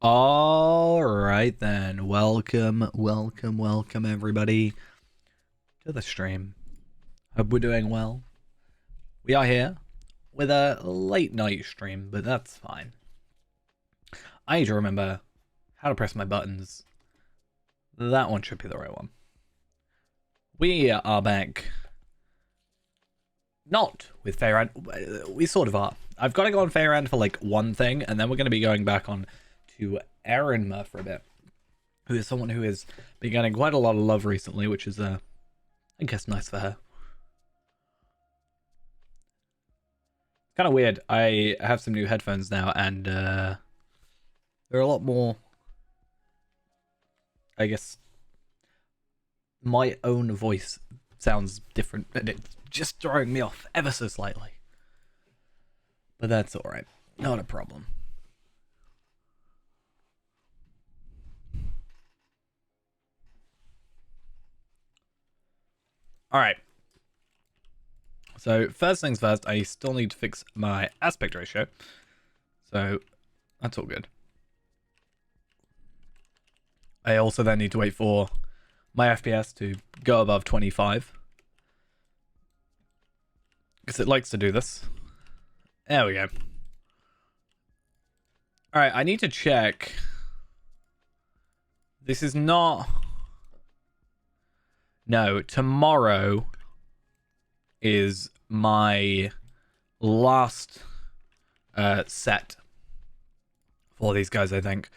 All right then. Welcome everybody to the stream. Hope we're doing well. We are here with a late night stream, but that's fine. I need to remember how to press my buttons. That one should be the right one. We are back. Not with Fayrand. We sort of are. I've got to go on Fayrand for like one thing, and then we're going to be going back on to Erinma for a bit. Who is someone who has been getting quite a lot of love recently, which is, I guess, nice for her. Kind of weird. I have some new headphones now, and they're a lot more, I guess, my own voice sounds different, and it's just throwing me off ever so slightly. But that's alright. Not a problem. Alright. So, first things first, I still need to fix my aspect ratio. So, that's all good. I also then need to wait for my FPS to go above 25. Because it likes to do this. There we go. Alright, I need to check. This is not... No, tomorrow is my last set for these guys, I think.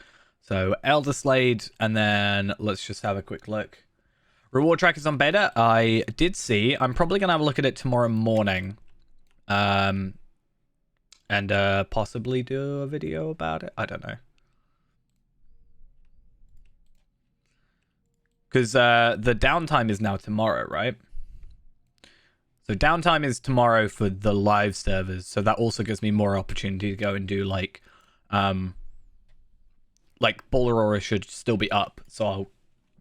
So, Elder Slade, and then let's just have a quick look. Reward track is on beta. I did see. I'm probably going to have a look at it tomorrow morning. And possibly do a video about it. I don't know. Because the downtime is now tomorrow, right? So downtime is tomorrow for the live servers. So that also gives me more opportunity to go and do like Bull Aurora should still be up. So I'll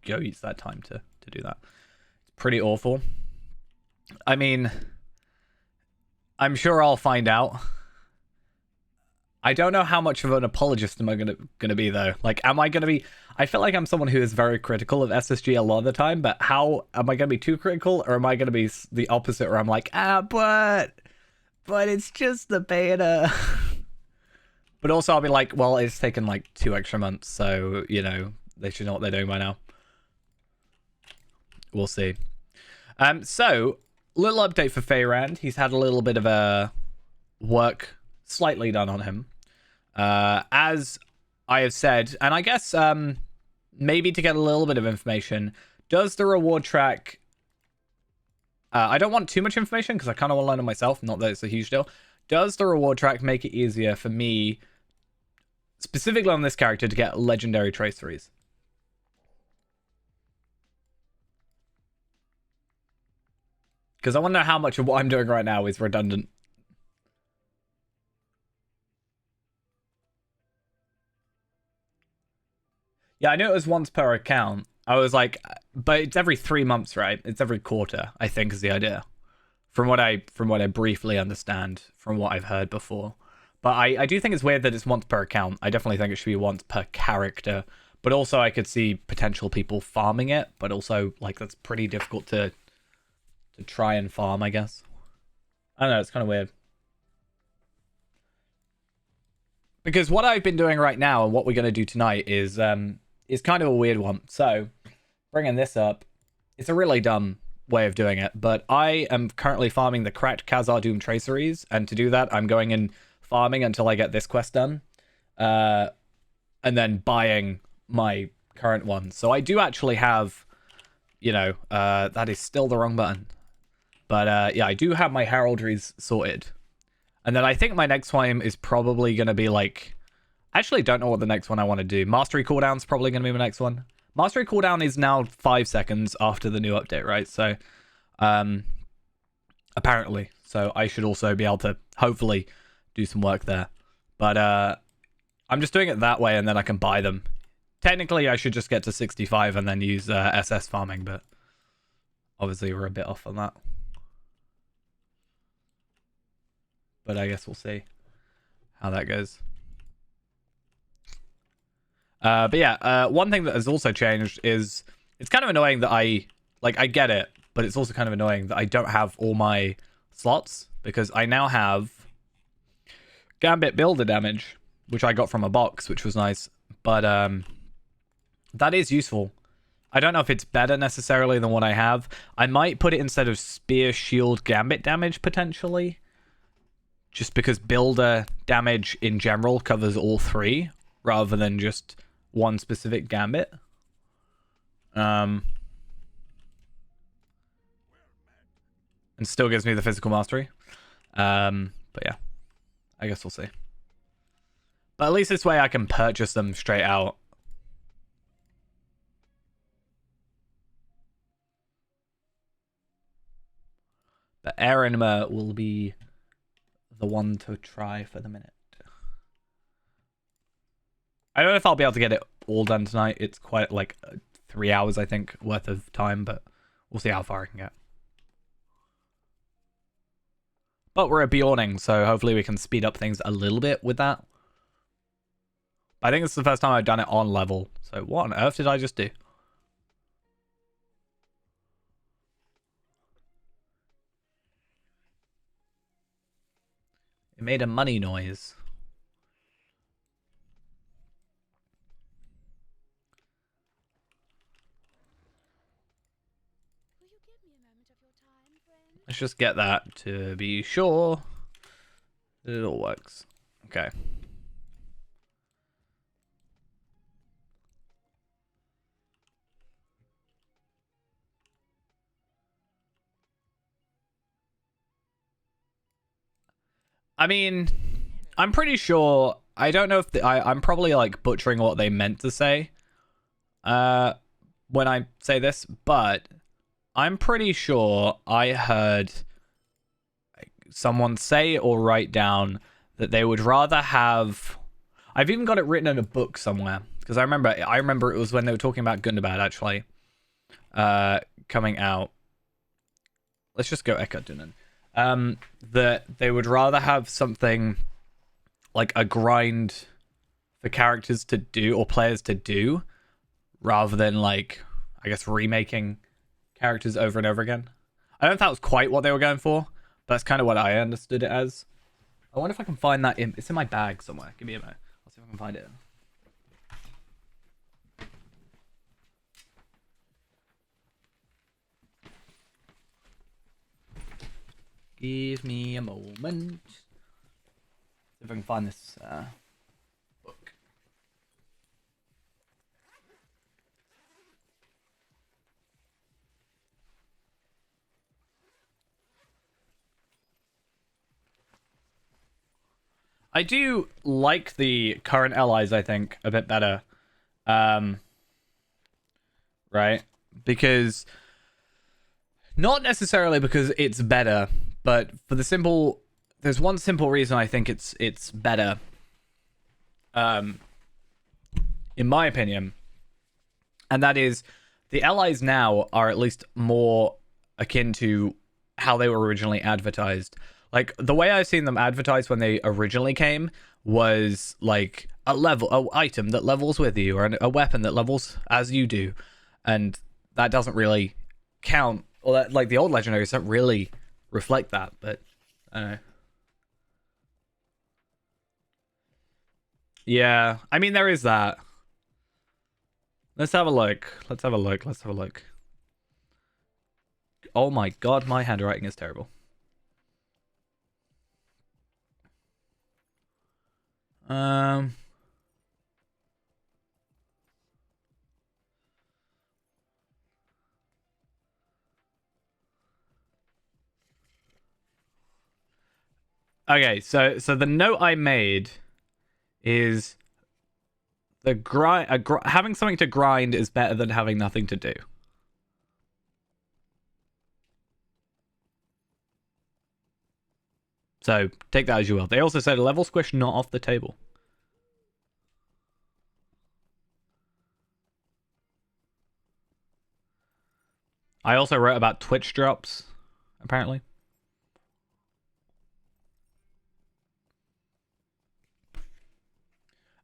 go use that time to do that. It's pretty awful. I mean, I'm sure I'll find out. I don't know how much of an apologist am I gonna be though. Like, am I gonna be? I feel like I'm someone who is very critical of SSG a lot of the time, but how am I gonna be too critical, or am I gonna be the opposite, where I'm like, but it's just the beta. But also I'll be like, well, it's taken like 2 extra months, so you know they should know what they're doing by now. We'll see. So little update for Fayrand. He's had a little bit of a work slightly done on him. As I have said, and I guess maybe to get a little bit of information, does the reward track... I don't want too much information because I kind of want to learn it myself, not that it's a huge deal. Does the reward track make it easier for me, specifically on this character, to get legendary traceries? Because I want to know how much of what I'm doing right now is redundant. Yeah, I knew it was once per account. I was like, but it's every 3 months, right? It's every quarter, I think, is the idea. From what I briefly understand, from what I've heard before. But I do think it's weird that it's once per account. I definitely think it should be once per character. But also I could see potential people farming it, but also like that's pretty difficult to try and farm, I guess. I don't know, it's kind of weird. Because what I've been doing right now and what we're going to do tonight is kind of a weird one. So, bringing this up, it's a really dumb way of doing it, but I am currently farming the cracked Khazar Doom traceries, and to do that, I'm going in farming until I get this quest done, and then buying my current one. So I do actually have, you know, that is still the wrong button. But yeah, I do have my heraldries sorted. And then I think my next one is probably going to be like... I actually don't know what the next one I want to do. Mastery cooldown's probably going to be my next one. Mastery cooldown is now 5 seconds after the new update, right? So, apparently. So I should also be able to, hopefully, do some work there. But I'm just doing it that way, and then I can buy them. Technically, I should just get to 65 and then use SS farming, but obviously we're a bit off on that. But I guess we'll see how that goes. But yeah, one thing that has also changed is it's kind of annoying that I get it, but it's also kind of annoying that I don't have all my slots because I now have Gambit Builder damage, which I got from a box, which was nice. But that is useful. I don't know if it's better necessarily than what I have. I might put it instead of Spear, Shield, Gambit damage potentially. Just because Builder damage in general covers all three rather than just one specific Gambit. And still gives me the physical mastery. But yeah, I guess we'll see. But at least this way I can purchase them straight out. But Air Anima will be the one to try for the minute. I don't know if I'll be able to get it all done tonight. It's quite like 3 hours, I think, worth of time, but we'll see how far I can get. But we're at Bjorning, so hopefully we can speed up things a little bit with that. I think it's the first time I've done it on level. So what on earth did I just do? It made a money noise. Let's just get that to be sure it all works. Okay. I mean, I'm pretty sure. I don't know if I'm probably like butchering what they meant to say when I say this, but I'm pretty sure I heard someone say or write down that they would rather have. I've even got it written in a book somewhere because I remember it was when they were talking about Gundabad actually coming out. Let's just go Eckhart Dunan. That they would rather have something like a grind for characters to do or players to do rather than like, I guess, remaking characters over and over again. I don't know if that was quite what they were going for, but that's kind of what I understood it as. I wonder if I can find that it's in my bag somewhere. Give me a minute. I'll see if I can find it. Give me a moment. See if I can find this book. I do like the current allies, I think, a bit better. Right? Because not necessarily because it's better, but for the simple there's one simple reason I think it's better. In my opinion. And that is the allies now are at least more akin to how they were originally advertised. Like the way I've seen them advertised when they originally came was like a item that levels with you, or a weapon that levels as you do, and that doesn't really count. Or that, like the old legendaries don't really reflect that. But I don't know. Yeah, I mean there is that. Let's have a look. Let's have a look. Oh my god, my handwriting is terrible. Okay, so the note I made is the having something to grind is better than having nothing to do. So take that as you will. They also said a level squish not off the table. I also wrote about Twitch drops, apparently.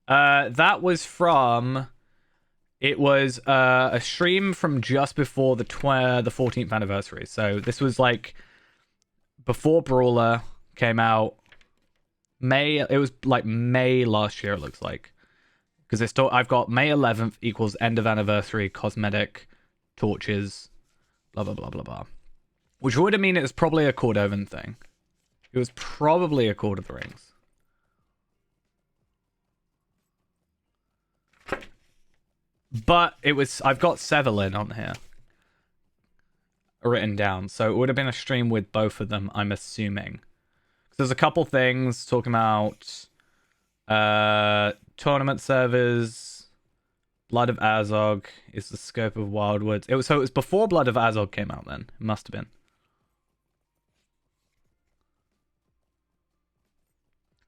That was from... It was a stream from just before the 14th anniversary. So this was like before Brawler came out. May, it was like May last year, it looks like. Because it's I've got May 11th equals end of anniversary, cosmetic, torches, blah, blah, blah, blah, blah. Which would have mean it was probably a Cordovan thing. It was probably a Court of the Rings. But it was, I've got Sevelin on here written down, so it would have been a stream with both of them, I'm assuming. There's a couple things talking about tournament servers, Blood of Azog is the scope of Wildwoods. So it was before Blood of Azog came out then. It must have been.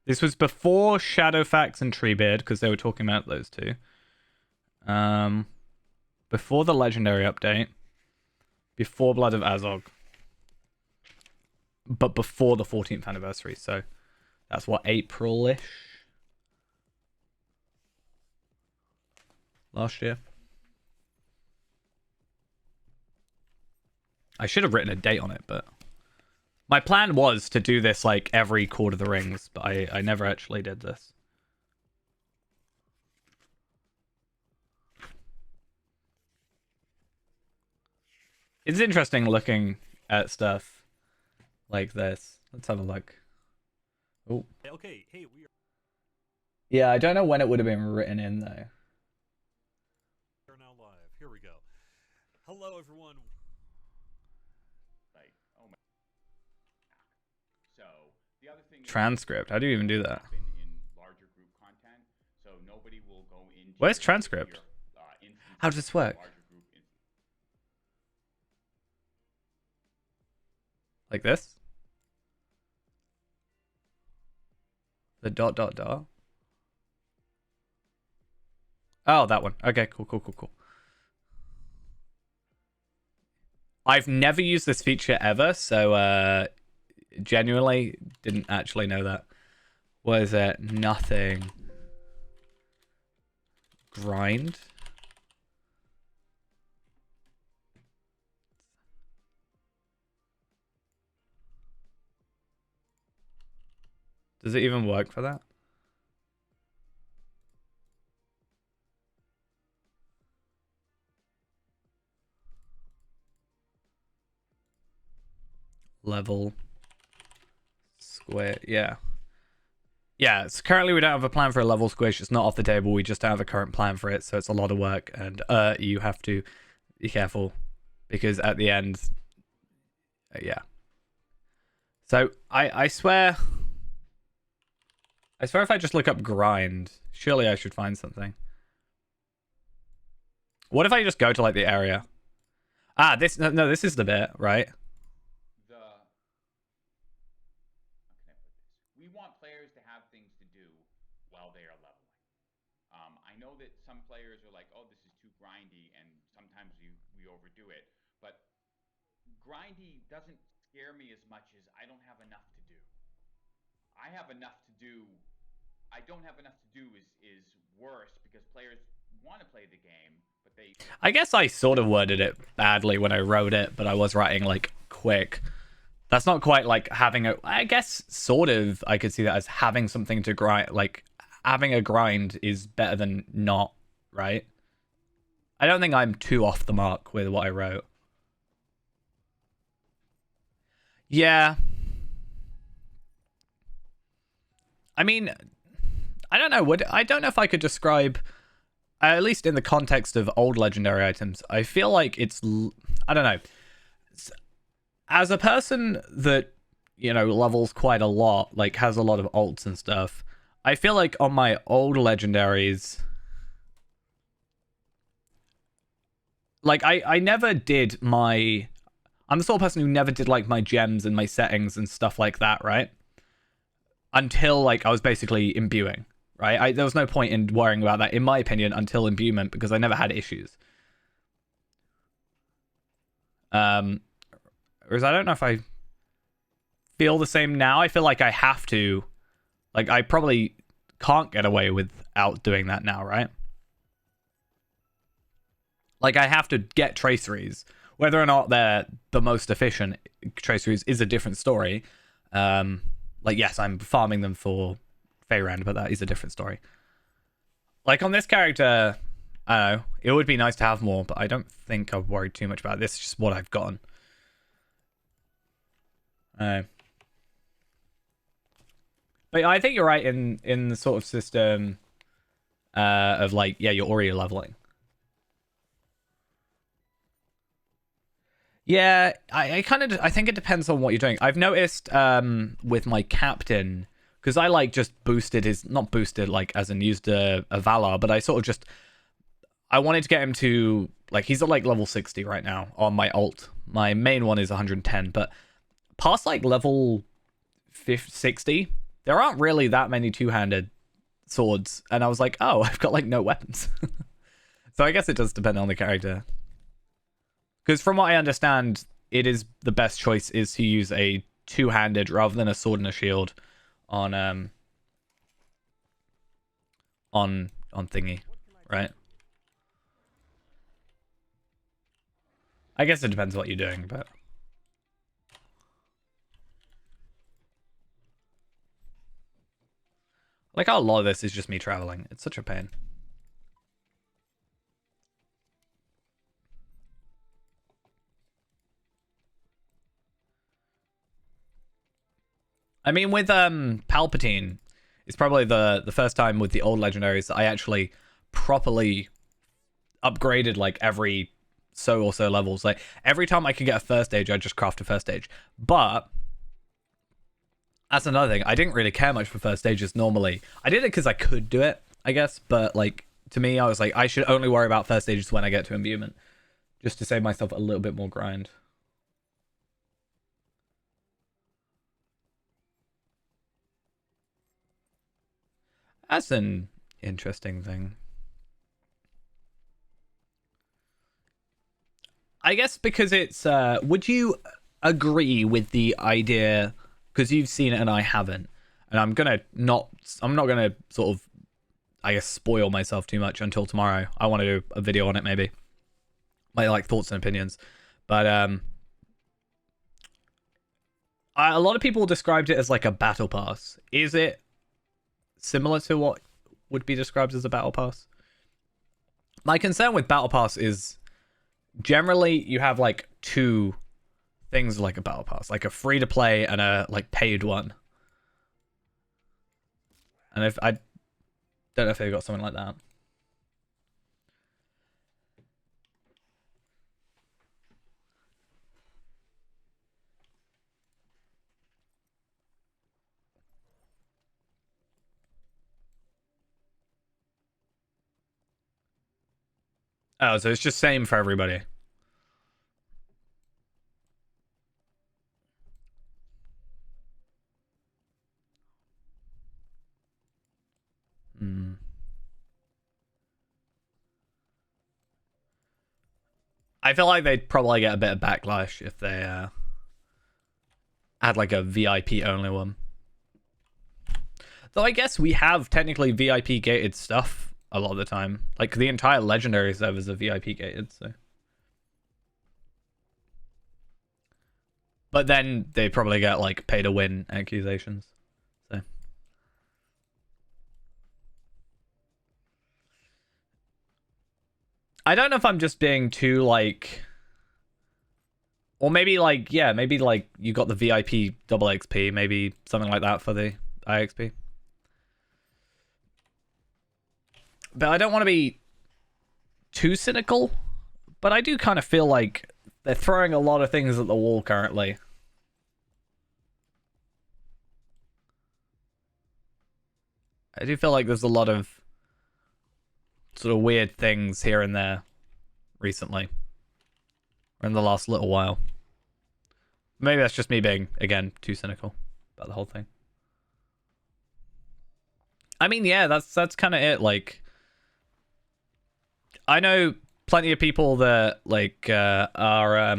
This was before Shadowfax and Treebeard, because they were talking about those two. Before the Legendary update. Before Blood of Azog. But before the 14th anniversary, so that's what, April-ish? Last year. I should have written a date on it, but... My plan was to do this like every Court of the Rings, but I never actually did this. It's interesting looking at stuff like this. Let's have a look. Oh. Okay, hey, we are... Yeah, I don't know when it would have been written in though. We're now live. Here we go. Hello, everyone. Like, oh my. So the other thing. Transcript. How do you even do that? In larger group content, so nobody will go into. Where's transcript? How does this work? Like this? The ... Oh, that one. Okay, cool. I've never used this feature ever, so genuinely didn't actually know that. What is it? Nothing. Grind? Does it even work for that? Level square, yeah. Yeah, it's currently we don't have a plan for a level squish. It's not off the table. We just don't have a current plan for it, so it's a lot of work, and you have to be careful because at the end, yeah. So I swear if I just look up grind, surely I should find something. What if I just go to like the area? Ah, this no, this is the bit, right? We want players to have things to do while they are leveling. I know that some players are like, oh, this is too grindy, and sometimes we overdo it. But grindy doesn't scare me as much as I don't have enough to do. I have enough to do. I don't have enough to do is worse because players want to play the game, but they... I guess I sort of worded it badly when I wrote it, but I was writing like quick. That's not quite like having a... I guess sort of I could see that as having something to grind. Like having a grind is better than not, right? I don't think I'm too off the mark with what I wrote. Yeah. I mean... I don't know. I don't know if I could describe, at least in the context of old legendary items, I feel like it's, I don't know. As a person that, you know, levels quite a lot, like has a lot of ults and stuff, I feel like on my old legendaries, like I never did my, I'm the sort of person who never did like my gems and my settings and stuff like that, right? Until like I was basically imbuing. Right? There was no point in worrying about that, in my opinion, until imbuement, because I never had issues. Whereas I don't know if I feel the same now. I feel like I have to. Like, I probably can't get away with out doing that now, right? Like, I have to get traceries. Whether or not they're the most efficient traceries is a different story. Like, yes, I'm farming them for Feyrand, but that is a different story. Like, on this character, I don't know, it would be nice to have more, but I don't think I've worried too much about it. This is just what I've gotten. But I think you're right in the sort of system of, like, yeah, you're already leveling. Yeah, I think it depends on what you're doing. I've noticed with my captain, because I like just boosted his, not boosted like as in used a Valar, but I sort of just, I wanted to get him to, like, he's at like level 60 right now on my alt. My main one is 110, but past like level 60, there aren't really that many two-handed swords. And I was like, oh, I've got like no weapons. So I guess it does depend on the character. Because from what I understand, it is the best choice is to use a two-handed rather than a sword and a shield on thingy, right? I guess it depends what you're doing, but like a lot of this is just me traveling. It's such a pain. I mean, with Palpatine, it's probably the first time with the old legendaries that I actually properly upgraded like every so or so levels. Like every time I could get a first stage, I just craft a first stage. But that's another thing. I didn't really care much for first stages normally. I did it because I could do it, I guess. But like to me, I was like, I should only worry about first stages when I get to imbuement, just to save myself a little bit more grind. That's an interesting thing. I guess because it's would you agree with the idea, because you've seen it and I haven't, and I'm not gonna sort of, I guess, spoil myself too much until tomorrow. I want to do a video on it, maybe my like thoughts and opinions, but a lot of people described it as like a battle pass. Is it similar to what would be described as a battle pass? My concern with battle pass is generally you have like two things like a battle pass, like a free to play and a like paid one. And if I don't know if they've got something like that. Oh, so it's just same for everybody. Hmm. I feel like they'd probably get a bit of backlash if they had like a VIP only one. Though I guess we have technically VIP gated stuff a lot of the time. Like the entire legendary servers are VIP gated, so. But then they probably get like pay to win accusations. So I don't know if I'm just being too like, or maybe like, yeah, maybe like you got the VIP double XP, maybe something like that for the IXP. But I don't want to be too cynical, but I do kind of feel like they're throwing a lot of things at the wall currently. I do feel like there's a lot of sort of weird things here and there recently, or in the last little while. Maybe that's just me being, again, too cynical about the whole thing. I mean, yeah, that's kind of it. Like, I know plenty of people that like are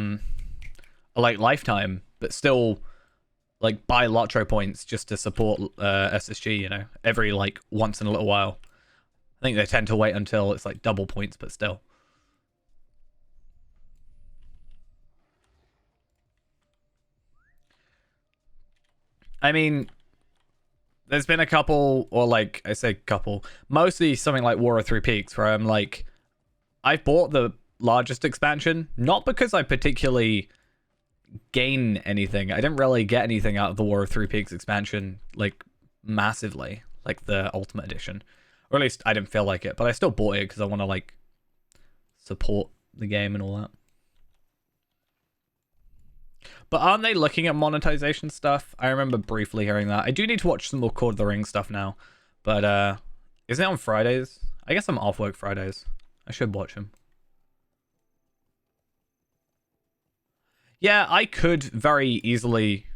like lifetime, but still like buy Lotro points just to support SSG. You know, every like once in a little while. I think they tend to wait until it's like double points, but still. I mean, there's been a couple, or like I say couple, mostly something like War of Three Peaks, where I'm like, I bought the largest expansion, not because I particularly gain anything. I didn't really get anything out of the War of Three Peaks expansion, like, massively, like the Ultimate Edition. Or at least I didn't feel like it, but I still bought it because I want to, like, support the game and all that. But aren't they looking at monetization stuff? I remember briefly hearing that. I do need to watch some more Lord of the Rings stuff now. But, isn't it on Fridays? I guess I'm off work Fridays. I should watch him. Yeah, I could very easily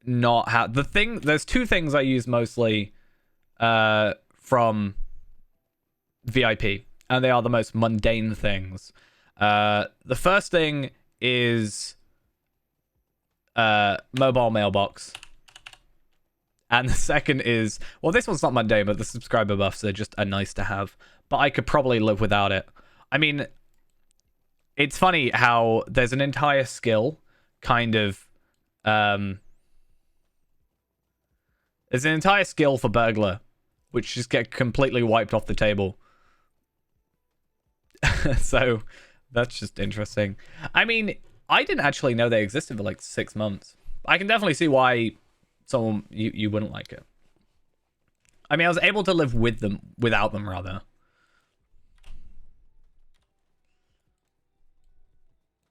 not have... There's two things I use mostly from VIP. And they are the most mundane things. The first thing is mobile mailbox. And the second is... Well, this one's not mundane, but the subscriber buffs are just a nice to have. But I could probably live without it. I mean, it's funny how there's an entire skill kind of... there's an entire skill for burglar, which just get completely wiped off the table. So, that's just interesting. I mean, I didn't actually know they existed for like 6 months. I can definitely see why someone you wouldn't like it. I mean, I was able to live with them, without them, rather.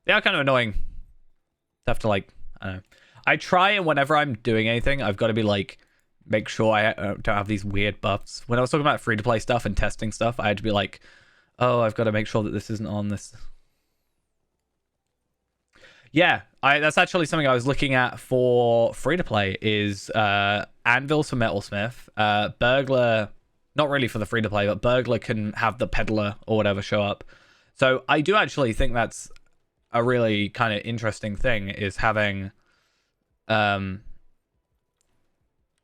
They are kind of annoying. Have to, like, I don't know. I try, and whenever I'm doing anything, I've got to be like, make sure I don't have these weird buffs. When I was talking about free-to-play stuff and testing stuff, I had to be like, oh, I've got to make sure that this isn't on this. Yeah, that's actually something I was looking at for free-to-play is Anvils for Metalsmith. Burglar, not really for the free-to-play, but Burglar can have the Peddler or whatever show up. So I do actually think that's a really kind of interesting thing, is having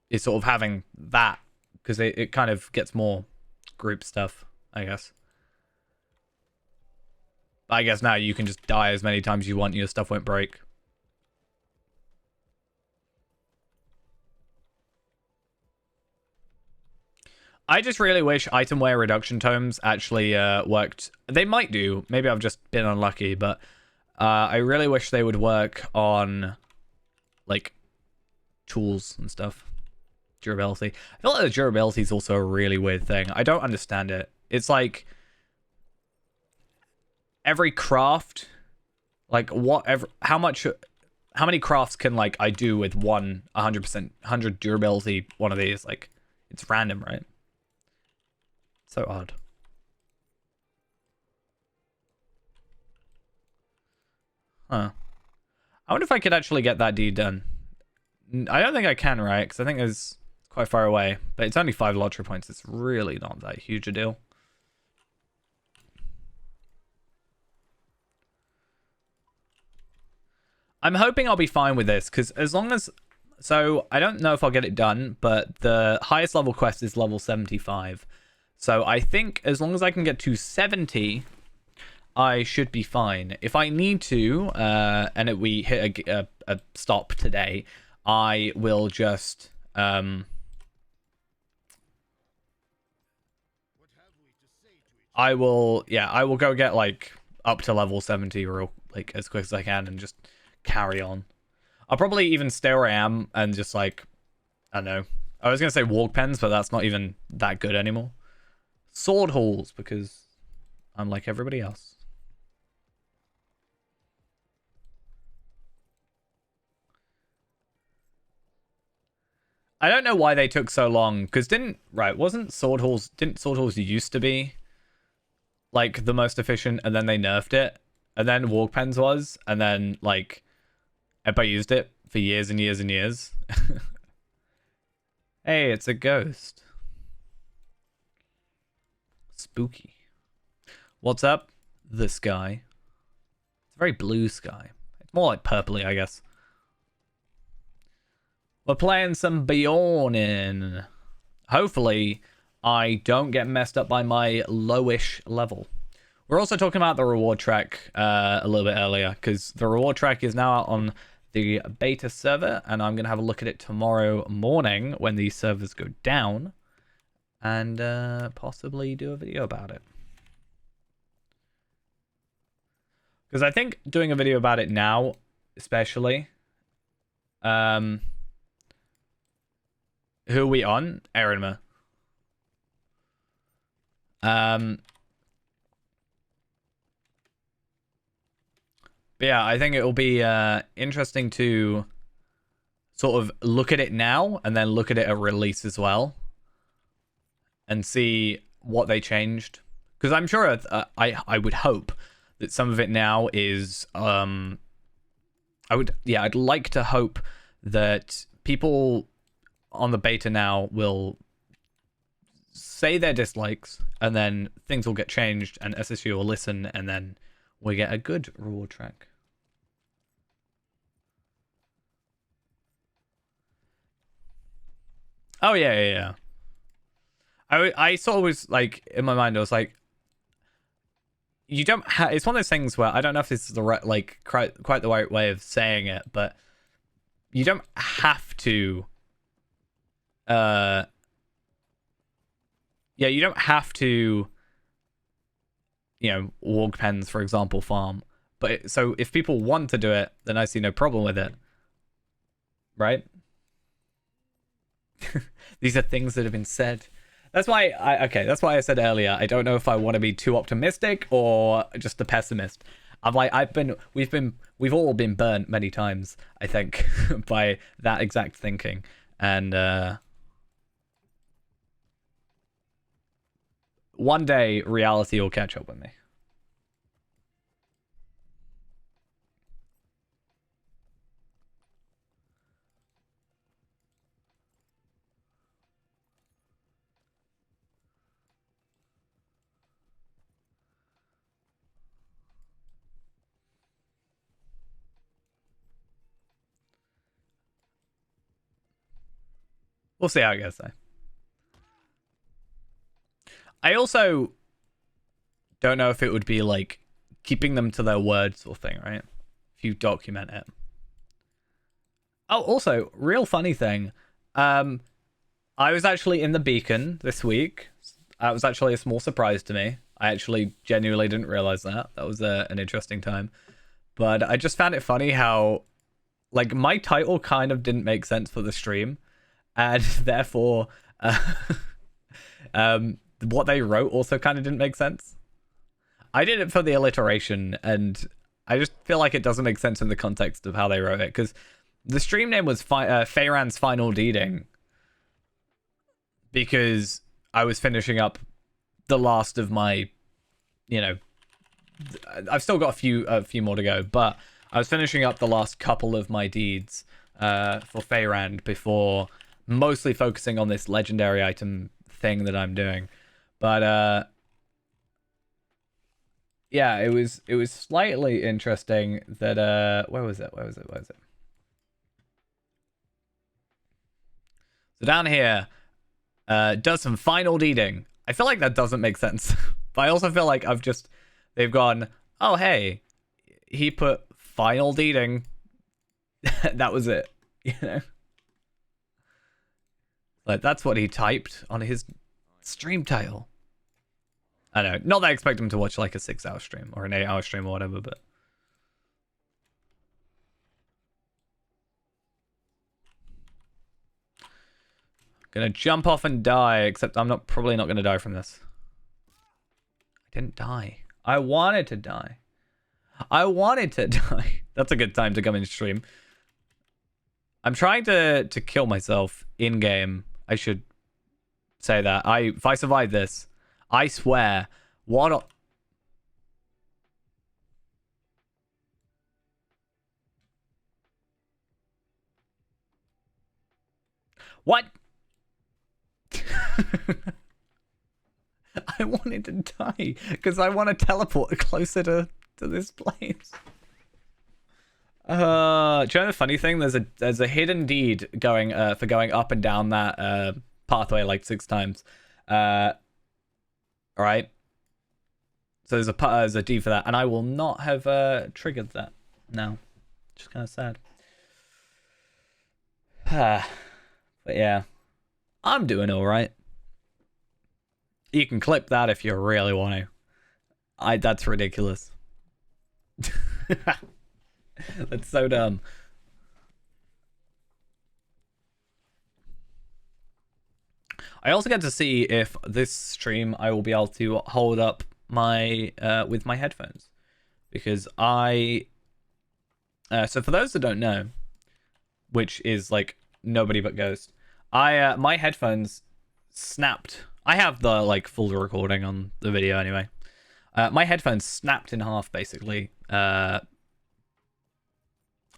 is sort of having that, because it kind of gets more group stuff, I guess. I guess now you can just die as many times as you want, your stuff won't break. I just really wish itemware reduction tomes actually worked. They might do. Maybe I've just been unlucky, but I really wish they would work on, like, tools and stuff. Durability. I feel like the durability is also a really weird thing. I don't understand it. It's like every craft, like how many crafts can, like, I do with 100% durability one of these? Like, it's random, right? So odd. Huh. I wonder if I could actually get that deed done. I don't think I can, right? Because I think it's quite far away. But it's only 5 lottery points. It's really not that huge a deal. I'm hoping I'll be fine with this, because as long as... So, I don't know if I'll get it done, but the highest level quest is level 75. So, I think as long as I can get to 70, I should be fine. If I need to, and we hit a stop today, I will just... I will go get, like, up to level 70 real, like, as quick as I can and just carry on. I'll probably even stay where I am and just, like, I don't know. I was going to say walk pens, but that's not even that good anymore. Sword halls, because I'm like everybody else. I don't know why they took so long, because didn't sword halls used to be, like, the most efficient, and then they nerfed it, and then walk pens was, and then, like, everybody used it for years and years and years. Hey, it's a ghost. Spooky. What's up? The sky. It's a very blue sky. It's more like purpley, I guess. We're playing some Bjornin. Hopefully, I don't get messed up by my lowish level. We're also talking about the reward track a little bit earlier, because the reward track is now out on the beta server, and I'm going to have a look at it tomorrow morning when these servers go down, and possibly do a video about it. Because I think doing a video about it now, especially... who are we on? Erinma. But yeah, I think it will be interesting to sort of look at it now and then look at it at release as well and see what they changed. Because I'm sure I would hope that some of it now is I'd like to hope that people on the beta now will say their dislikes, and then things will get changed, and SSU will listen, and then we get a good reward track. Oh yeah. I sort of was like, in my mind, I was like, you don't it's one of those things where I don't know if this is the right, like, quite the right way of saying it, but you don't have to yeah, you don't have to, you know, warg pens, for example, farm. But so if people want to do it, then I see no problem with it. Right? These are things that have been said. That's why that's why I said earlier, I don't know if I want to be too optimistic or just a pessimist. I'm like, we've all been burnt many times, I think, by that exact thinking. And one day reality will catch up with me. We'll see how it goes, though. I also don't know if it would be like keeping them to their word sort of thing, right? If you document it. Oh, also, real funny thing. I was actually in the Beacon this week. That was actually a small surprise to me. I actually genuinely didn't realize that. That was an interesting time. But I just found it funny how, like, my title kind of didn't make sense for the stream. And therefore, what they wrote also kind of didn't make sense. I did it for the alliteration, and I just feel like it doesn't make sense in the context of how they wrote it, because the stream name was Feyran's Final Deeding, because I was finishing up the last of my, you know, I've still got a few more to go, but I was finishing up the last couple of my deeds for Feyran before mostly focusing on this legendary item thing that I'm doing. But yeah, it was slightly interesting that where was it? So down here, does some final deeding. I feel like that doesn't make sense. But I also feel like they've gone, oh hey, he put final deeding. That was it. You know? Like, that's what he typed on his stream title. I know. Not that I expect him to watch like a 6-hour stream or an 8-hour stream or whatever, but... Gonna jump off and die, except I'm probably not gonna die from this. I didn't die. I wanted to die. That's a good time to come in stream. I'm trying to kill myself in-game. I should say that. If I survive this, I swear, what... What? I wanted to die because I want to teleport closer to this place. Do you know the funny thing? There's a hidden deed going for going up and down that pathway like 6 times, All right. So there's a D for that, and I will not have triggered that now. Just kind of sad. But yeah, I'm doing all right. You can clip that if you really want to. That's ridiculous. That's so dumb. I also get to see if this stream I will be able to hold up my with my headphones, because so for those that don't know, which is like nobody but Ghost, my headphones snapped. I have the like full recording on the video anyway. My headphones snapped in half basically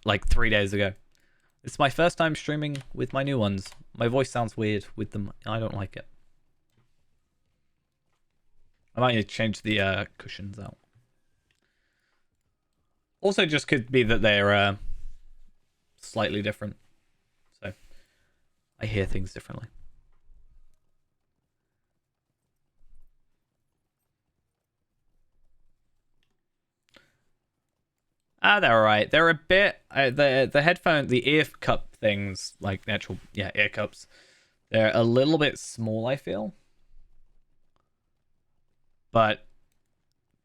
like 3 days ago. It's my first time streaming with my new ones. My voice sounds weird with them. I don't like it. I might need to change the cushions out. Also, just could be that they're slightly different. So, I hear things differently. They're alright. They're a bit the headphone, the ear cup things, like the actual ear cups. They're a little bit small, I feel, but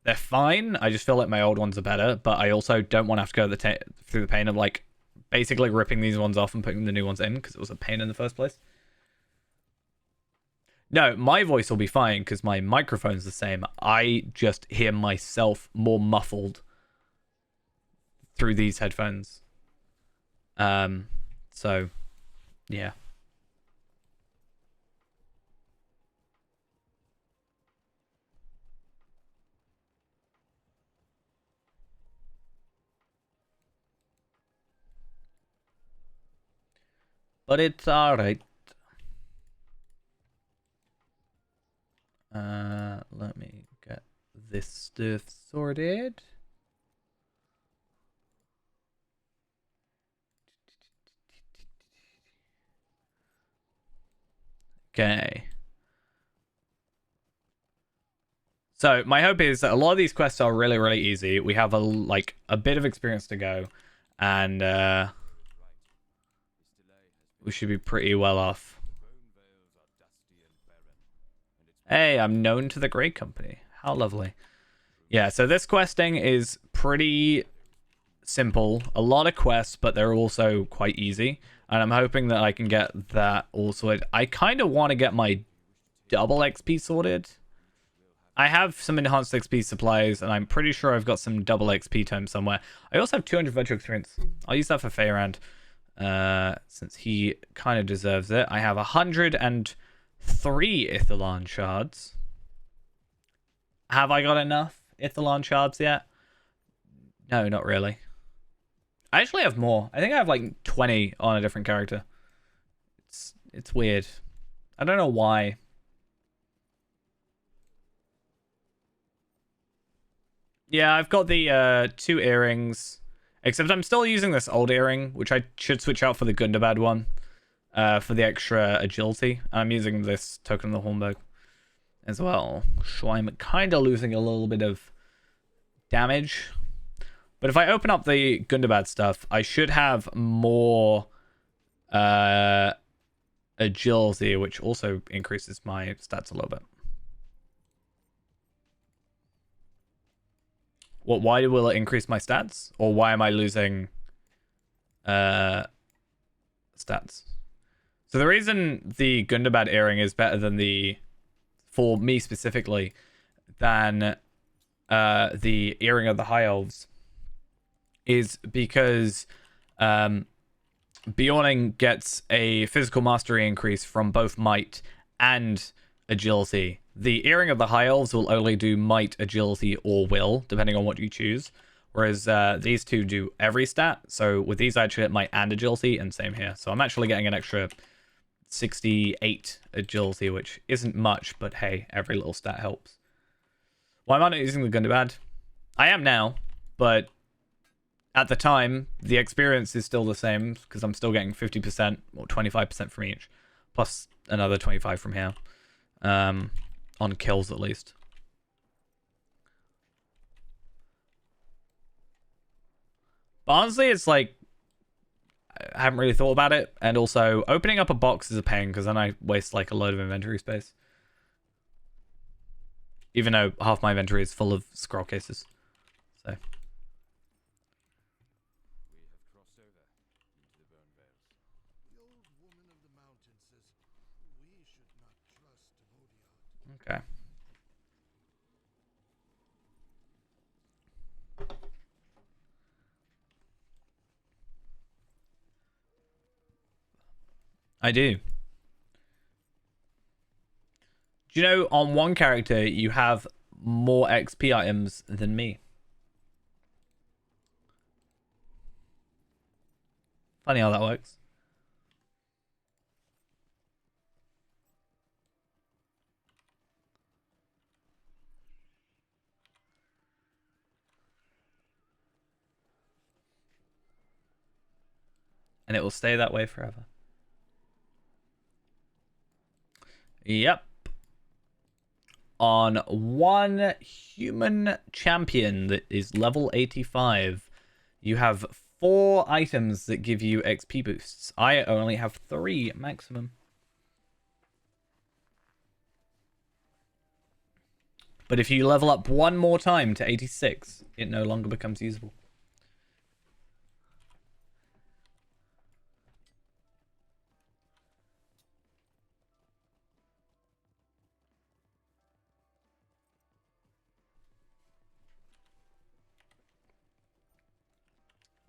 they're fine. I just feel like my old ones are better, but I also don't want to have to go through the pain of like basically ripping these ones off and putting the new ones in, because it was a pain in the first place. No, my voice will be fine because my microphone's the same. I just hear myself more muffled through these headphones. So yeah. But it's alright. Let me get this stuff sorted. Okay. So my hope is that a lot of these quests are really, really easy. We have a bit of experience to go, and we should be pretty well off. Hey, I'm known to the Great Company. How lovely. Yeah, so this questing is pretty simple. A lot of quests, but they're also quite easy. And I'm hoping that I can get that all sorted. I kind of want to get my double XP sorted. I have some enhanced XP supplies, and I'm pretty sure I've got some double XP tomes somewhere. I also have 200 virtual experience. I'll use that for Feyrand, since he kind of deserves it. I have 103 Ithilon shards. Have I got enough Ithilon shards yet? No, not really. I actually have more. I think I have like 20 on a different character. It's weird. I don't know why. Yeah, I've got the 2 earrings. Except I'm still using this old earring, which I should switch out for the Gundabad one. For the extra agility. I'm using this Token of the Hornberg as well. So I'm kind of losing a little bit of damage. But if I open up the Gundabad stuff, I should have more agility, which also increases my stats a little bit. Why will it increase my stats? Or why am I losing stats? So the reason the Gundabad earring is better than for me specifically, than the earring of the High Elves is because Bjorning gets a physical mastery increase from both might and agility. The earring of the High Elves will only do might, agility, or will, depending on what you choose. Whereas these two do every stat. So with these, I actually get might and agility, and same here. So I'm actually getting an extra 68 agility, which isn't much, but hey, every little stat helps. Why am I not using the Gundabad? I am now, but at the time, the experience is still the same, because I'm still getting 50% or 25% from each, plus another 25 from here. On kills at least. But honestly, it's like I haven't really thought about it, and also opening up a box is a pain because then I waste like a load of inventory space. Even though half my inventory is full of scroll cases. So. We have crossed over into the bone veils. The old woman of the mountain says we should not trust Modiart. Okay. I do. Do you know on one character you have more XP items than me? Funny how that works. And it will stay that way forever. Yep. On one human champion that is level 85, you have 4 items that give you XP boosts. I only have 3 maximum. But if you level up one more time to 86, it no longer becomes usable.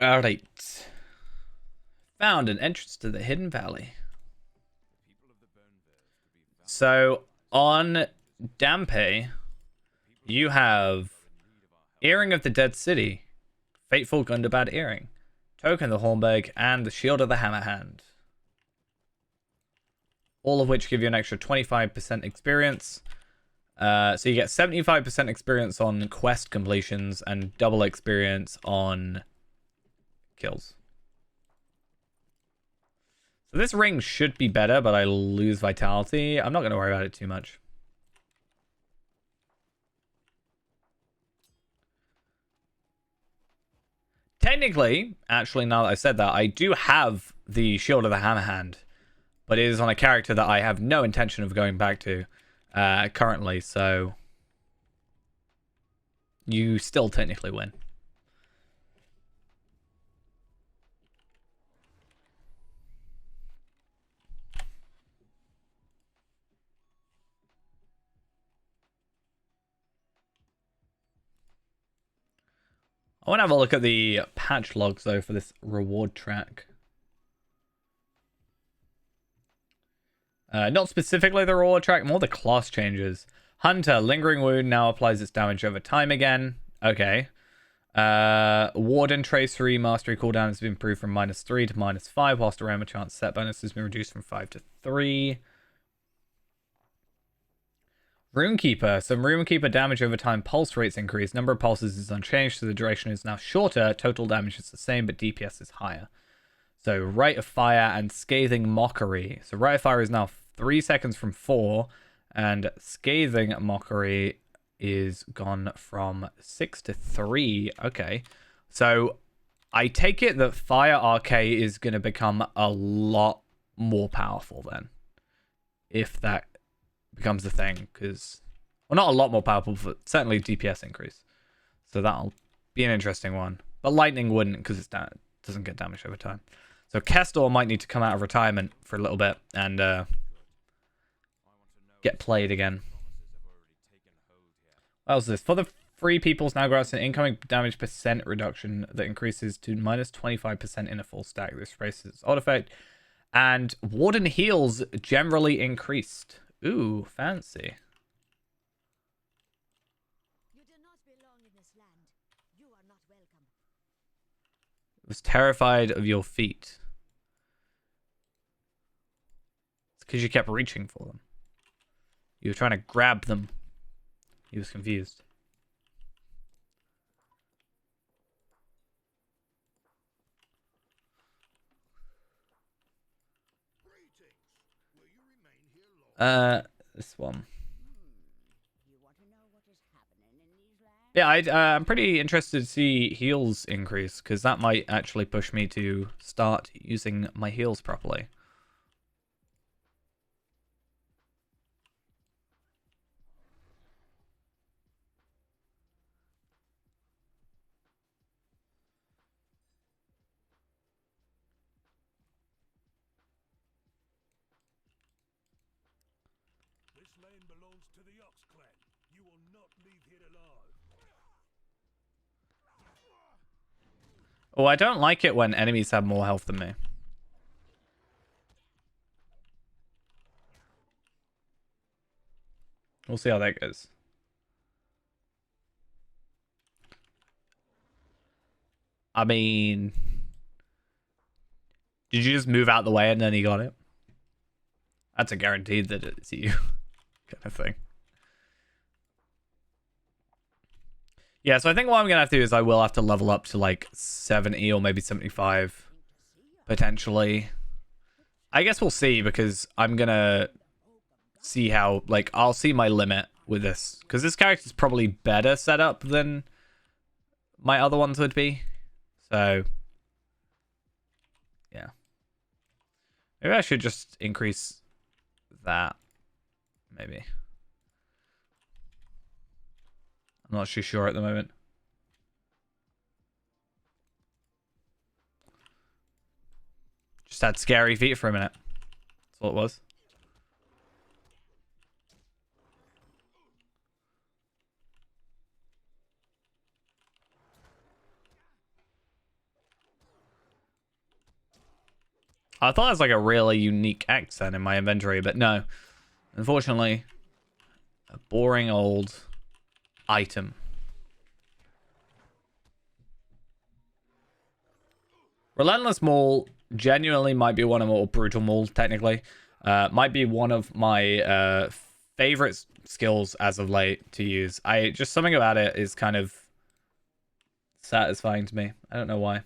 Alright. Found an entrance to the Hidden Valley. So, on Dampe, you have Earring of the Dead City, Fateful Gundabad Earring, Token of the Hornberg, and the Shield of the Hammerhand. All of which give you an extra 25% experience. So you get 75% experience on quest completions and double experience on kills. So this ring should be better, but I lose vitality. I'm not going to worry about it too much. Technically, actually, now that I said that, I do have the Shield of the Hammerhand, but it is on a character that I have no intention of going back to currently, so you still technically win. I want to have a look at the patch logs, though, for this reward track. Not specifically the reward track, more the class changes. Hunter, Lingering Wound now applies its damage over time again. Okay. Warden, Tracery, Mastery cooldown has been improved from -3 to -5, whilst Aroma Chance set bonus has been reduced from 5 to 3. Runekeeper. Some Runekeeper damage over time pulse rates increase. Number of pulses is unchanged, so the duration is now shorter. Total damage is the same, but DPS is higher. So Rite of Fire and Scathing Mockery. So Rite of Fire is now 3 seconds from 4, and Scathing Mockery is gone from 6 to 3. Okay. So I take it that Fire RK is going to become a lot more powerful then. If that becomes the thing, because, well, not a lot more powerful, but certainly DPS increase. So that'll be an interesting one. But Lightning wouldn't, because it doesn't get damage over time. So Kestor might need to come out of retirement for a little bit and get played again. What else is this? For the free peoples now grants an incoming damage percent reduction that increases to -25% in a full stack. This raises odd effect. And Warden heals generally increased. Ooh, fancy. You do not belong in this land. You are not welcome. Was terrified of your feet. It's because you kept reaching for them. You were trying to grab them. He was confused. this one. You want to know what is happening in these lands? Yeah, I'm pretty interested to see heals increase, because that might actually push me to start using my heals properly. This land belongs to the Ox clan. You will not leave here alive. Oh, I don't like it when enemies have more health than me. We'll see how that goes. I mean, did you just move out the way and then he got it? That's a guaranteed that it's you kind of thing. Yeah, so I think what I'm going to have to do is I will have to level up to like 70 or maybe 75 potentially. I guess we'll see, because I'm going to see how, like, I'll see my limit with this, because this character's probably better set up than my other ones would be. So, yeah. Maybe I should just increase that. Maybe. I'm not too sure at the moment. Just had scary feet for a minute. That's all it was. I thought it was like a really unique accent in my inventory, but no. Unfortunately, a boring old item. Relentless Maul genuinely might be one of more brutal mauls, technically. Might be one of my favorite skills as of late to use. Just something about it is kind of satisfying to me. I don't know why.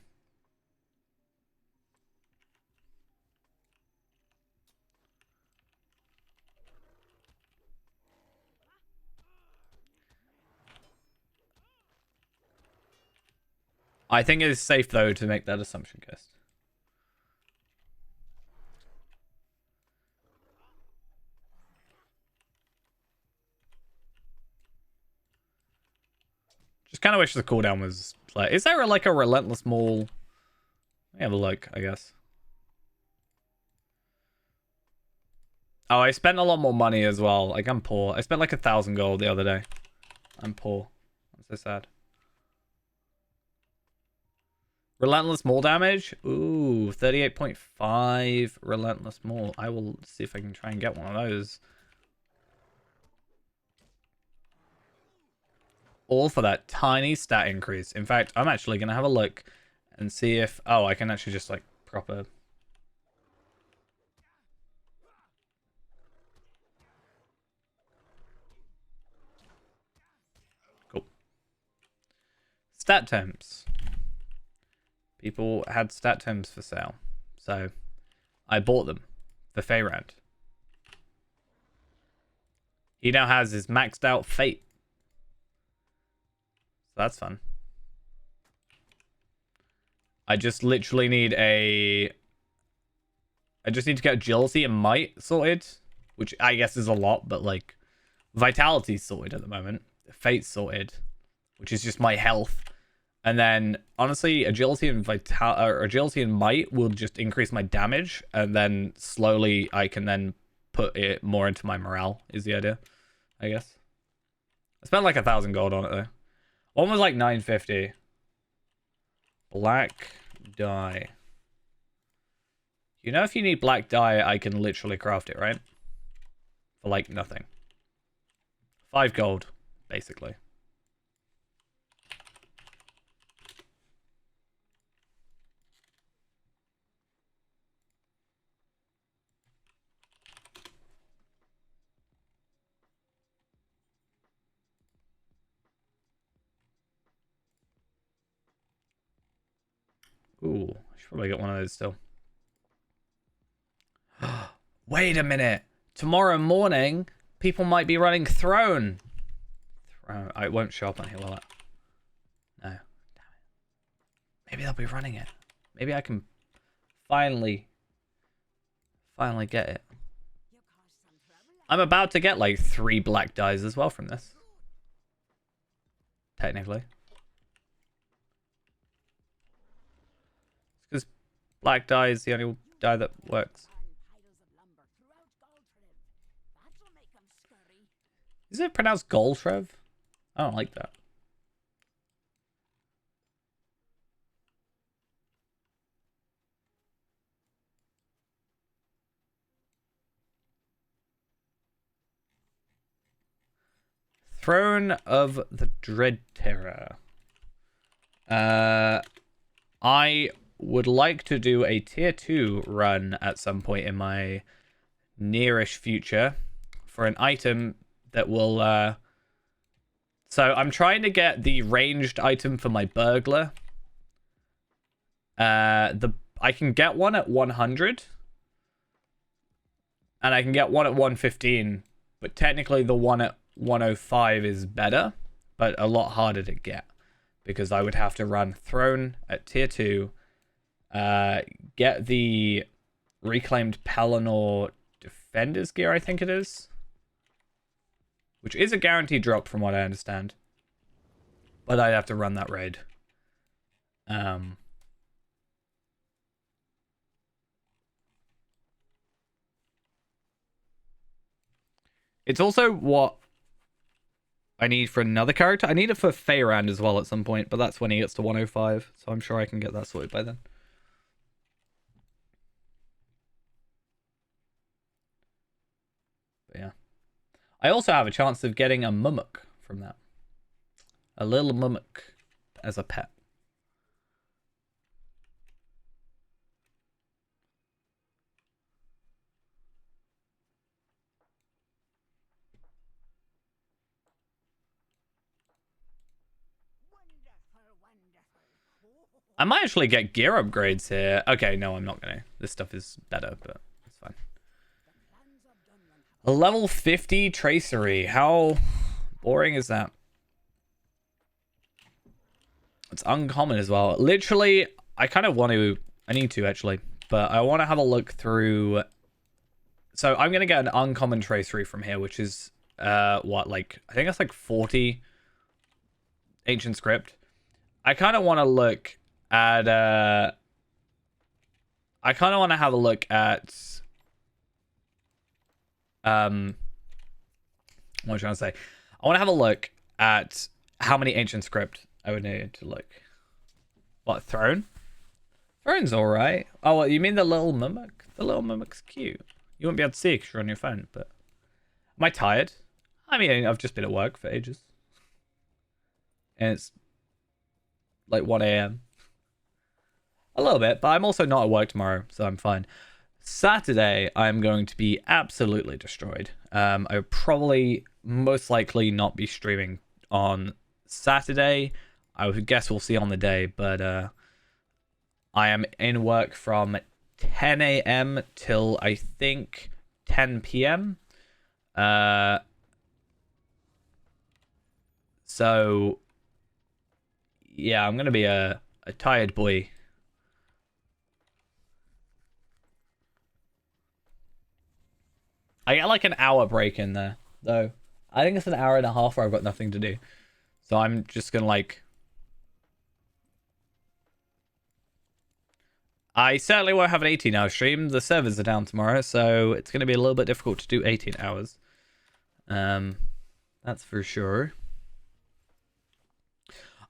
I think it is safe, though, to make that assumption, guys. Just kind of wish the cooldown was like... Is there like a Relentless Maul? Let me have a look, I guess. Oh, I spent a lot more money as well. Like, I'm poor. I spent like 1,000 gold the other day. I'm poor. I'm so sad. Relentless Maul damage? Ooh, 38.5 Relentless Maul. I will see if I can try and get one of those. All for that tiny stat increase. In fact, I'm actually going to have a look and see if... Oh, I can actually just like proper... Cool. Stat temps. People had stat temps for sale. So I bought them for Feyrand. He now has his maxed out fate. So that's fun. I just literally need a... I just need to get agility and might sorted, which I guess is a lot, but like vitality's sorted at the moment. Fate's sorted, which is just my health. And then honestly, agility and agility and might will just increase my damage, and then slowly I can then put it more into my morale is the idea, I guess. I spent like 1,000 gold on it though. One was like 950. Black dye. You know, if you need black dye, I can literally craft it, right? For like nothing. 5 gold, basically. Ooh, I should probably get one of those still. Wait a minute. Tomorrow morning, people might be running Throne. Throne. It won't show up on here, will it? No. Damn it. Maybe they'll be running it. Maybe I can finally get it. I'm about to get like 3 black dyes as well from this. Technically. Because black dye is the only dye that works. Is it pronounced Goltrev? I don't like that. Throne of the Dread Terror. I would like to do a tier 2 run at some point in my nearish future for an item that will so I'm trying to get the ranged item for my burglar. I can get one at 100 and I can get one at 115, but technically the one at 105 is better, but a lot harder to get because I would have to run Throne at tier 2, get the reclaimed Pelennor Defender's gear, I think it is, which is a guaranteed drop from what I understand, but I'd have to run that raid. It's also what I need for another character. I need it for Feyrand as well at some point, but that's when he gets to 105, so I'm sure I can get that sorted by then. But yeah. I also have a chance of getting a Mummock from that. A little Mummock as a pet. I might actually get gear upgrades here. Okay, no, I'm not gonna. This stuff is better, but it's fine. A level 50 Tracery. How boring is that? It's uncommon as well. Literally, I kind of want to... I need to, actually. But I want to have a look through... So I'm going to get an uncommon Tracery from here, which is... what, like... I think that's like 40 Ancient Script. I kind of want to look at... I kind of want to have a look at... what am I trying to say? I want to have a look at how many Ancient Script I would need to look. What, Throne? Throne's alright. Oh, what, you mean the little Mimic? The little Mimic's cute. You won't be able to see it because you're on your phone, but... Am I tired? I mean, I've just been at work for ages. And it's... like 1 a.m. A little bit, but I'm also not at work tomorrow, so I'm fine. Saturday, I'm going to be absolutely destroyed. I would probably, most likely, not be streaming on Saturday. I would guess we'll see on the day, but I am in work from 10 a.m. till I think 10 p.m. So yeah, I'm gonna be a tired boy. I get like an hour break in there, though. I think it's an hour and a half where I've got nothing to do. So I'm just gonna like... I certainly won't have an 18-hour stream. The servers are down tomorrow, so it's gonna be a little bit difficult to do 18 hours. That's for sure.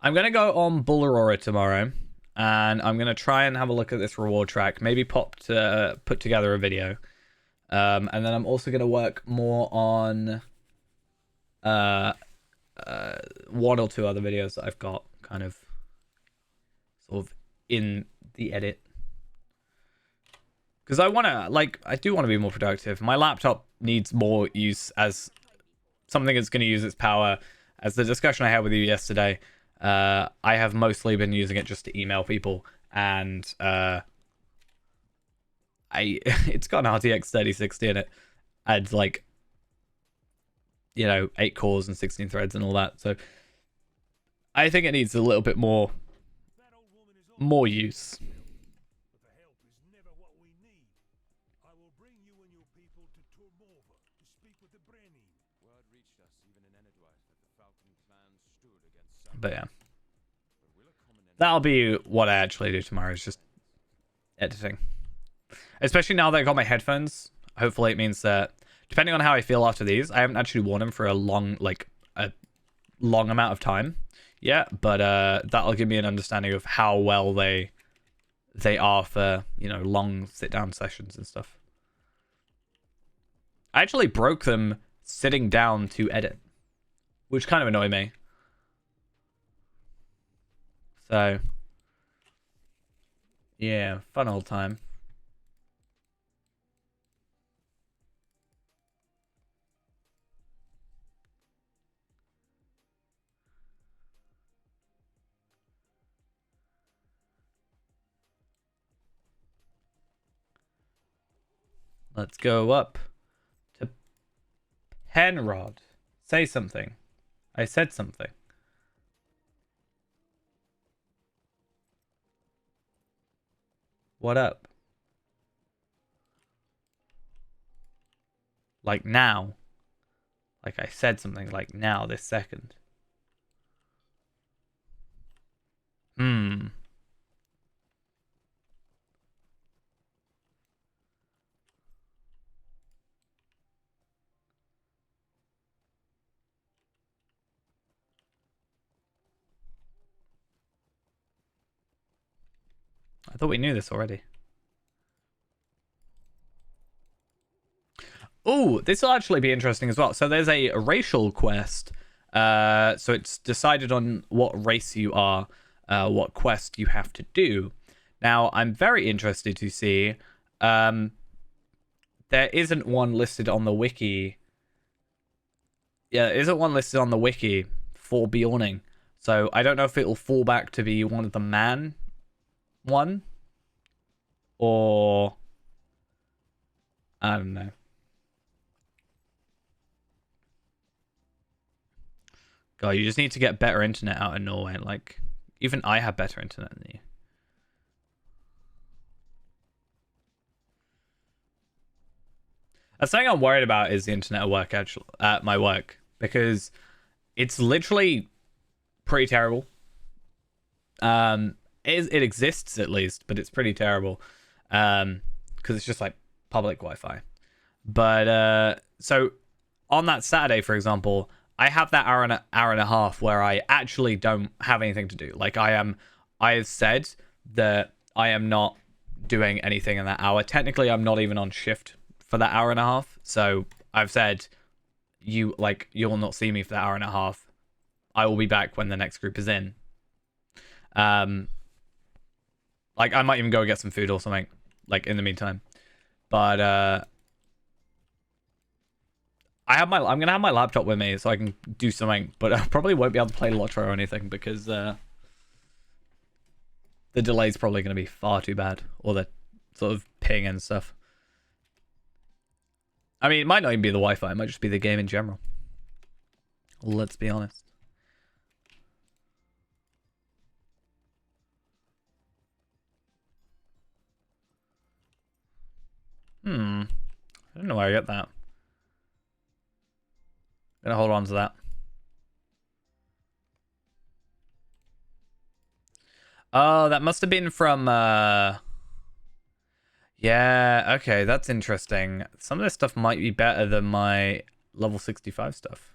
I'm gonna go on Bull Aurora tomorrow, and I'm gonna try and have a look at this reward track. Maybe put together a video. And then I'm also going to work more on 1 or 2 other videos that I've got kind of sort of in the edit. Because I want to, like, I do want to be more productive. My laptop needs more use as something that's going to use its power. As the discussion I had with you yesterday, I have mostly been using it just to email people, and it's got an RTX 3060 in it, and like you know, 8 cores and 16 threads and all that. So I think it needs a little bit more use. But the help is never what we need. I will bring you and your people to Turmova to speak with the Brenin. Word reached us even in Enedwite that the Falcon clan stood against some. But yeah, But will a common enemy that'll be what I actually do tomorrow, is just editing. Especially now that I got my headphones. Hopefully it means that, depending on how I feel after these, I haven't actually worn them for a long amount of time yet, but that'll give me an understanding of how well they are for, you know, long sit-down sessions and stuff. I actually broke them sitting down to edit, which kind of annoyed me. So, yeah, fun old time. Let's go up to Penrod. Say something. I said something. What up? Like now. Like I said something like now, this second. I thought we knew this already. Oh, this will actually be interesting as well. So there's a racial quest. So it's decided on what race you are, what quest you have to do. Now, I'm very interested to see. There isn't one listed on the wiki. Yeah, there isn't one listed on the wiki for Bjorning. So I don't know if it'll fall back to be one of the man one. Or I don't know. God, you just need to get better internet out in Norway. Like, even I have better internet than you. That's something I'm worried about, is the internet at work, actually, at my work, because it's literally pretty terrible. It exists at least, but it's pretty terrible, because it's just like public Wi-Fi. But so on that Saturday, for example, I have that hour and a half where I actually don't have anything to do. Like I have said that I am not doing anything in that hour. Technically, I'm not even on shift for that hour and a half. So I've said, you'll not see me for that hour and a half. I will be back when the next group is in. Like I might even go get some food or something, like in the meantime. But I'm gonna have my laptop with me so I can do something, but I probably won't be able to play Lotro or anything because the delay's probably gonna be far too bad, or the sort of ping and stuff. I mean, it might not even be the Wi-Fi; it might just be the game in general. Let's be honest. I don't know where I get that. Gonna hold on to that. Oh, that must have been from yeah, okay, that's interesting. Some of this stuff might be better than my level 65 stuff.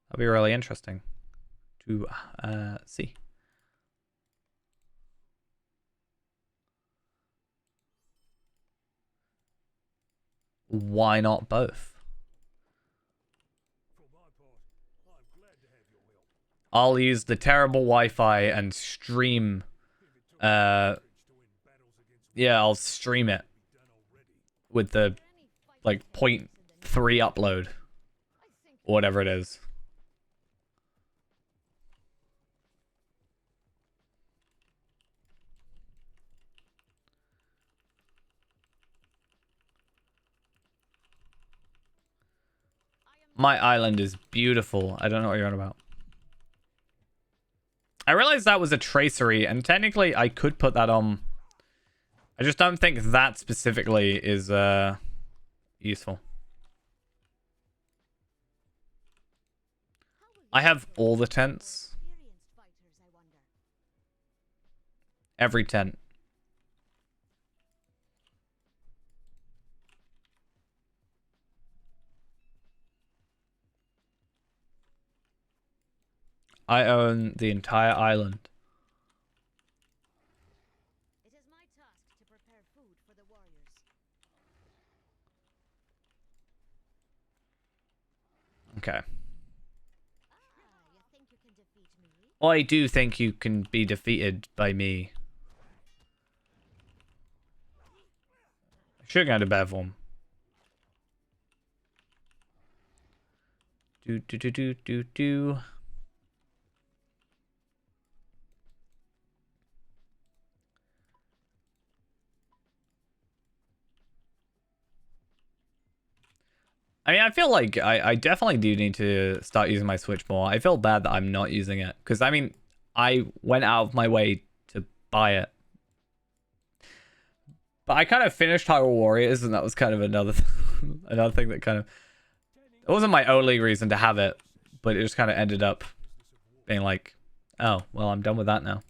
That'll be really interesting to see. Why not both? I'll use the terrible Wi-Fi and stream. Yeah, I'll stream it with the like 0.3 upload, or whatever it is. My island is beautiful. I don't know what you're on about. I realized that was a tracery, and technically I could put that on. I just don't think that specifically is useful. I have all the tents. Every tent. I own the entire island. It is my task to prepare food for the warriors. Okay. You think you can defeat me? I do think you can be defeated by me. Should go to bed form. Do. I mean, I feel like I definitely do need to start using my Switch more. I feel bad that I'm not using it. Because, I mean, I went out of my way to buy it. But I kind of finished Hyrule Warriors, and that was kind of another another thing that kind of... It wasn't my only reason to have it, but it just kind of ended up being like, oh, well, I'm done with that now.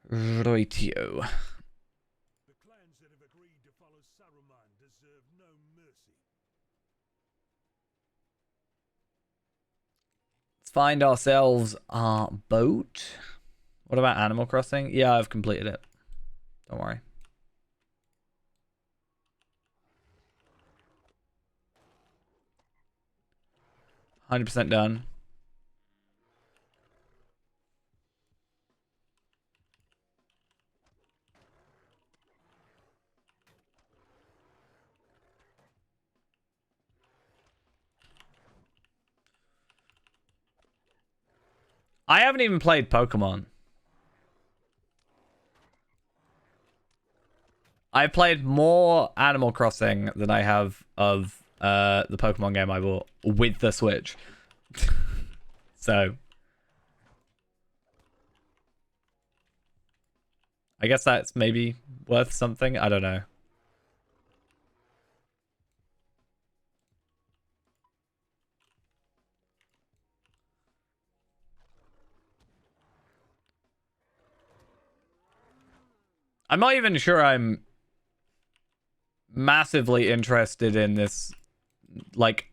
Rightio. The clans that have agreed to follow Saruman deserve no mercy. Let's find ourselves a boat. What about Animal Crossing? Yeah, I've completed it. Don't worry. %100 done. I haven't even played Pokemon. I've played more Animal Crossing than I have of the Pokemon game I bought with the Switch. So I guess that's maybe worth something. I don't know. I'm not even sure I'm massively interested in this. Like,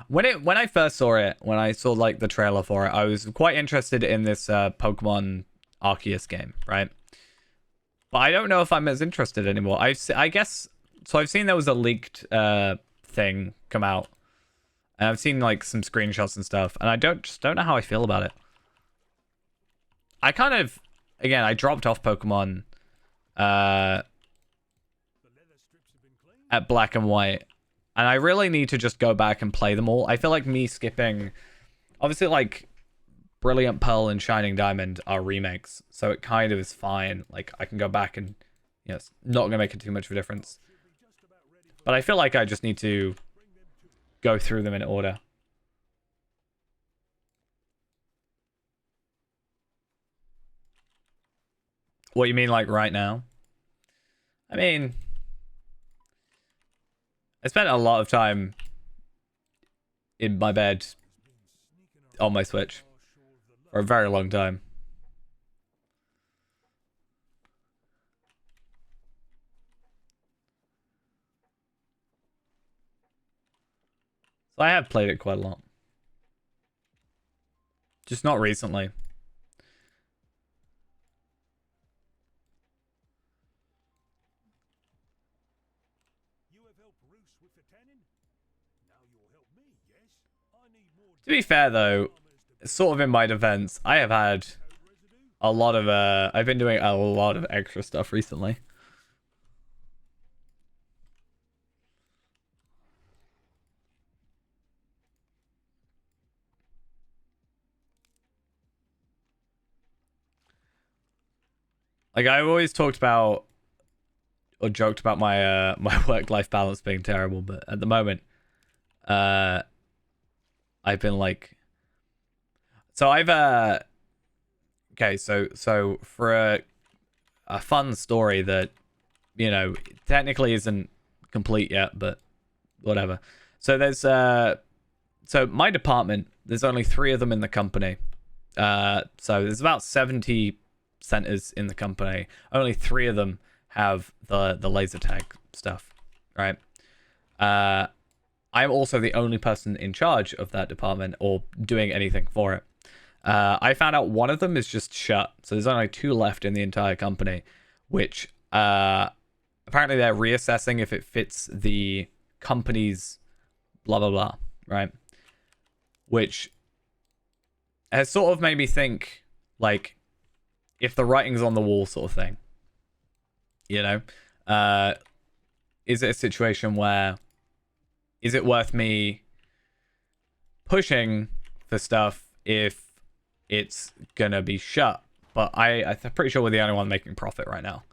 when I first saw it, when I saw like the trailer for it, I was quite interested in this Pokemon Arceus game, right? But I don't know if I'm as interested anymore. I guess so. I've seen there was a leaked thing come out, and I've seen like some screenshots and stuff, and I just don't know how I feel about it. I kind of, again, I dropped off Pokemon The leather strips have been cleaned. at Black and White, and I really need to just go back and play them all. I feel like me skipping, obviously, like Brilliant Pearl and Shining Diamond are remakes, so it kind of is fine. Like, I can go back and, you know, it's not gonna make it too much of a difference. But I feel like I just need to go through them in order. What you mean, like right now? I mean, I spent a lot of time in my bed on my Switch for a very long time. So I have played it quite a lot. Just not recently. You have helped Roos with the tannin? Now you'll help me, yes? I need more To be fair though, sort of in my defense, I have had code residue. a lot of I've been doing a lot of extra stuff recently. Like I always talked about or joked about my my work-life balance being terrible, but at the moment, I've been like, so I've okay, so for a fun story that, you know, technically isn't complete yet, but whatever. So there's so my department, there's only 3 of them in the company. So there's about 70 centers in the company. Only 3 of them have the laser tag stuff, right? I'm also the only person in charge of that department or doing anything for it. I found out one of them is just shut, so there's only 2 left in the entire company, which apparently they're reassessing if it fits the company's blah blah blah, right? Which has sort of made me think, like, if the writing's on the wall sort of thing, you know, is it a situation where is it worth me pushing for stuff if it's gonna be shut? But I'm pretty sure we're the only one making profit right now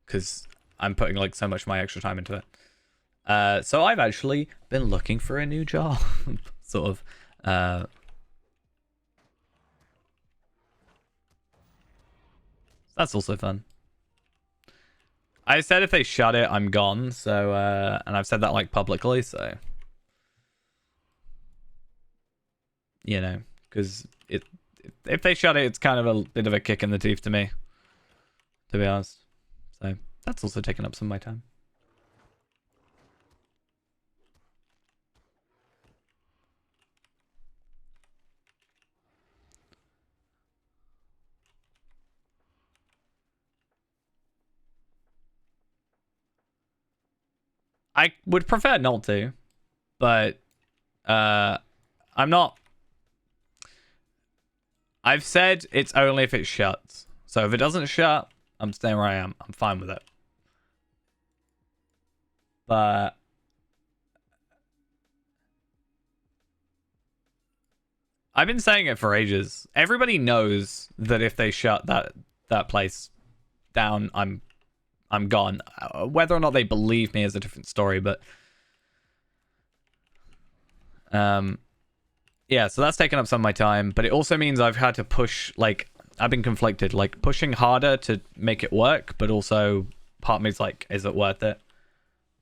because I'm putting like so much of my extra time into it. So I've actually been looking for a new job, sort of. That's also fun. I said if they shut it, I'm gone. So, and I've said that like publicly. So, you know, because if they shut it, it's kind of a bit of a kick in the teeth to me, to be honest. So that's also taken up some of my time. I would prefer not to, but I'm not. I've said it's only if it shuts. So if it doesn't shut, I'm staying where I am. I'm fine with it. But I've been saying it for ages. Everybody knows that if they shut that place down, I'm gone. Whether or not they believe me is a different story, but yeah, so that's taken up some of my time, but it also means I've had to push, like, I've been conflicted, like pushing harder to make it work, but also part of me's like, is it worth it?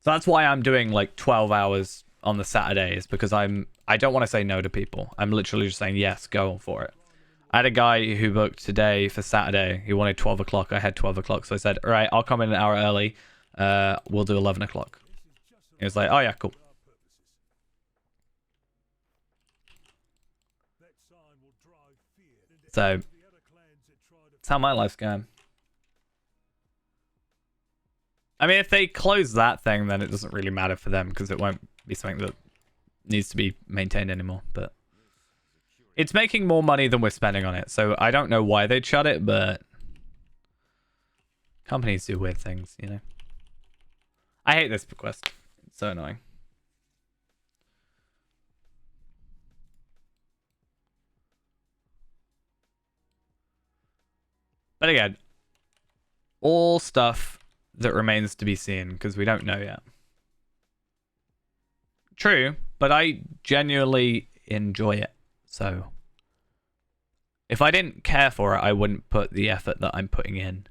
So that's why I'm doing like 12 hours on the Saturdays, because I don't want to say no to people. I'm literally just saying yes, go for it. I had a guy who booked today for Saturday. He wanted 12 o'clock. I had 12 o'clock, so I said, all right, I'll come in an hour early. We'll do 11 o'clock. He was like, oh yeah, cool. So that's how my life's going. I mean, if they close that thing, then it doesn't really matter for them because it won't be something that needs to be maintained anymore. But it's making more money than we're spending on it. So I don't know why they'd shut it, but companies do weird things, you know. I hate this request. It's so annoying. But again, all stuff that remains to be seen because we don't know yet. True, but I genuinely enjoy it. So if I didn't care for it, I wouldn't put the effort that I'm putting in.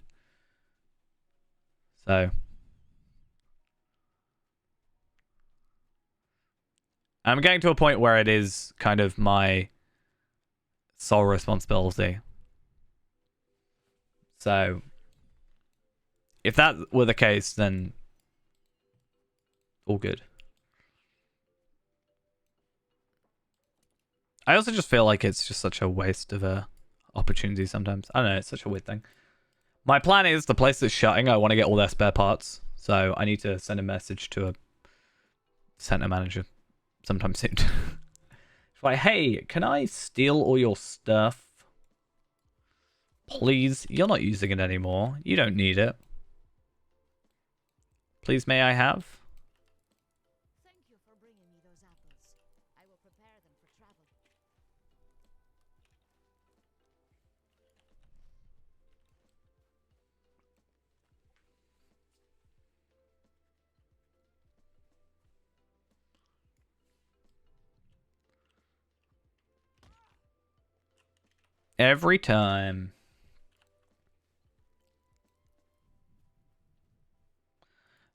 So I'm getting to a point where it is kind of my sole responsibility. So if that were the case, then all good. I also just feel like it's just such a waste of a opportunity sometimes. I don't know, it's such a weird thing. My plan is the place that's shutting, I want to get all their spare parts. So I need to send a message to a center manager sometime soon. It's like, hey, can I steal all your stuff? Please, you're not using it anymore. You don't need it. Please, may I have? Thank you for bringing me those apples. I will prepare them for travel. Every time.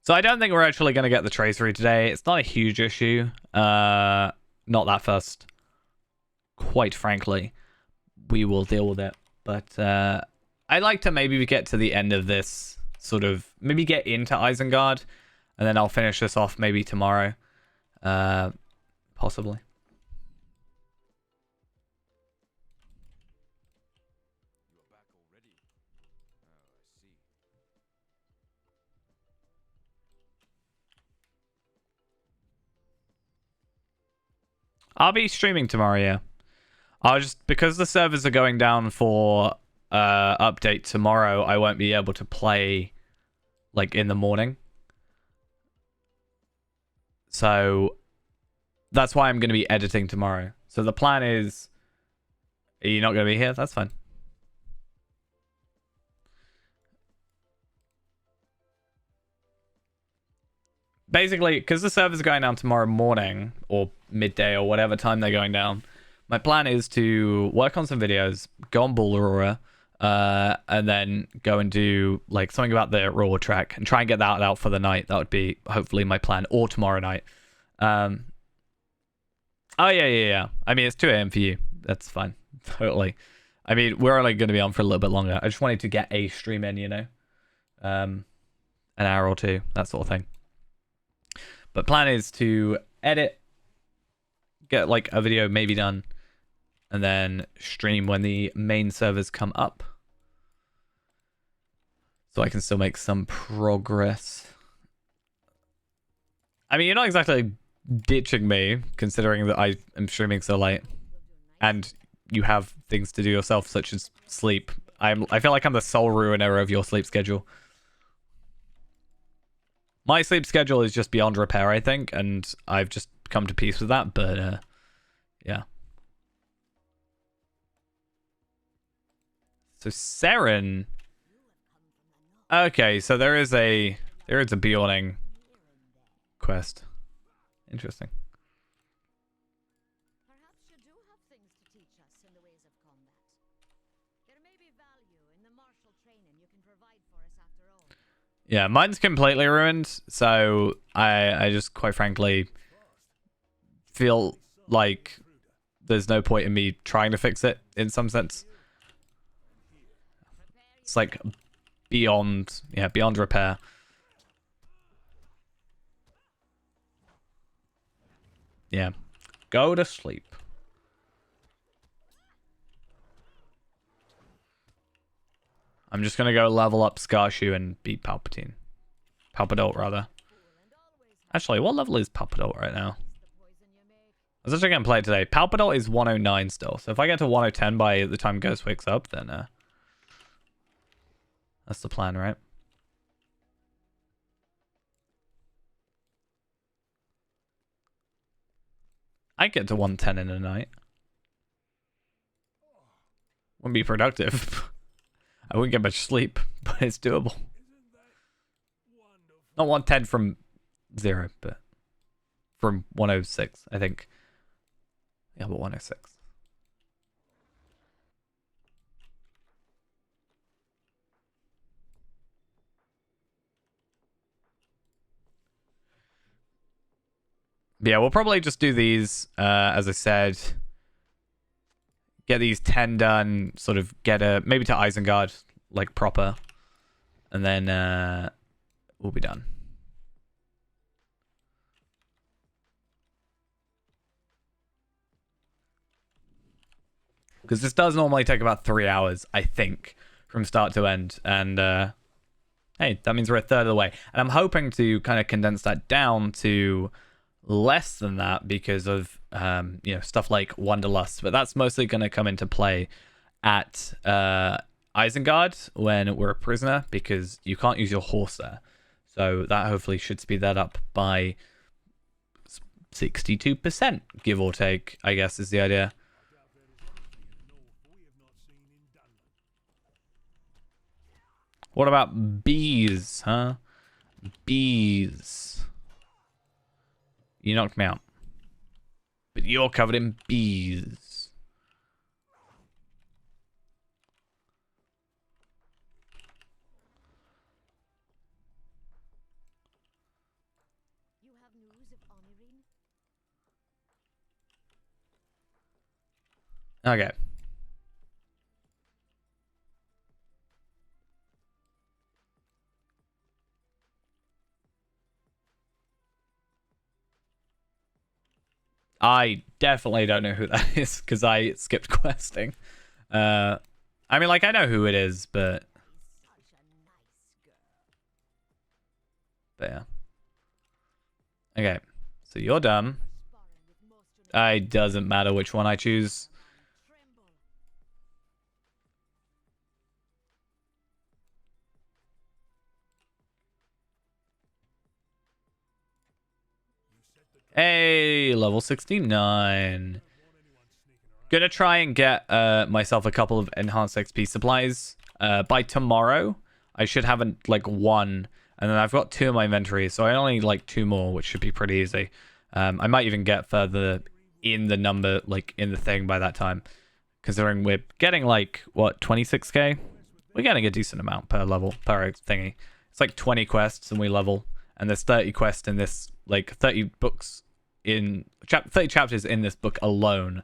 So I don't think we're actually going to get the Tracery today. It's not a huge issue. Not that first. Quite frankly. We will deal with it. But I'd like to maybe get to the end of this. Sort of, maybe get into Isengard. And then I'll finish this off maybe tomorrow. Possibly. You are back already. Oh, I see. I'll be streaming tomorrow, yeah. I'll just, because the servers are going down for update tomorrow, I won't be able to play like in the morning. So that's why I'm going to be editing tomorrow. So the plan is, are you not going to be here? That's fine. Basically, because the servers are going down tomorrow morning or midday or whatever time they're going down, my plan is to work on some videos, go on Bull Aurora, and then go and do like something about the Aurora track and try and get that out for the night. That would be hopefully my plan, or tomorrow night. Oh yeah. I mean, it's 2 a.m. for you. That's fine. Totally. I mean, we're only going to be on for a little bit longer. I just wanted to get a stream in, you know, an hour or two, that sort of thing. But plan is to edit, get like a video maybe done, and then stream when the main servers come up. So I can still make some progress. I mean, you're not exactly ditching me, considering that I am streaming so late. And you have things to do yourself, such as sleep. I feel like I'm the sole ruiner of your sleep schedule. My sleep schedule is just beyond repair, I think, and I've just come to peace with that, but, yeah. So, Seren... Okay, so there is a Bjorning quest. Interesting. Perhaps you do have things to teach us in the ways of combat. There may be value in the martial training you can provide for us after all. Yeah, mine's completely ruined, so I just quite frankly feel like there's no point in me trying to fix it in some sense. It's like beyond repair. Yeah. Go to sleep. I'm just gonna go level up Scarshoe and beat Palpatine. Palpadol, rather. Actually, what level is Palpadol right now? I was actually gonna play it today. Palpadol is 109 still, so if I get to 110 by the time Ghost wakes up, then that's the plan, right? I get to 110 in a night. Wouldn't be productive. I wouldn't get much sleep, but it's doable. Not 110 from 0, but from 106, I think. Yeah, but 106. Yeah, we'll probably just do these, as I said. Get these 10 done, sort of get maybe to Isengard, like proper. And then we'll be done. Because this does normally take about 3 hours, I think, from start to end. And hey, that means we're a third of the way. And I'm hoping to kind of condense that down to less than that because of stuff like Wanderlust, but that's mostly going to come into play at Isengard when we're a prisoner, because you can't use your horse there. So that hopefully should speed that up by 62%, give or take, I guess is the idea. What about bees, huh? Bees. You knocked me out. But you're covered in bees. Okay. I definitely don't know who that is because I skipped questing. I mean, like, I know who it is, but yeah. Okay, so you're done. It doesn't matter which one I choose. Hey, level 69. Gonna try and get myself a couple of enhanced XP supplies. By tomorrow, I should have like one, and then I've got 2 in my inventory, so I only like 2 more, which should be pretty easy. I might even get further in the number, like in the thing by that time, considering we're getting like what 26k. We're getting a decent amount per level per thingy. It's like 20 quests and we level, and there's 30 quests in this, like 30 books in 30 chapters in this book alone.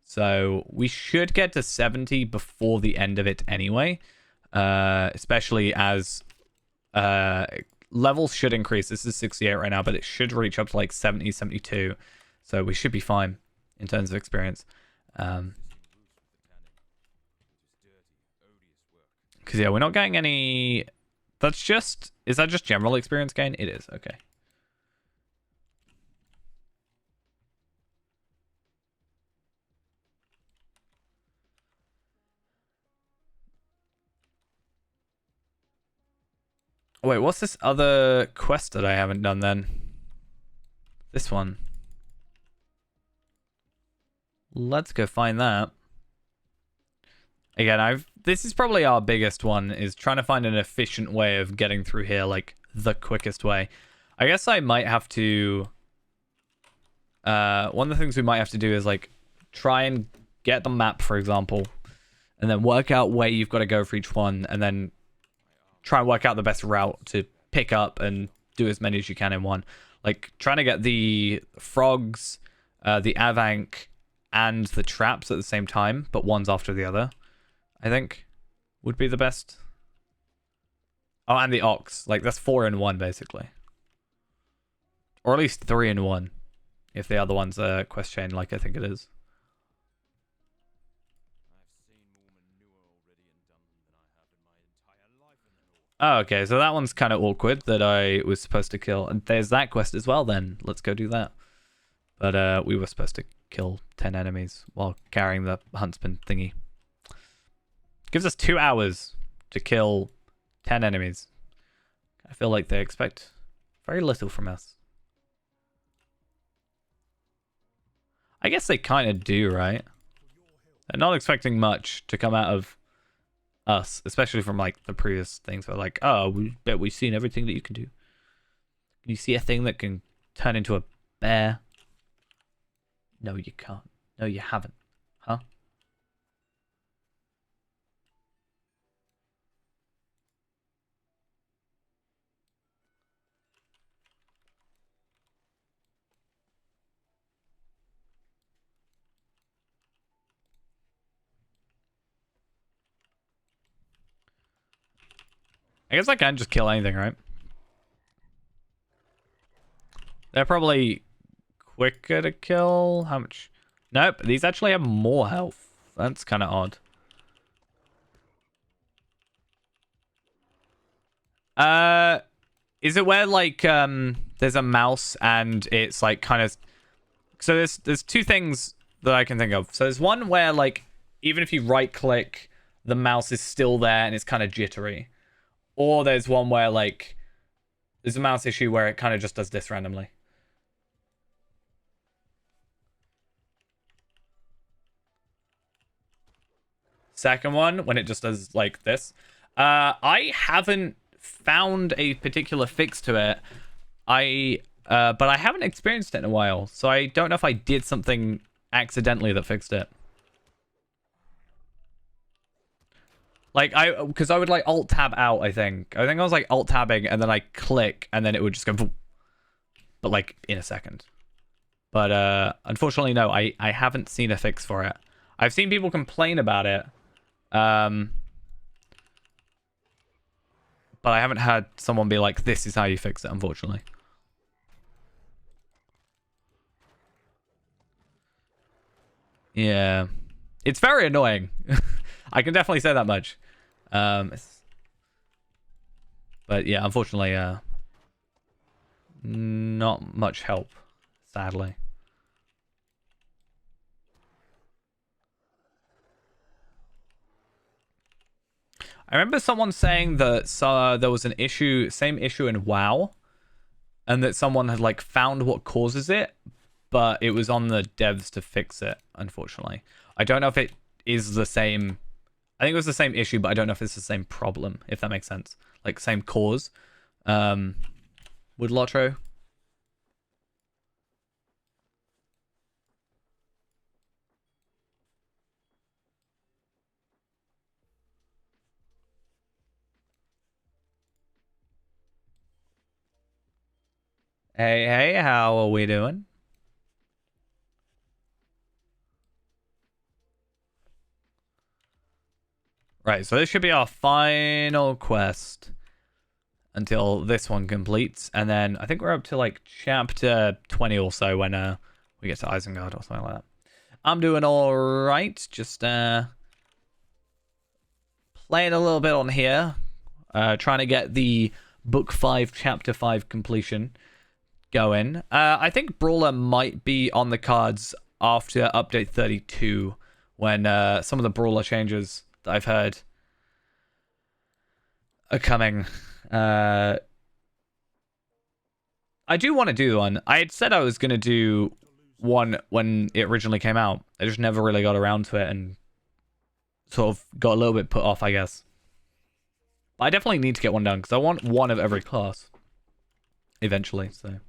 So we should get to 70 before the end of it anyway, especially as levels should increase. This is 68 right now, but it should reach up to like 70, 72. So we should be fine in terms of experience. Because yeah, we're not getting any... That's just... Is that just general experience gain? It is, okay. Wait, what's this other quest that I haven't done then? This one. Let's go find that. Again, this is probably our biggest one, is trying to find an efficient way of getting through here, like the quickest way. I guess I might have to... one of the things we might have to do is like try and get the map, for example, and then work out where you've got to go for each one, and then try and work out the best route to pick up and do as many as you can in one. Like trying to get the frogs, the avank, and the traps at the same time, but one's after the other, I think would be the best. Oh, and the ox. Like that's 4 in 1 basically. Or at least 3 in 1. If the other one's a quest chain, like I think it is. Oh, okay, so that one's kind of awkward that I was supposed to kill. And there's that quest as well then. Let's go do that. But we were supposed to kill 10 enemies while carrying the huntsman thingy. Gives us 2 hours to kill 10 enemies. I feel like they expect very little from us. I guess they kind of do, right? They're not expecting much to come out of us, especially from like the previous things where like, oh, we bet we've seen everything that you can do. Can you see a thing that can turn into a bear? No, you can't. No, you haven't. Huh? I guess I can just kill anything, right? They're probably quicker to kill. How much? Nope, these actually have more health. That's kind of odd. Is it where like there's a mouse and it's like kind of... So there's 2 things that I can think of. So there's one where like even if you right click, the mouse is still there and it's kind of jittery. Or there's one where like there's a mouse issue where it kind of just does this randomly. Second one, when it just does like this. I haven't found a particular fix to it. But I haven't experienced it in a while, so I don't know if I did something accidentally that fixed it. Like, because I would like alt tab out, I think. I was like alt tabbing and then I click and then it would just go, but like in a second. But unfortunately, no, I haven't seen a fix for it. I've seen people complain about it. But I haven't had someone be like, this is how you fix it, unfortunately. Yeah. It's very annoying. I can definitely say that much. But yeah, unfortunately, not much help, sadly. I remember someone saying that there was an issue, same issue in WoW, and that someone had like found what causes it, but it was on the devs to fix it, unfortunately. I don't know if it is the same. I think it was the same issue, but I don't know if it's the same problem, if that makes sense. Like, same cause. Would Lotro? Hey, how are we doing? Right, so this should be our final quest until this one completes, and then I think we're up to like chapter 20 or so when we get to Isengard or something like that. I'm doing all right, just playing a little bit on here, trying to get the book 5 chapter 5 completion going. I think Brawler might be on the cards after update 32 when some of the Brawler changes that I've heard are coming. I do want to do one. I had said I was going to do one when it originally came out. I just never really got around to it and sort of got a little bit put off, I guess. But I definitely need to get one done because I want one of every class eventually, so...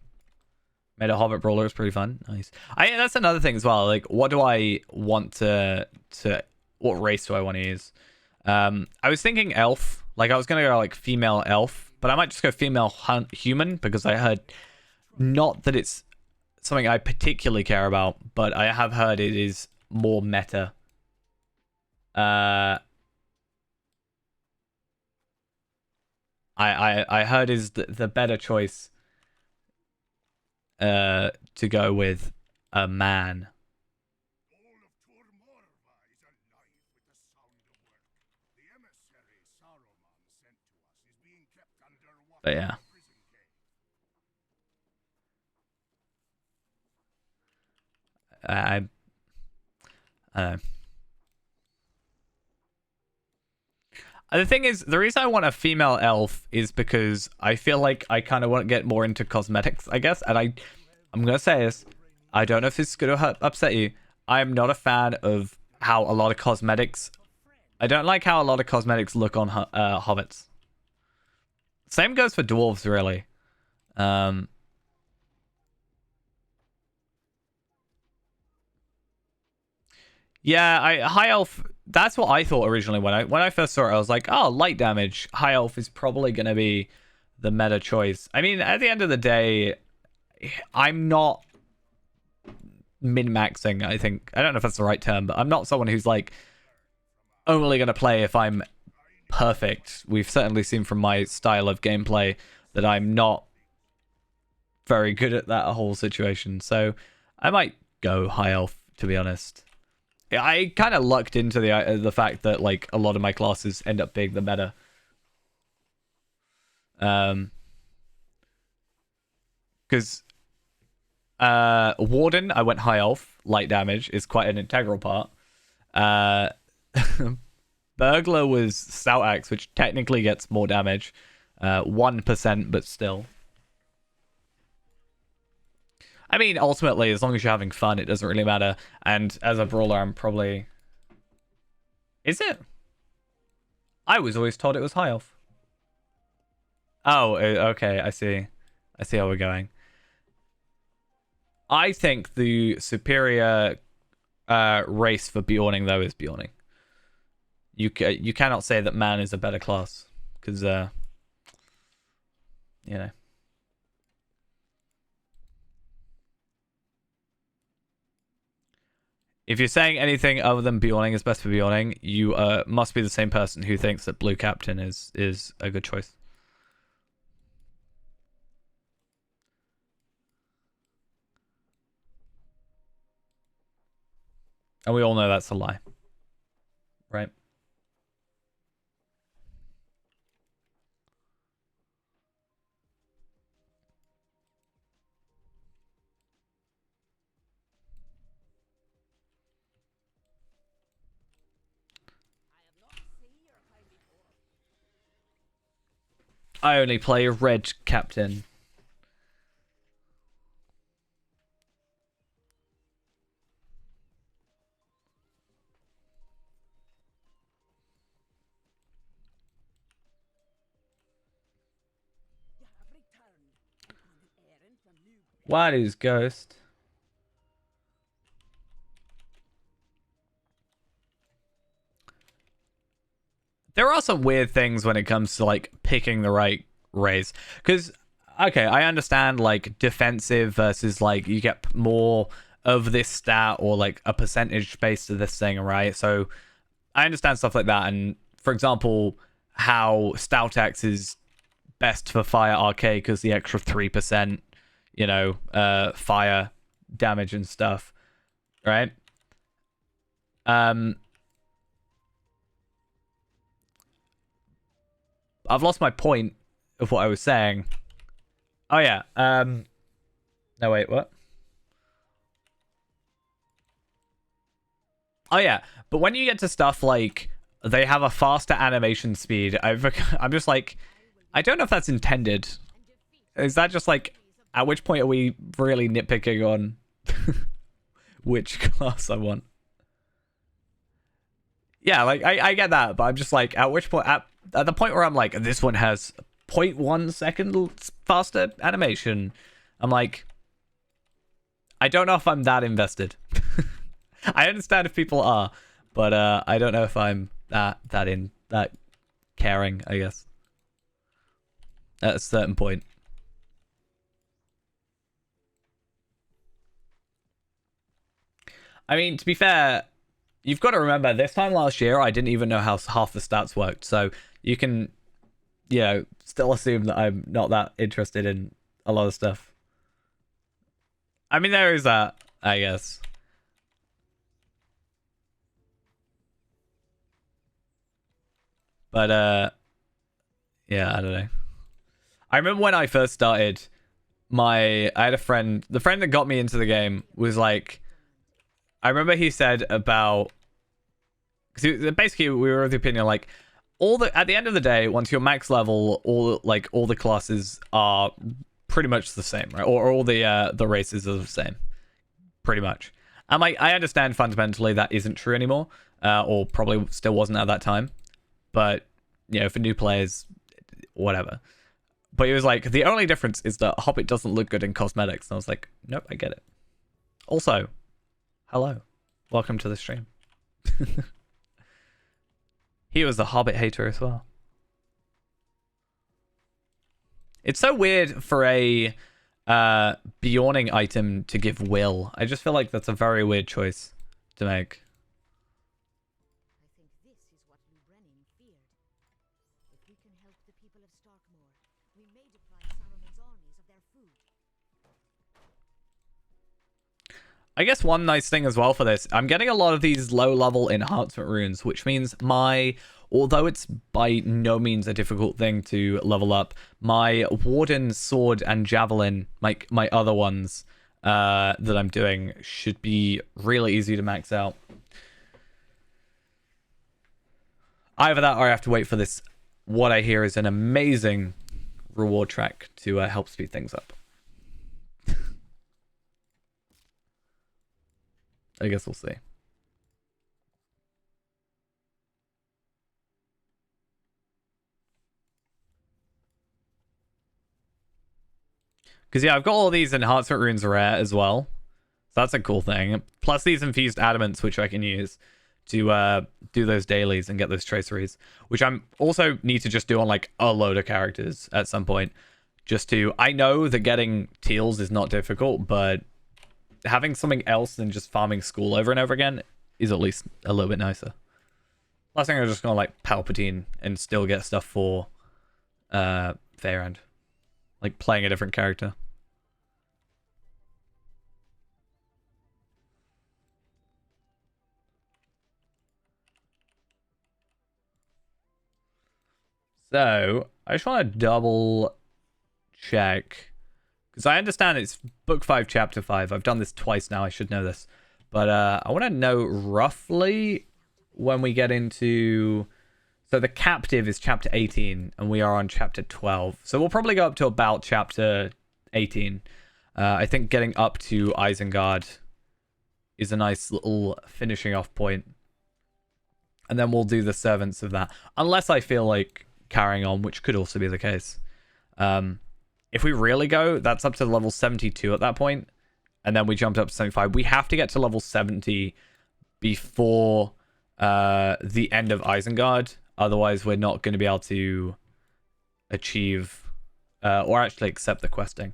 Made a Hobbit Brawler is pretty fun. Nice. That's another thing as well. Like, what do I want to what race do I want to use? I was thinking elf. Like, I was gonna go like female elf, but I might just go female human because I heard, not that it's something I particularly care about, but I have heard it is more meta. I heard is the better choice to go with a man. But yeah. I don't know. The thing is, the reason I want a female elf is because I feel like I kind of want to get more into cosmetics, I guess. And I'm going to say this. I don't know if this is going to upset you. I'm not a fan of how a lot of cosmetics... I don't like how a lot of cosmetics look on hobbits. Same goes for dwarves, really. Yeah, high elf... That's what I thought originally when I first saw it. I was like, oh, light damage. High elf is probably going to be the meta choice. I mean, at the end of the day, I'm not min-maxing, I think. I don't know if that's the right term, but I'm not someone who's like only going to play if I'm perfect. We've certainly seen from my style of gameplay that I'm not very good at that whole situation. So I might go high elf, to be honest. I kind of lucked into the fact that like a lot of my classes end up being the meta. Because Warden, I went high elf. Light damage is quite an integral part. Burglar was Stout Axe, which technically gets more damage. 1%, but still. I mean, ultimately, as long as you're having fun, it doesn't really matter. And as a brawler, I'm probably... Is it? I was always told it was high elf. Oh, okay, I see. I see how we're going. I think the superior race for Bjorning, though, is Bjorning. You cannot say that man is a better class. Because, you know... If you're saying anything other than Bjorning is best for Bjorning, you must be the same person who thinks that Blue Captain is a good choice. And we all know that's a lie. Right? I only play Red Captain. What is Ghost? There are some weird things when it comes to like picking the right race. Because, okay, I understand like defensive versus like you get more of this stat or like a percentage based to this thing, right? So I understand stuff like that. And for example, how Stoutex is best for fire arcade because the extra 3%, you know, fire damage and stuff, right? I've lost my point of what I was saying. Oh yeah. No wait, what? Oh yeah, but when you get to stuff like they have a faster animation speed, I'm just like, I don't know if that's intended. Is that just like, at which point are we really nitpicking on which class I want? Yeah, like I get that, but I'm just like, at which point, at the point where I'm like, this one has 0.1 second faster animation, I'm like, I don't know if I'm that invested. I understand if people are, but I don't know if I'm that caring, I guess. At a certain point. I mean, to be fair, you've got to remember, this time last year, I didn't even know how half the stats worked. So you can, you know, still assume that I'm not that interested in a lot of stuff. I mean, there is that, I guess. But, yeah, I don't know. I remember when I first started, I had a friend, the friend that got me into the game was like, I remember he said about, because basically we were of the opinion like, at the end of the day, once you're max level, all the classes are pretty much the same, right? Or all the races are the same, pretty much. And like, I understand fundamentally that isn't true anymore, or probably still wasn't at that time. But you know, for new players, whatever. But he was like, the only difference is that Hobbit doesn't look good in cosmetics. And I was like, nope, I get it. Also, hello. Welcome to the stream. He was a Hobbit hater as well. It's so weird for a Bjorning item to give will. I just feel like that's a very weird choice to make. I think this is what Lou Brennan feared. If we can help the people of Starkmore, we may deprive Saruman's armies of their food. I guess one nice thing as well for this, I'm getting a lot of these low-level enhancement runes, which means although it's by no means a difficult thing to level up, my Warden Sword and Javelin, my other ones that I'm doing, should be really easy to max out. Either that or I have to wait for this, what I hear is an amazing reward track to help speed things up. I guess we'll see. Because yeah, I've got all these enhancement runes rare as well. So that's a cool thing. Plus these infused adamants, which I can use to do those dailies and get those traceries. Which I'm also need to just do on like a load of characters at some point. Just to... I know that getting teals is not difficult, but having something else than just farming school over and over again is at least a little bit nicer. Last thing I'm just gonna like Palpatine and still get stuff for Fairend. Like playing a different character. So I just want to double check because I understand it's book 5 chapter 5. I've done this twice now, I should know this, but I want to know roughly when we get into, so the captive is chapter 18 and we are on chapter 12, so we'll probably go up to about chapter 18. I think getting up to Isengard is a nice little finishing off point, and then we'll do the servants of that, unless I feel like carrying on, which could also be the case. If we really go, that's up to level 72 at that point, and then we jumped up to 75. We have to get to level 70 before the end of Isengard, otherwise we're not going to be able to achieve or actually accept the questing.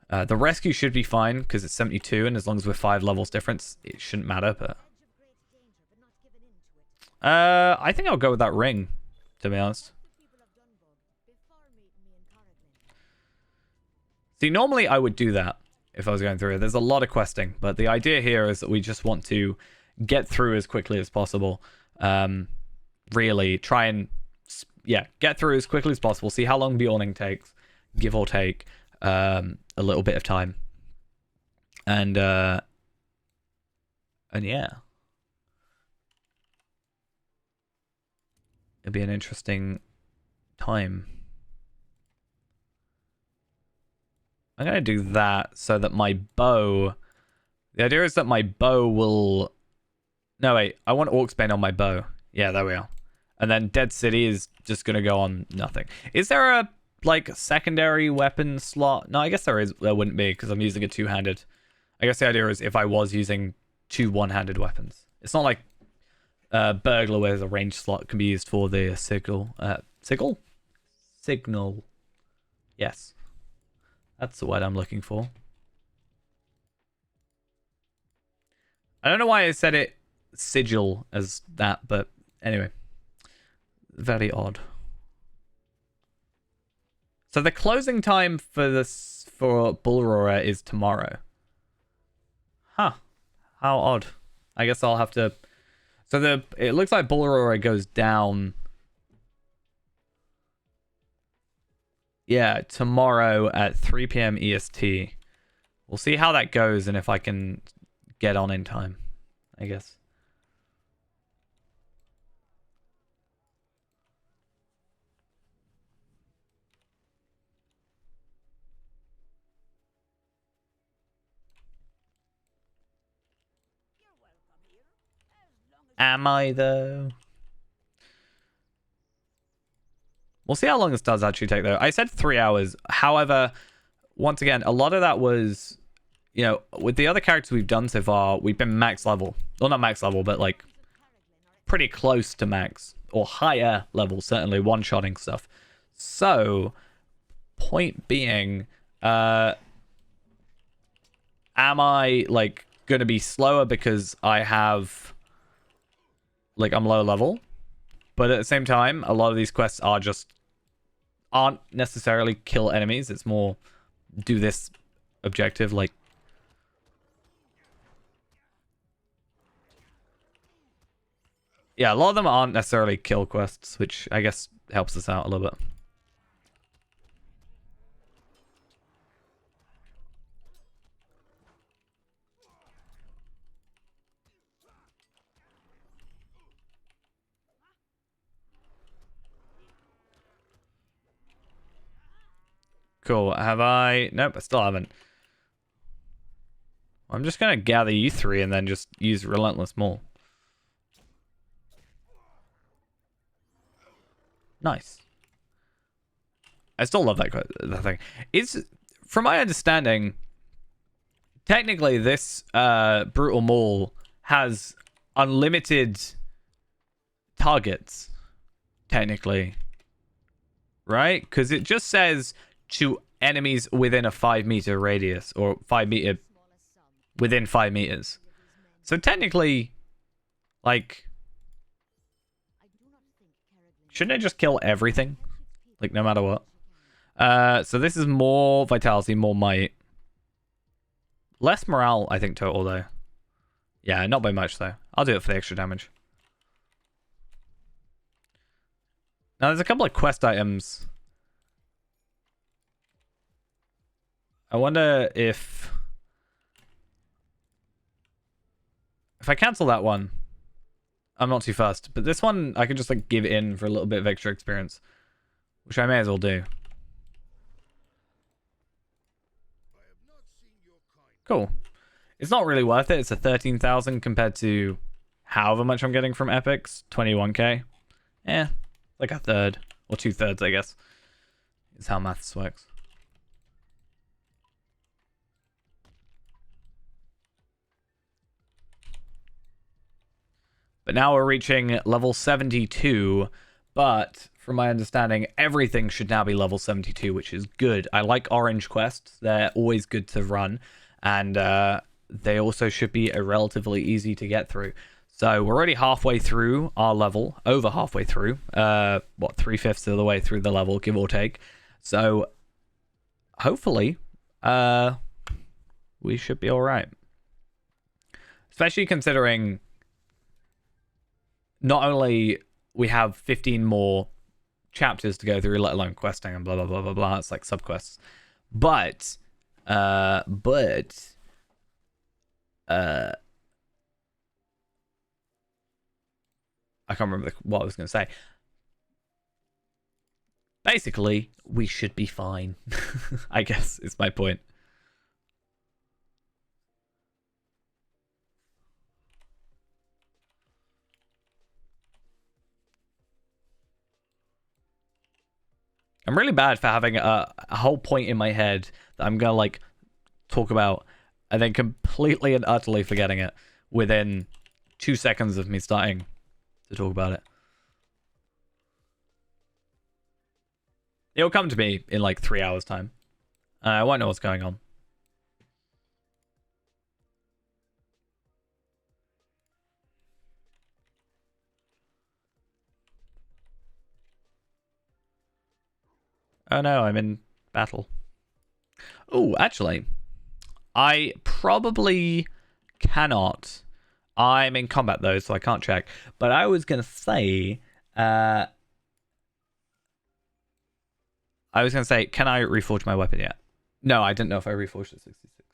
The rescue should be fine because it's 72, and as long as we're 5 levels difference, it shouldn't matter. But I think I'll go with that ring, to be honest. See, normally I would do that if I was going through it. There's a lot of questing, but the idea here is that we just want to get through as quickly as possible. Really try and, yeah, get through as quickly as possible. See how long Bjorning takes, give or take a little bit of time. And yeah. It'll be an interesting time. I'm going to do that so that my bow... The idea is that my bow will... No, wait. I want Orcsbane on my bow. Yeah, there we are. And then Dead City is just going to go on nothing. Is there a, like, secondary weapon slot? No, I guess there is. There wouldn't be because I'm using a two-handed. I guess the idea is if I was using 2 one-handed weapons. It's not like Burglar where the range slot can be used for the signal. Signal. Yes. That's the word I'm looking for. I don't know why I said it sigil as that, but anyway. Very odd. So the closing time for this for Bullroarer is tomorrow. Huh. How odd. I guess I'll have to... So it looks like Bullroarer goes down... Yeah, tomorrow at 3 p.m. EST. We'll see how that goes and if I can get on in time, I guess. Am I, though? We'll see how long this does actually take, though. I said 3 hours. However, once again, a lot of that was, you know, with the other characters we've done so far, we've been max level. Well, not max level, but, like, pretty close to max. Or higher level, certainly, one-shotting stuff. So, point being, am I, like, going to be slower because I have, like, I'm low level? But at the same time, a lot of these quests aren't necessarily kill enemies. It's more do this objective, like... Yeah, a lot of them aren't necessarily kill quests, which I guess helps us out a little bit. Cool. Have I... Nope, I still haven't. I'm just going to gather you 3 and then just use Relentless Maul. Nice. I still love that thing. It's, from my understanding, technically this Brutal Maul has unlimited targets, technically. Right? Because it just says... to enemies within a 5-meter radius, or 5-meter within 5 meters. So technically, like, I do not think Carrigan shouldn't I just kill everything? help its people Like, no matter what. as you can. So this is more vitality, more might. Less morale, I think, total, though. Yeah, not by much, though. I'll do it for the extra damage. Now, there's a couple of quest items. I wonder if I cancel that one, I'm not too fussed. But this one, I can just, like, give in for a little bit of extra experience, which I may as well do. Cool. It's not really worth it. It's a 13,000 compared to however much I'm getting from epics, 21k. Eh, like a third or 2/3, I guess, is how maths works. But now we're reaching level 72, but from my understanding, everything should now be level 72, which is good. I like orange quests. They're always good to run, and they also should be relatively easy to get through. So we're already halfway through our level, over halfway through. What, 3/5 of the way through the level, give or take. So hopefully, we should be all right. Especially considering not only we have 15 more chapters to go through, let alone questing and blah blah blah blah blah. It's like subquests, but I can't remember what I was going to say. Basically, we should be fine. I guess is my point. I'm really bad for having a whole point in my head that I'm going to, like, talk about and then completely and utterly forgetting it within 2 seconds of me starting to talk about it. It'll come to me in like 3 hours time. I won't know what's going on. Oh no, I'm in battle. Oh, actually, I probably cannot. I'm in combat though, so I can't check. But I was gonna say, can I reforge my weapon yet? No, I didn't know if I reforged at 66.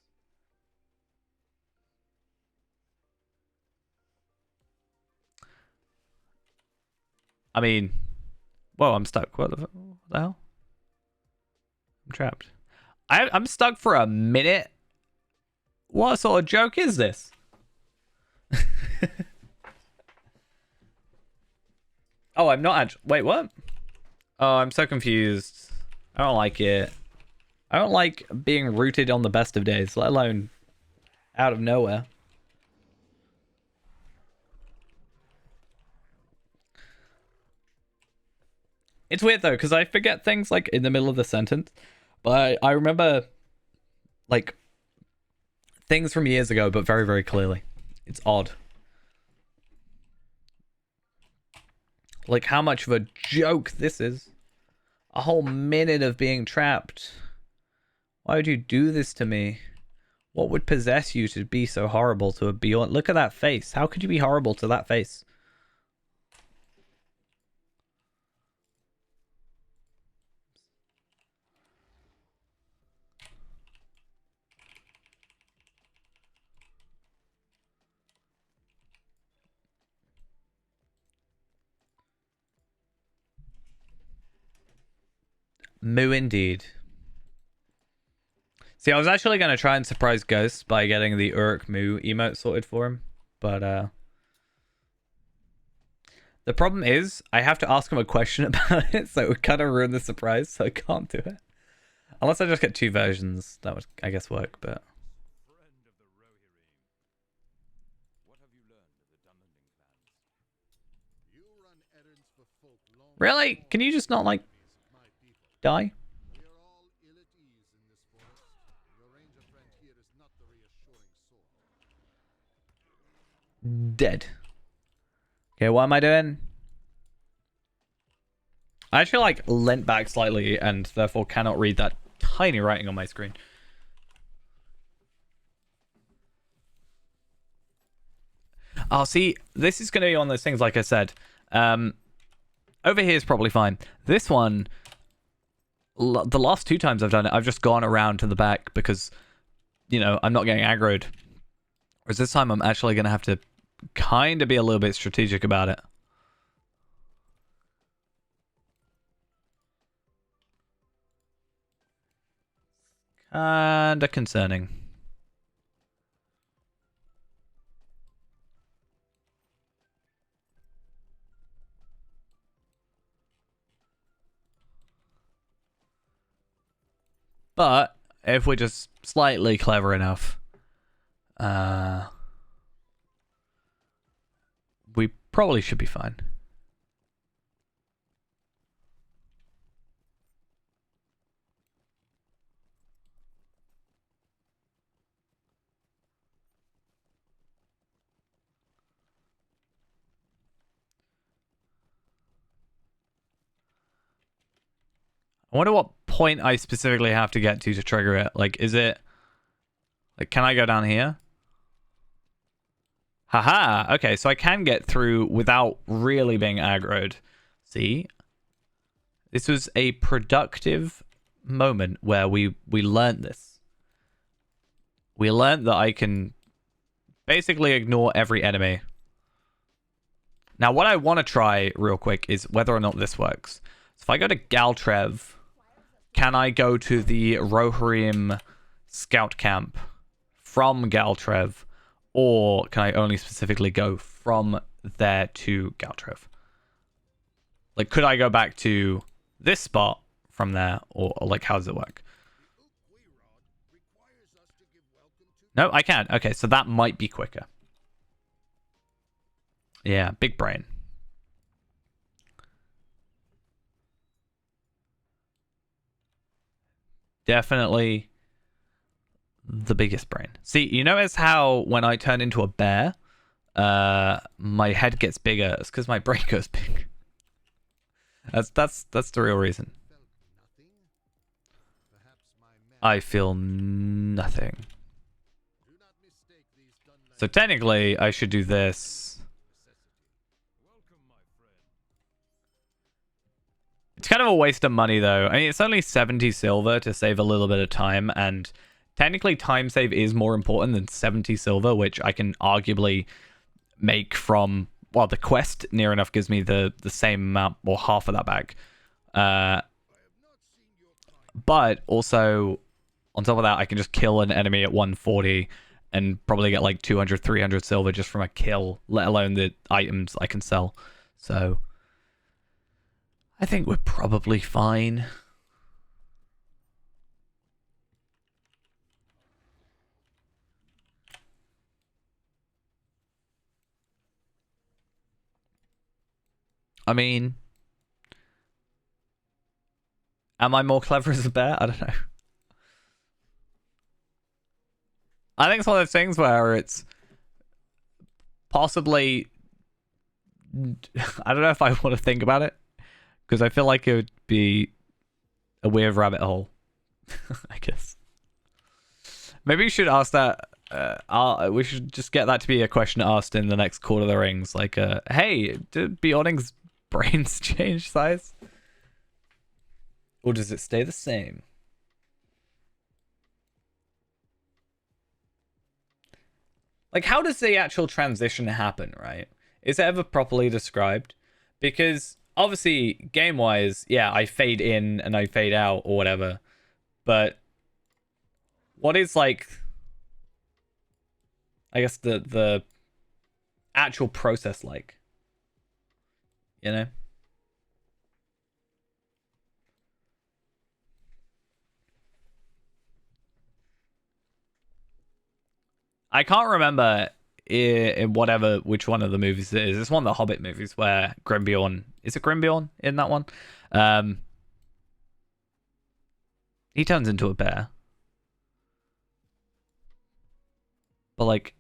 I mean, whoa, I'm stuck. What the hell? I'm trapped. I'm stuck for a minute. What sort of joke is this? Oh, I'm not actually. Wait, what? Oh, I'm so confused. I don't like it. I don't like being rooted on the best of days, let alone out of nowhere. It's weird though, because I forget things like in the middle of the sentence, but I remember like things from years ago, but very, very clearly. It's odd. Like how much of a joke this is. A whole minute of being trapped. Why would you do this to me? What would possess you to be so horrible to a beyond? Look at that face. How could you be horrible to that face? Moo indeed. See, I was actually going to try and surprise Ghost by getting the Uruk Moo emote sorted for him, but the problem is I have to ask him a question about it, so it would kind of ruin the surprise, so I can't do it. Unless I just get 2 versions, that would, I guess, work, but... Friend of the Rohirrim, what have you learned of the Dunlending clans? You run errands for folk long Really? Can you just not, like, my people. die? We are all ill at ease in this forest. Your ranger friend here is not the reassuring sort. dead. Okay, what am I doing? I actually like leant back slightly and therefore cannot read that tiny writing on my screen. Oh, see, this is going to be one of those things, like I said. Over here is probably fine. This one, the last 2 times I've done it, I've just gone around to the back because, you know, I'm not getting aggroed. Whereas this time I'm actually going to have to kind of be a little bit strategic about it. Kinda concerning. But if we're just slightly clever enough, we probably should be fine. I wonder what point I specifically have to get to trigger it. Like, is it... Like, can I go down here? Haha! Okay, so I can get through without really being aggroed. See? This was a productive moment where we learned this. We learned that I can basically ignore every enemy. Now, what I want to try real quick is whether or not this works. So if I go to Galtrev, can I go to the Rohirrim scout camp from Galtrev, or can I only specifically go from there to Galtrev? Like, could I go back to this spot from there, or like, how does it work? No, I can't. Okay, so that might be quicker. Yeah, big brain. Definitely the biggest brain. See, you notice how when I turn into a bear, my head gets bigger. It's because my brain goes big. That's the real reason. I feel nothing. So technically, I should do this. It's kind of a waste of money, though. I mean, it's only 70 silver to save a little bit of time, and technically time save is more important than 70 silver, which I can arguably make from... Well, the quest near enough gives me the same amount, or half of that back. But also, on top of that, I can just kill an enemy at 140 and probably get like 200, 300 silver just from a kill, let alone the items I can sell. So I think we're probably fine. I mean, am I more clever as a bear? I don't know. I think it's one of those things where it's possibly... I don't know if I want to think about it, because I feel like it would be a weird rabbit hole, I guess. Maybe we should ask that. We should just get that to be a question asked in the next Court of the Rings. Like, hey, did Beorning's brains change size? Or does it stay the same? Like, how does the actual transition happen, right? Is it ever properly described? Because, obviously, game-wise, yeah, I fade in and I fade out or whatever. But what is, like... I guess the actual process like? You know? I can't remember in whatever which one of the movies it is. It's one of the Hobbit movies where Grimbeorn... Is it Grimbeorn in that one? He turns into a bear. But like...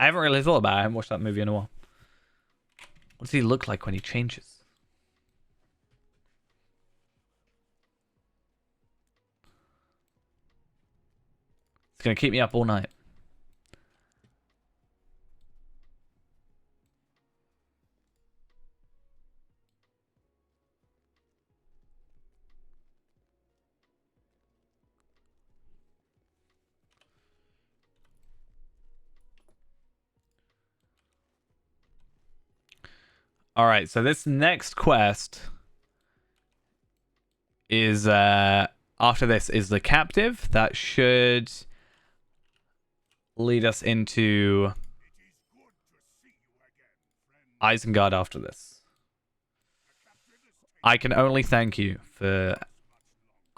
I haven't really thought about it. I haven't watched that movie in a while. What does he look like when he changes? It's going to keep me up all night. All right, so this next quest is after this is the captive. That should lead us into Isengard after this. I can only thank you for...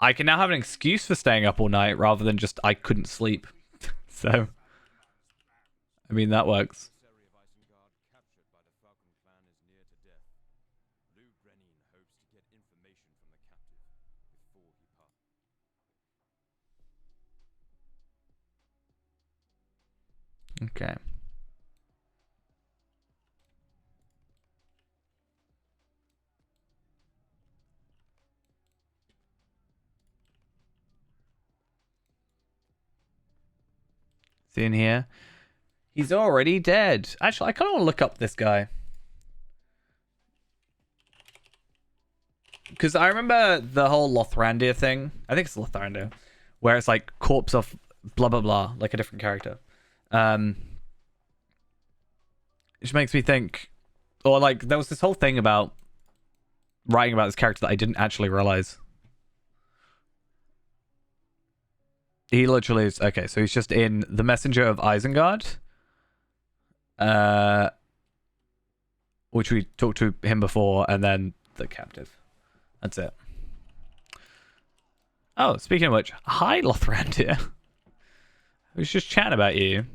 I can now have an excuse for staying up all night rather than just I couldn't sleep. So, I mean, that works. Emissary of Isengard captured by the Falcon clan is near to death. Lou Brenin hopes to get information from the captive before he passes. Okay. See in here? He's already dead. Actually, I kind of want to look up this guy. Because I remember the whole Lothrandir thing. I think it's Lothrandir. Where it's like corpse of blah blah blah. Like a different character. Which makes me think... Or like, there was this whole thing about writing about this character that I didn't actually realize. He literally is... Okay, so he's just in The Messenger of Isengard. Which we talked to him before, and then the captive. That's it. Oh, speaking of which, hi Lothrandir. I was just chatting about you.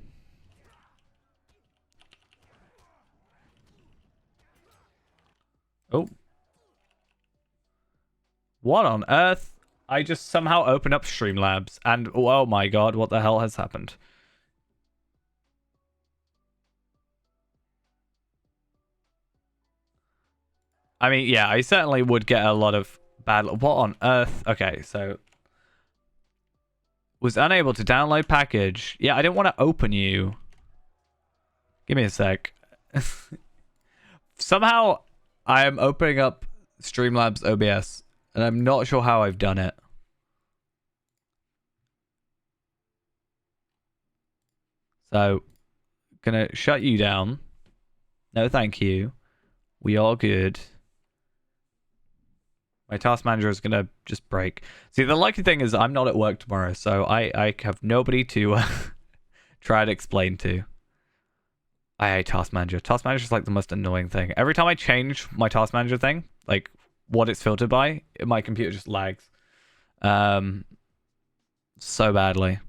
Oh. What on earth? I just somehow opened up Streamlabs, and oh my god, what the hell has happened? I mean, yeah, I certainly would get a lot of bad... What on earth? Okay, so... Was unable to download package. Yeah, I didn't want to open you. Give me a sec. Somehow, I am opening up Streamlabs OBS, and I'm not sure how I've done it. So, gonna shut you down. No, thank you. We are good. My task manager is gonna just break. See, the lucky thing is I'm not at work tomorrow, so I have nobody to try and explain to. I hate task manager. Task manager is like the most annoying thing. Every time I change my task manager thing, like what it's filtered by, my computer just lags. So badly.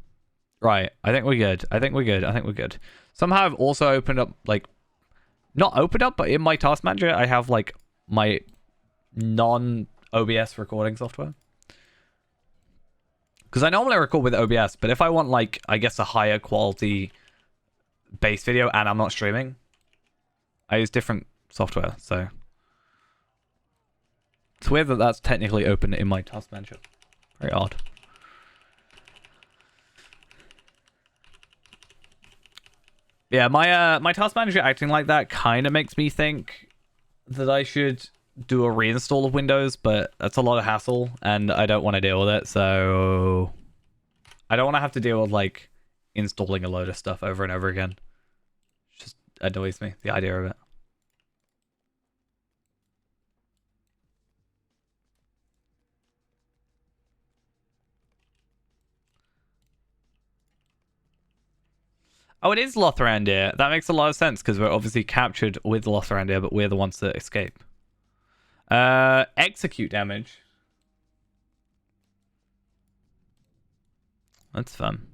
Right, I think we're good. I think we're good. Somehow I've also opened up, like, not opened up, but in my task manager, I have, like, my non-OBS recording software. Because I normally record with OBS, but if I want, like, I guess a higher quality base video and I'm not streaming, I use different software, so. It's weird that that's technically open in my task manager. Very odd. Yeah, my task manager acting like that kind of makes me think that I should do a reinstall of Windows, but that's a lot of hassle, and I don't want to deal with it, so... I don't want to have to deal with, like, installing a load of stuff over and over again. It just annoys me, the idea of it. Oh, it is Lothrandir. That makes a lot of sense, because we're obviously captured with Lothrandir, but we're the ones that escape. Execute damage. That's fun.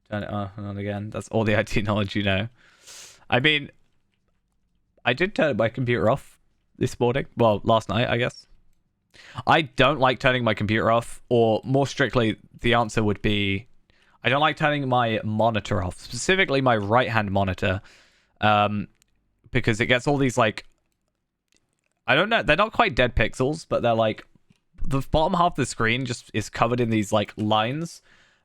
Turn it on and on again. That's all the IT knowledge you know. I mean, I did turn my computer off this morning. Well, last night, I guess. I don't like turning my computer off, or more strictly, the answer would be... I don't like turning my monitor off, specifically my right-hand monitor, because it gets all these, like, I don't know, they're not quite dead pixels, but they're like, the bottom half of the screen just is covered in these, like, lines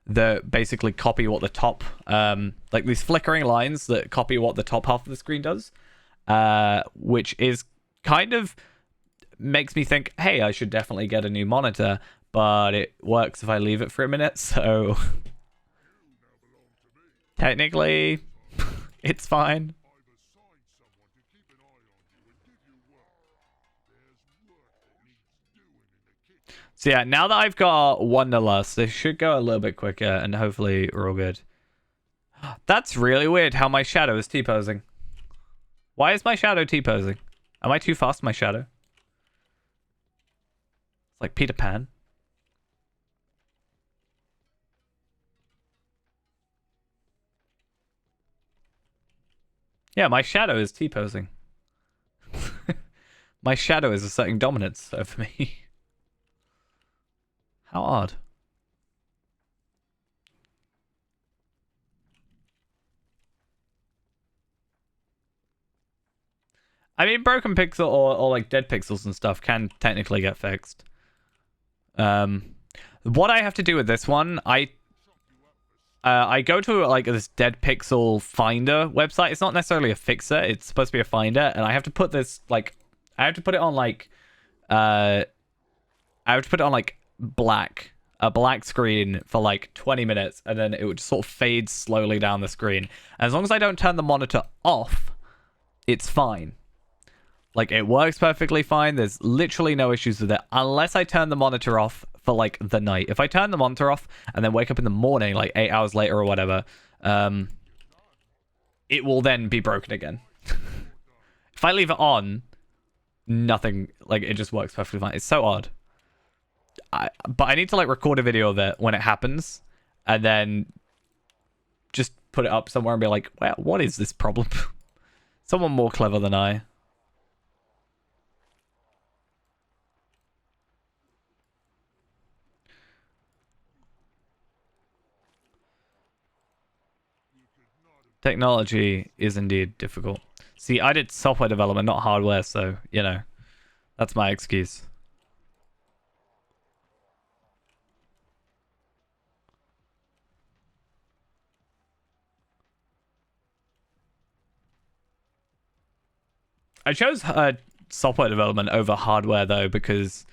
that basically copy what the top, like these flickering lines that copy what the top half of the screen does, which is kind of makes me think, hey, I should definitely get a new monitor, but it works if I leave it for a minute, so technically it's fine. So yeah, now that I've got Wanderlust, this should go a little bit quicker, and hopefully we're all good. That's really weird how my shadow is T-posing. Why is my shadow T-posing? Am I too fast, my shadow? It's like Peter Pan. Yeah, my shadow is T-posing. My shadow is asserting dominance over me. How odd. I mean, broken pixel or like dead pixels and stuff can technically get fixed. What I have to do with this one, I go to like this dead pixel finder website. It's not necessarily a fixer. It's supposed to be a finder, and I have to put this like, I have to put it on like, I have to put it on like a black screen for like 20 minutes, and then it would just sort of fade slowly down the screen. And as long as I don't turn the monitor off, it's fine. Like, it works perfectly fine. There's literally no issues with it, unless I turn the monitor off for, like, the night. If I turn the monitor off and then wake up in the morning, like, 8 hours later or whatever, it will then be broken again. If I leave it on, nothing, like, it just works perfectly fine. It's so odd. But I need to, like, record a video of it when it happens, and then just put it up somewhere and be like, well, what is this problem? Someone more clever than I. Technology is indeed difficult. See, I did software development, not hardware, so, you know, that's my excuse. I chose software development over hardware, though, because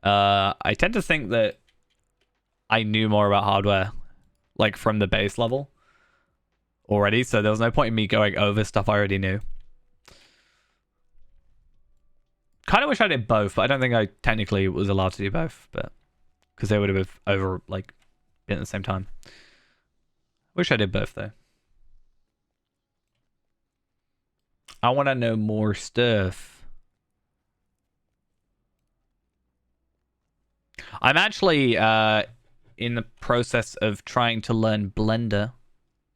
I tend to think that I knew more about hardware, like, from the base level already, so there was no point in me going over stuff I already knew. Kind of wish I did both, but I don't think I technically was allowed to do both, but because they would have over, like, been at the same time. Wish I did both, though. I want to know more stuff. I'm actually in the process of trying to learn Blender,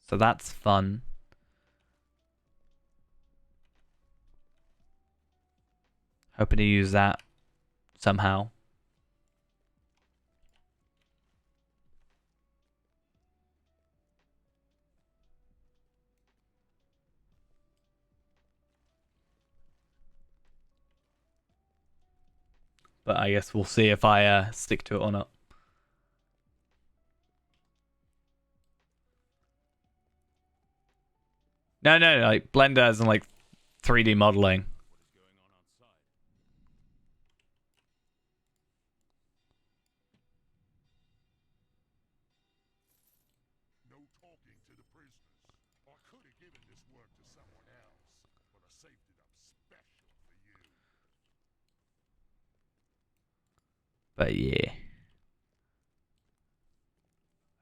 so that's fun. Hoping to use that somehow. But I guess we'll see if I stick to it or not. No, like Blender as in like 3D modeling. No talking to the prisoners. I could have given this work to someone else, but I saved it up special for you. But yeah.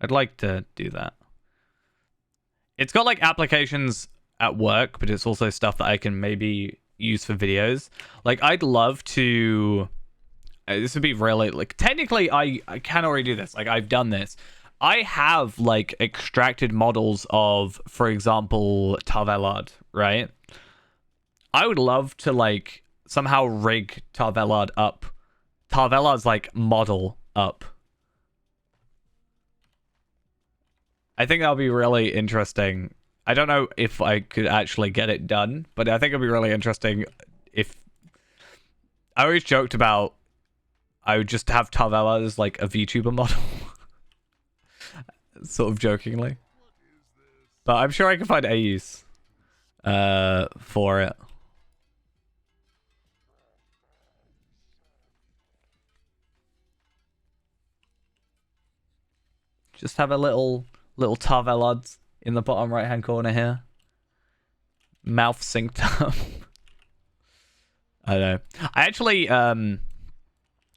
I'd like to do that. It's got like applications at work, but it's also stuff that I can maybe use for videos. Like, I'd love to... this would be really... Like, technically, I can already do this. Like, I've done this. I have, like, extracted models of, for example, Tarvelard, right? I would love to, like, somehow rig Tarvelard up. Tarvelard's, like, model up. I think that'll be really interesting. I don't know if I could actually get it done, but I think it'll be really interesting if... I always joked about I would just have Tarvella as like a VTuber model. Sort of jokingly. But I'm sure I can find a use for it. Just have a little Tarvellad in the bottom right hand corner here. Mouth synced up. I don't know. I actually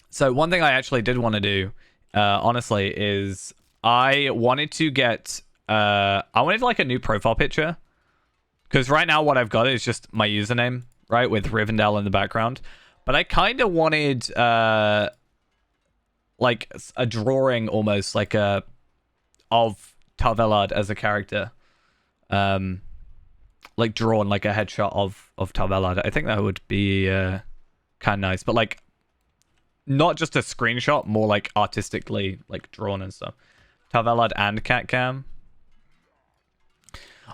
so one thing I actually did want to do, honestly, is I wanted to get I wanted like a new profile picture. Because right now what I've got is just my username, right, with Rivendell in the background. But I kind of wanted like a drawing almost like a of Tarvellad as a character. Like drawn like a headshot of Tarvellad. I think that would be kind of nice. But like not just a screenshot, more like artistically like drawn and stuff. Tarvellad and Catcam.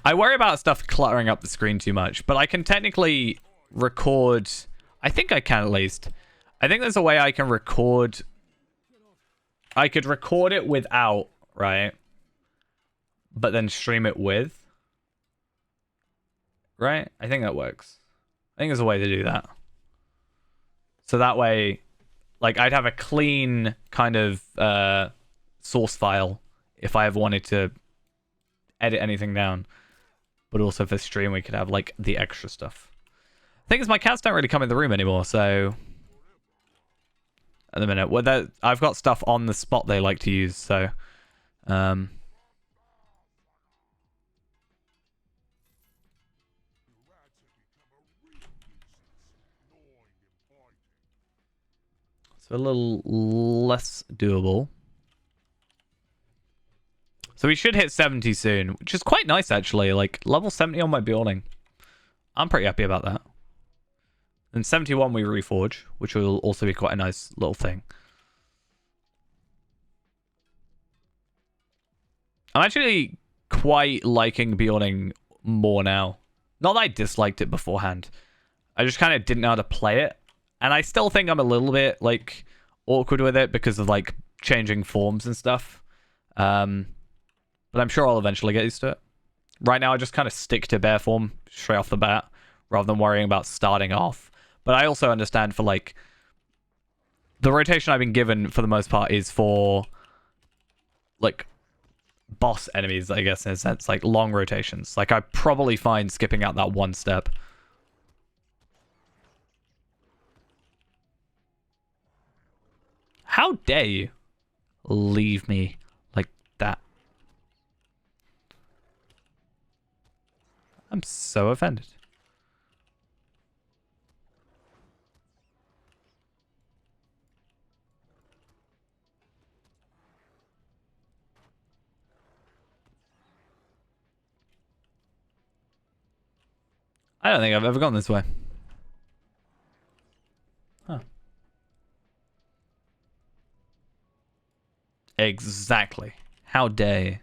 I worry about stuff cluttering up the screen too much, but I can technically record. I think I can at least. I think there's a way I can record. I could record it without, right? But then stream it with. Right? I think that works. I think there's a way to do that. So that way, like, I'd have a clean kind of source file if I ever wanted to edit anything down. But also for stream, we could have, like, the extra stuff. The thing is, my cats don't really come in the room anymore, so... At the minute. Well, I've got stuff on the spot they like to use, so... So a little less doable. So we should hit 70 soon, which is quite nice, actually. Like, level 70 on my building. I'm pretty happy about that. And 71 we reforge, which will also be quite a nice little thing. I'm actually quite liking building more now. Not that I disliked it beforehand. I just kind of didn't know how to play it. And I still think I'm a little bit, like, awkward with it because of, like, changing forms and stuff. But I'm sure I'll eventually get used to it. Right now, I just kind of stick to bear form straight off the bat, rather than worrying about starting off. But I also understand for, like, the rotation I've been given, for the most part, is for, like, boss enemies, I guess, in a sense. Like, long rotations. Like, I probably find skipping out that one step. How dare you leave me like that? I'm so offended. I don't think I've ever gone this way. Huh. Exactly. How dare you?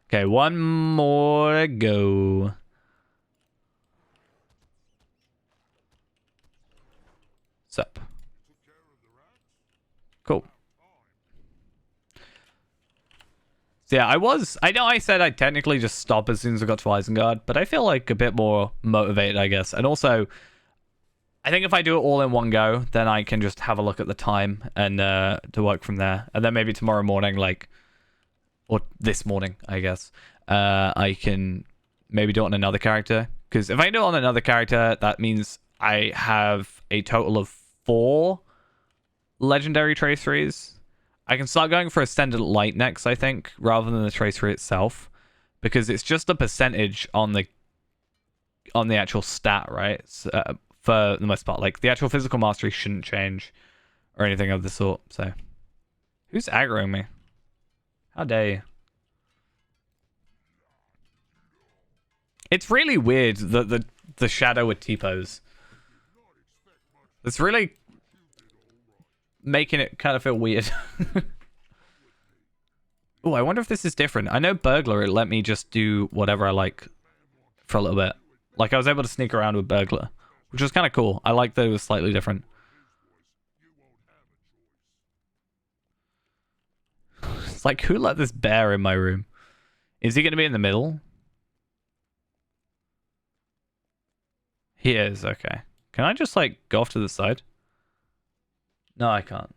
Okay, one more to go. Sup? Cool. So yeah, I know I said I'd technically just stop as soon as I got to Isengard, but I feel like a bit more motivated, I guess. And also, I think if I do it all in one go, then I can just have a look at the time and to work from there. And then maybe tomorrow morning, like, or this morning, I guess, I can maybe do it on another character. Because if I do it on another character, that means I have a total of 4 legendary traceries. I can start going for Ascendant Light next, I think, rather than the tracery itself, because it's just a percentage on the actual stat, right? So, for the most part, like the actual physical mastery shouldn't change or anything of the sort. So, who's aggroing me? How dare you? It's really weird that the shadow with T-pose. It's really making it kind of feel weird. Oh, I wonder if this is different. I know Burglar, it let me just do whatever I like for a little bit. Like, I was able to sneak around with Burglar, which was kind of cool. I like that it was slightly different. It's like, who let this bear in my room? Is he going to be in the middle? He is, okay. Can I just, like, go off to the side? No, I can't.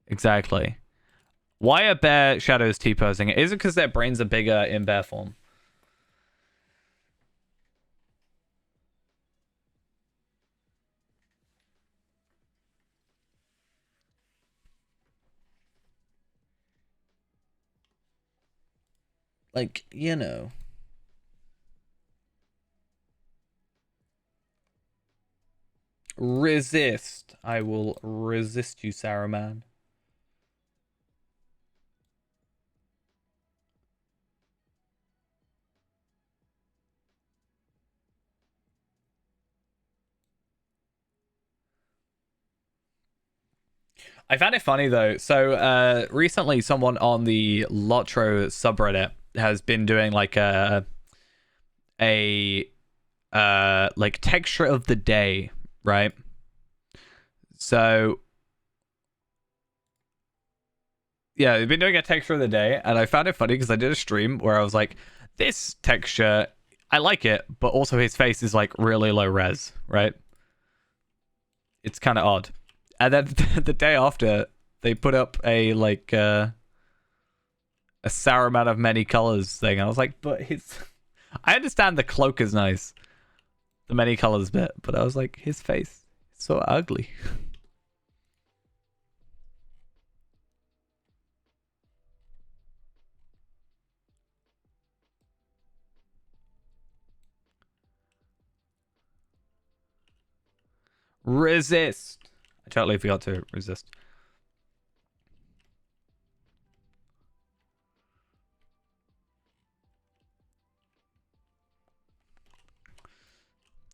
Exactly. Why are bear shadows T-posing? Is it because their brains are bigger in bear form? Like, you know. Resist. I will resist you, Saruman. I found it funny though. So recently someone on the Lotro subreddit has been doing like a like texture of the day, right? So yeah, they've been doing a texture of the day, and I found it funny because I did a stream where I was like, this texture, I like it, but also his face is like really low res, right? It's kind of odd. And then the day after, they put up a like a Saruman of many colors thing. I was like, but his I understand the cloak is nice, the many colors bit, but I was like, his face is so ugly. Resist. I totally forgot to resist.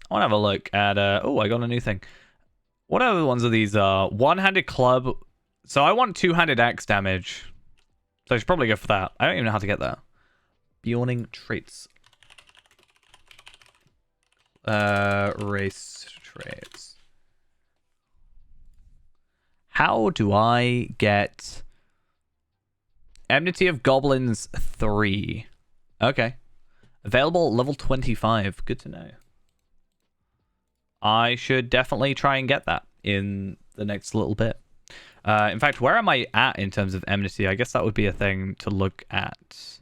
I want to have a look at oh, I got a new thing. What other ones are these? One-handed club. So I want two-handed axe damage. So I should probably go for that. I don't even know how to get that. Beyonding traits. Race traits. How do I get Enmity of Goblins 3? Okay. Available level 25. Good to know. I should definitely try and get that in the next little bit. In fact, where am I at in terms of enmity? I guess that would be a thing to look at.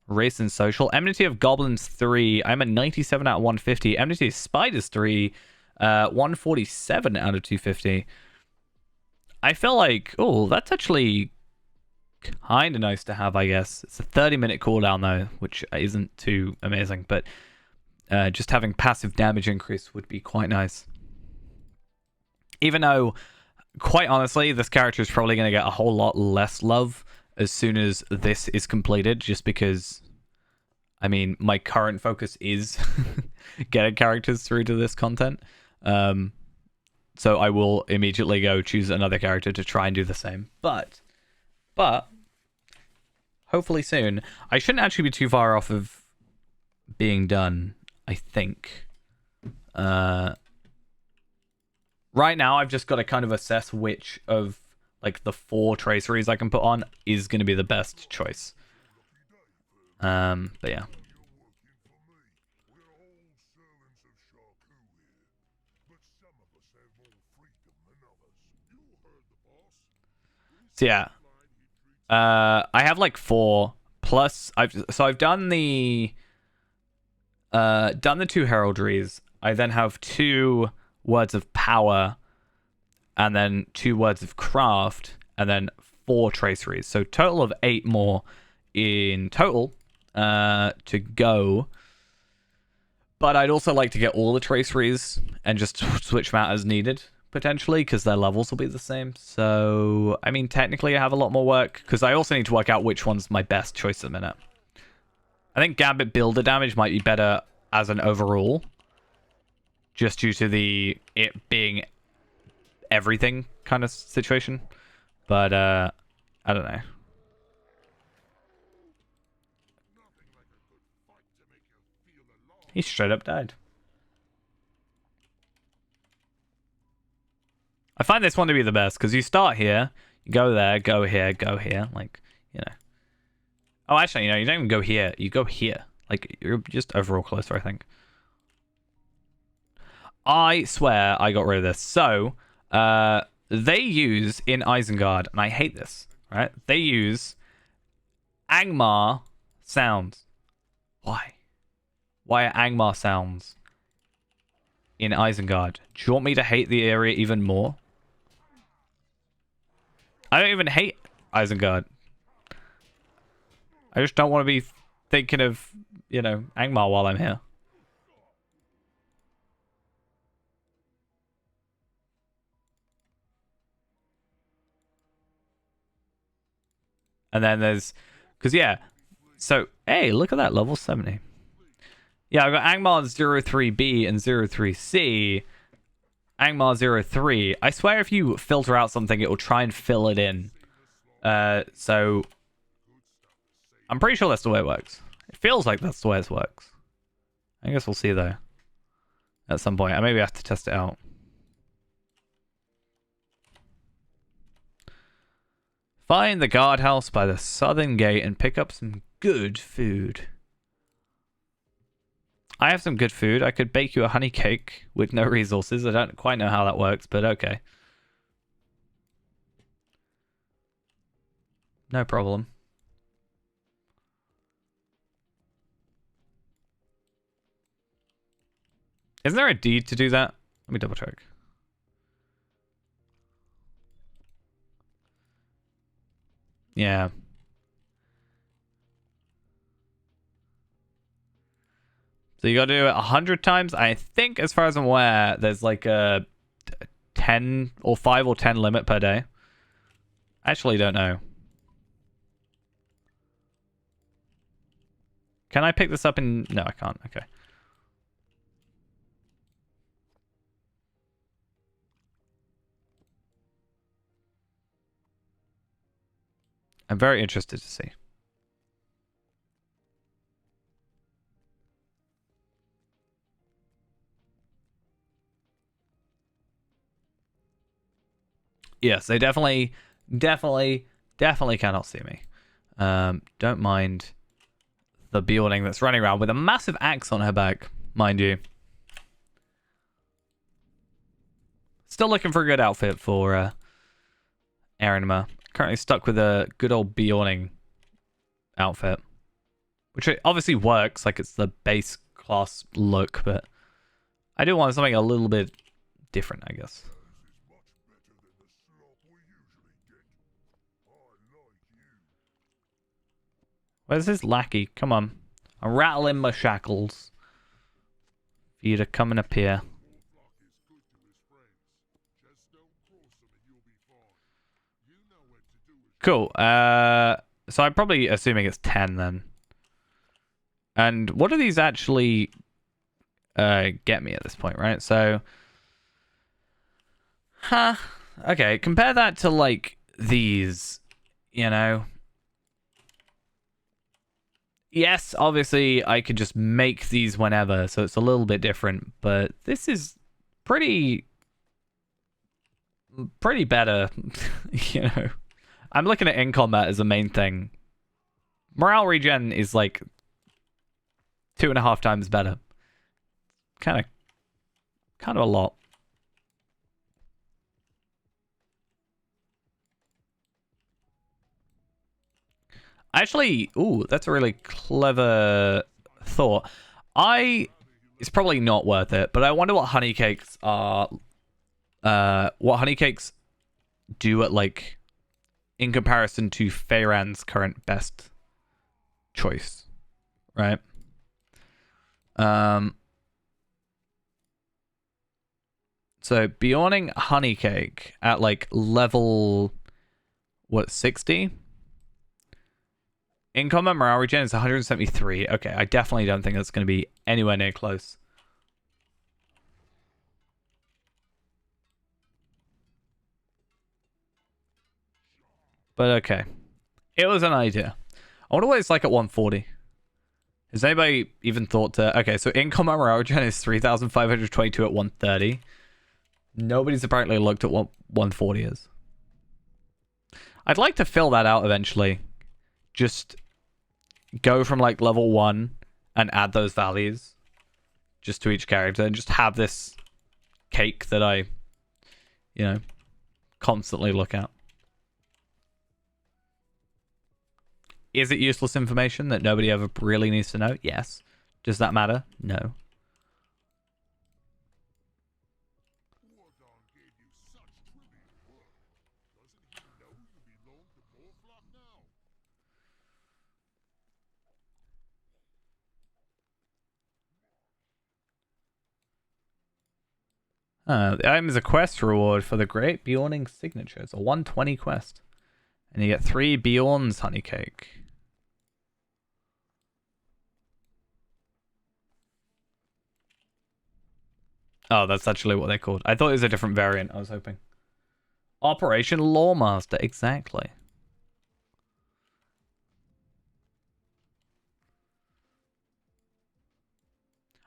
Race and social. Enmity of Goblins 3. I'm at 97 out of 150. Enmity of Spiders 3. 147 out of 250. I feel like, oh, that's actually kind of nice to have, I guess. It's a 30-minute cooldown, though, which isn't too amazing, but just having passive damage increase would be quite nice. Even though, quite honestly, this character is probably going to get a whole lot less love as soon as this is completed, just because, I mean, my current focus is getting characters through to this content. So I will immediately go choose another character to try and do the same. But hopefully soon. I shouldn't actually be too far off of being done, I think. Right now, I've just got to kind of assess which of like the 4 traceries I can put on is going to be the best choice. But yeah. So yeah, I have like 4 plus. I've done the 2 heraldries. I then have 2 words of power, and then 2 words of craft, and then 4 traceries. So total of 8 more in total to go. But I'd also like to get all the traceries and just switch them out as needed, potentially, because their levels will be the same. So, I mean, technically I have a lot more work, because I also need to work out which one's my best choice at the minute. I think Gambit Builder damage might be better as an overall, just due to it being everything kind of situation. But, I don't know. He straight up died. I find this one to be the best because you start here, you go there, go here, go here, like, you know. Oh, actually, you know, you don't even go here. You go here. Like, you're just overall closer, I think. I swear I got rid of this. So, they use in Isengard, and I hate this, right? They use Angmar sounds. Why? Why are Angmar sounds in Isengard? Do you want me to hate the area even more? I don't even hate Isengard. I just don't want to be thinking of, you know, Angmar while I'm here. And then there's... Because, yeah. So, hey, look at that. Level 70. Yeah, I've got Angmar 03B and 03C. Angmar 03. I swear if you filter out something, it will try and fill it in. So... I'm pretty sure that's the way it works. It feels like that's the way it works. I guess we'll see, though. At some point. I maybe have to test it out. Find the guardhouse by the southern gate and pick up some good food. I have some good food. I could bake you a honey cake with no resources. I don't quite know how that works, but okay. No problem. Isn't there a deed to do that? Let me double check. Yeah. So you gotta do it 100 times. I think, as far as I'm aware, there's like a 10 or 5 or 10 limit per day. I actually don't know. Can I pick this up in... No, I can't. Okay. I'm very interested to see. Yes, they definitely cannot see me. Don't mind the building that's running around with a massive axe on her back, mind you. Still looking for a good outfit for Erinma. Currently stuck with a good old Bjorning outfit. Which obviously works, like it's the base class look, but I do want something a little bit different, I guess. Where's this lackey? Come on. I'm rattling my shackles for you to come and appear. Cool. So I'm probably assuming it's 10 then. And what do these actually get me at this point, right? So, okay, compare that to like these, you know. Yes, obviously I could just make these whenever, so it's a little bit different, but this is pretty better, you know. I'm looking at in combat as the main thing. Morale regen is like 2.5 times better. Kind of a lot. Actually, ooh, that's a really clever thought. It's probably not worth it, but I wonder what honey cakes are. What honey cakes do at like in comparison to Feyran's current best choice, right? So Bjorning honey cake at like level 60? In combat morale regen is 173. Okay, I definitely don't think that's going to be anywhere near close. But okay. It was an idea. I wonder what it's like at 140. Has anybody even thought to... Okay, so income origin is 3,522 at 130. Nobody's apparently looked at what 140 is. I'd like to fill that out eventually. Just go from like level 1 and add those values just to each character and just have this cake that I, you know, constantly look at. Is it useless information that nobody ever really needs to know? Yes. Does that matter? No. Wardon gave you such trivial work. Doesn't he know you belong to Morflock now? The item is a quest reward for the Great Bjorning Signature. It's a 120 quest. And you get 3 Bjorn's honey cake. Oh, that's actually what they're called. I thought it was a different variant, I was hoping. Operation Lawmaster, exactly.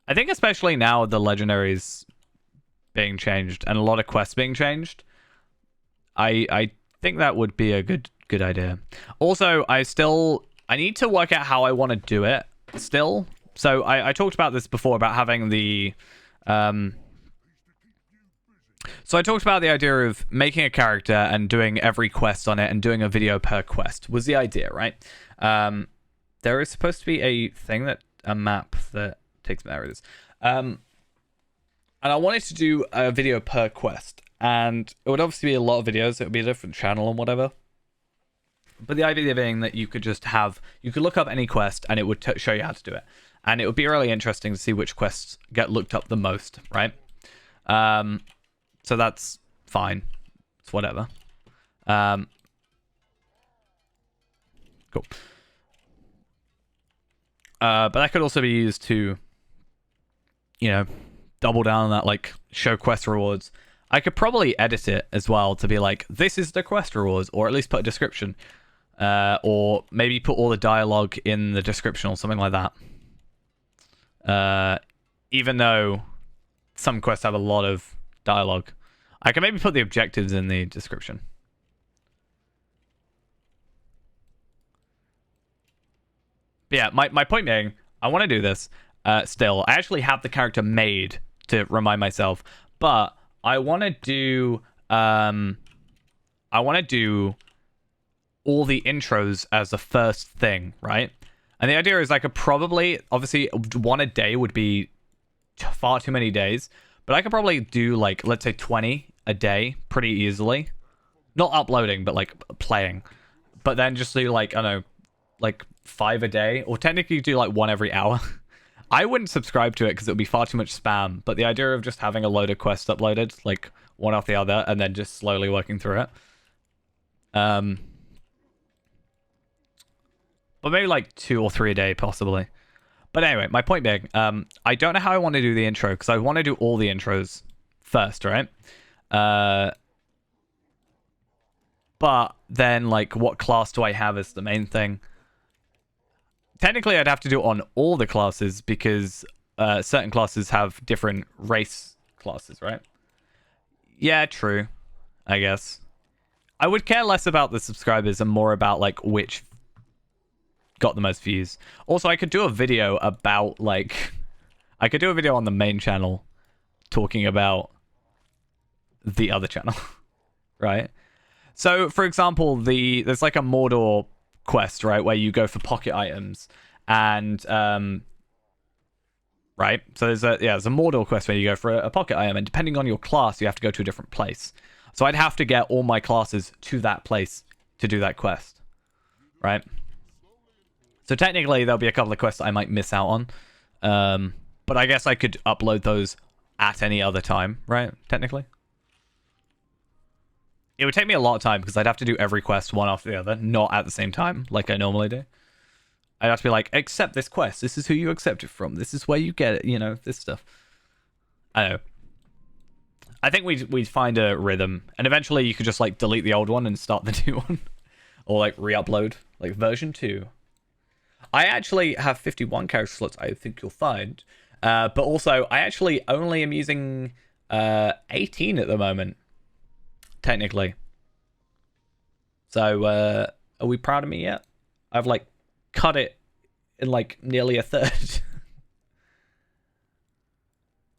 I think especially now the legendaries being changed and a lot of quests being changed, I think that would be a good idea. Also, I need to work out how I want to do it still. So I talked about this before about having the so I talked about the idea of making a character and doing every quest on it and doing a video per quest was the idea, right? There is supposed to be a thing a map that takes... There it is. And I wanted to do a video per quest. And it would obviously be a lot of videos. It would be a different channel and whatever. But the idea being that you could just have... You could look up any quest and it would show you how to do it. And it would be really interesting to see which quests get looked up the most, right? So that's fine. It's whatever. Cool. But that could also be used to, you know, double down on that, like, show quest rewards. I could probably edit it as well to be like, this is the quest rewards, or at least put a description. Or maybe put all the dialogue in the description or something like that. Even though some quests have a lot of dialogue. I can maybe put the objectives in the description. But yeah, my point being, I want to do this still. I actually have the character made to remind myself, but I want to do all the intros as the first thing, right? And the idea is I could probably, obviously, one a day would be far too many days, but I could probably do, like, let's say 20 a day pretty easily. Not uploading, but, like, playing. But then just do, like, I don't know, like 5 a day, or technically do, like, 1 every hour. I wouldn't subscribe to it because it would be far too much spam, but the idea of just having a load of quests uploaded, like, one after the other, and then just slowly working through it. But maybe, like, 2 or 3 a day, possibly. But anyway, my point being, I don't know how I want to do the intro, because I want to do all the intros first, right? But then, like, what class do I have is the main thing. Technically, I'd have to do it on all the classes, because certain classes have different race classes, right? Yeah, true, I guess. I would care less about the subscribers and more about, like, which got the most views. Also, I could do a video about, like... I could do a video on the main channel talking about the other channel, right? So, for example, there's, like, a Mordor quest, right, where you go for pocket items, and, right? So there's a Mordor quest where you go for a pocket item, and depending on your class, you have to go to a different place. So I'd have to get all my classes to that place to do that quest, right? So technically, there'll be a couple of quests I might miss out on. But I guess I could upload those at any other time, right? Technically. It would take me a lot of time because I'd have to do every quest one after the other, not at the same time, like I normally do. I'd have to be like, accept this quest. This is who you accept it from. This is where you get it, you know, this stuff. I don't know. I think we'd find a rhythm. And eventually you could just, like, delete the old one and start the new one. Or, like, re-upload. Like, version 2. I actually have 51 character slots, I think you'll find. But also, I actually only am using 18 at the moment, technically. So, are we proud of me yet? I've, like, cut it in, like, nearly a third.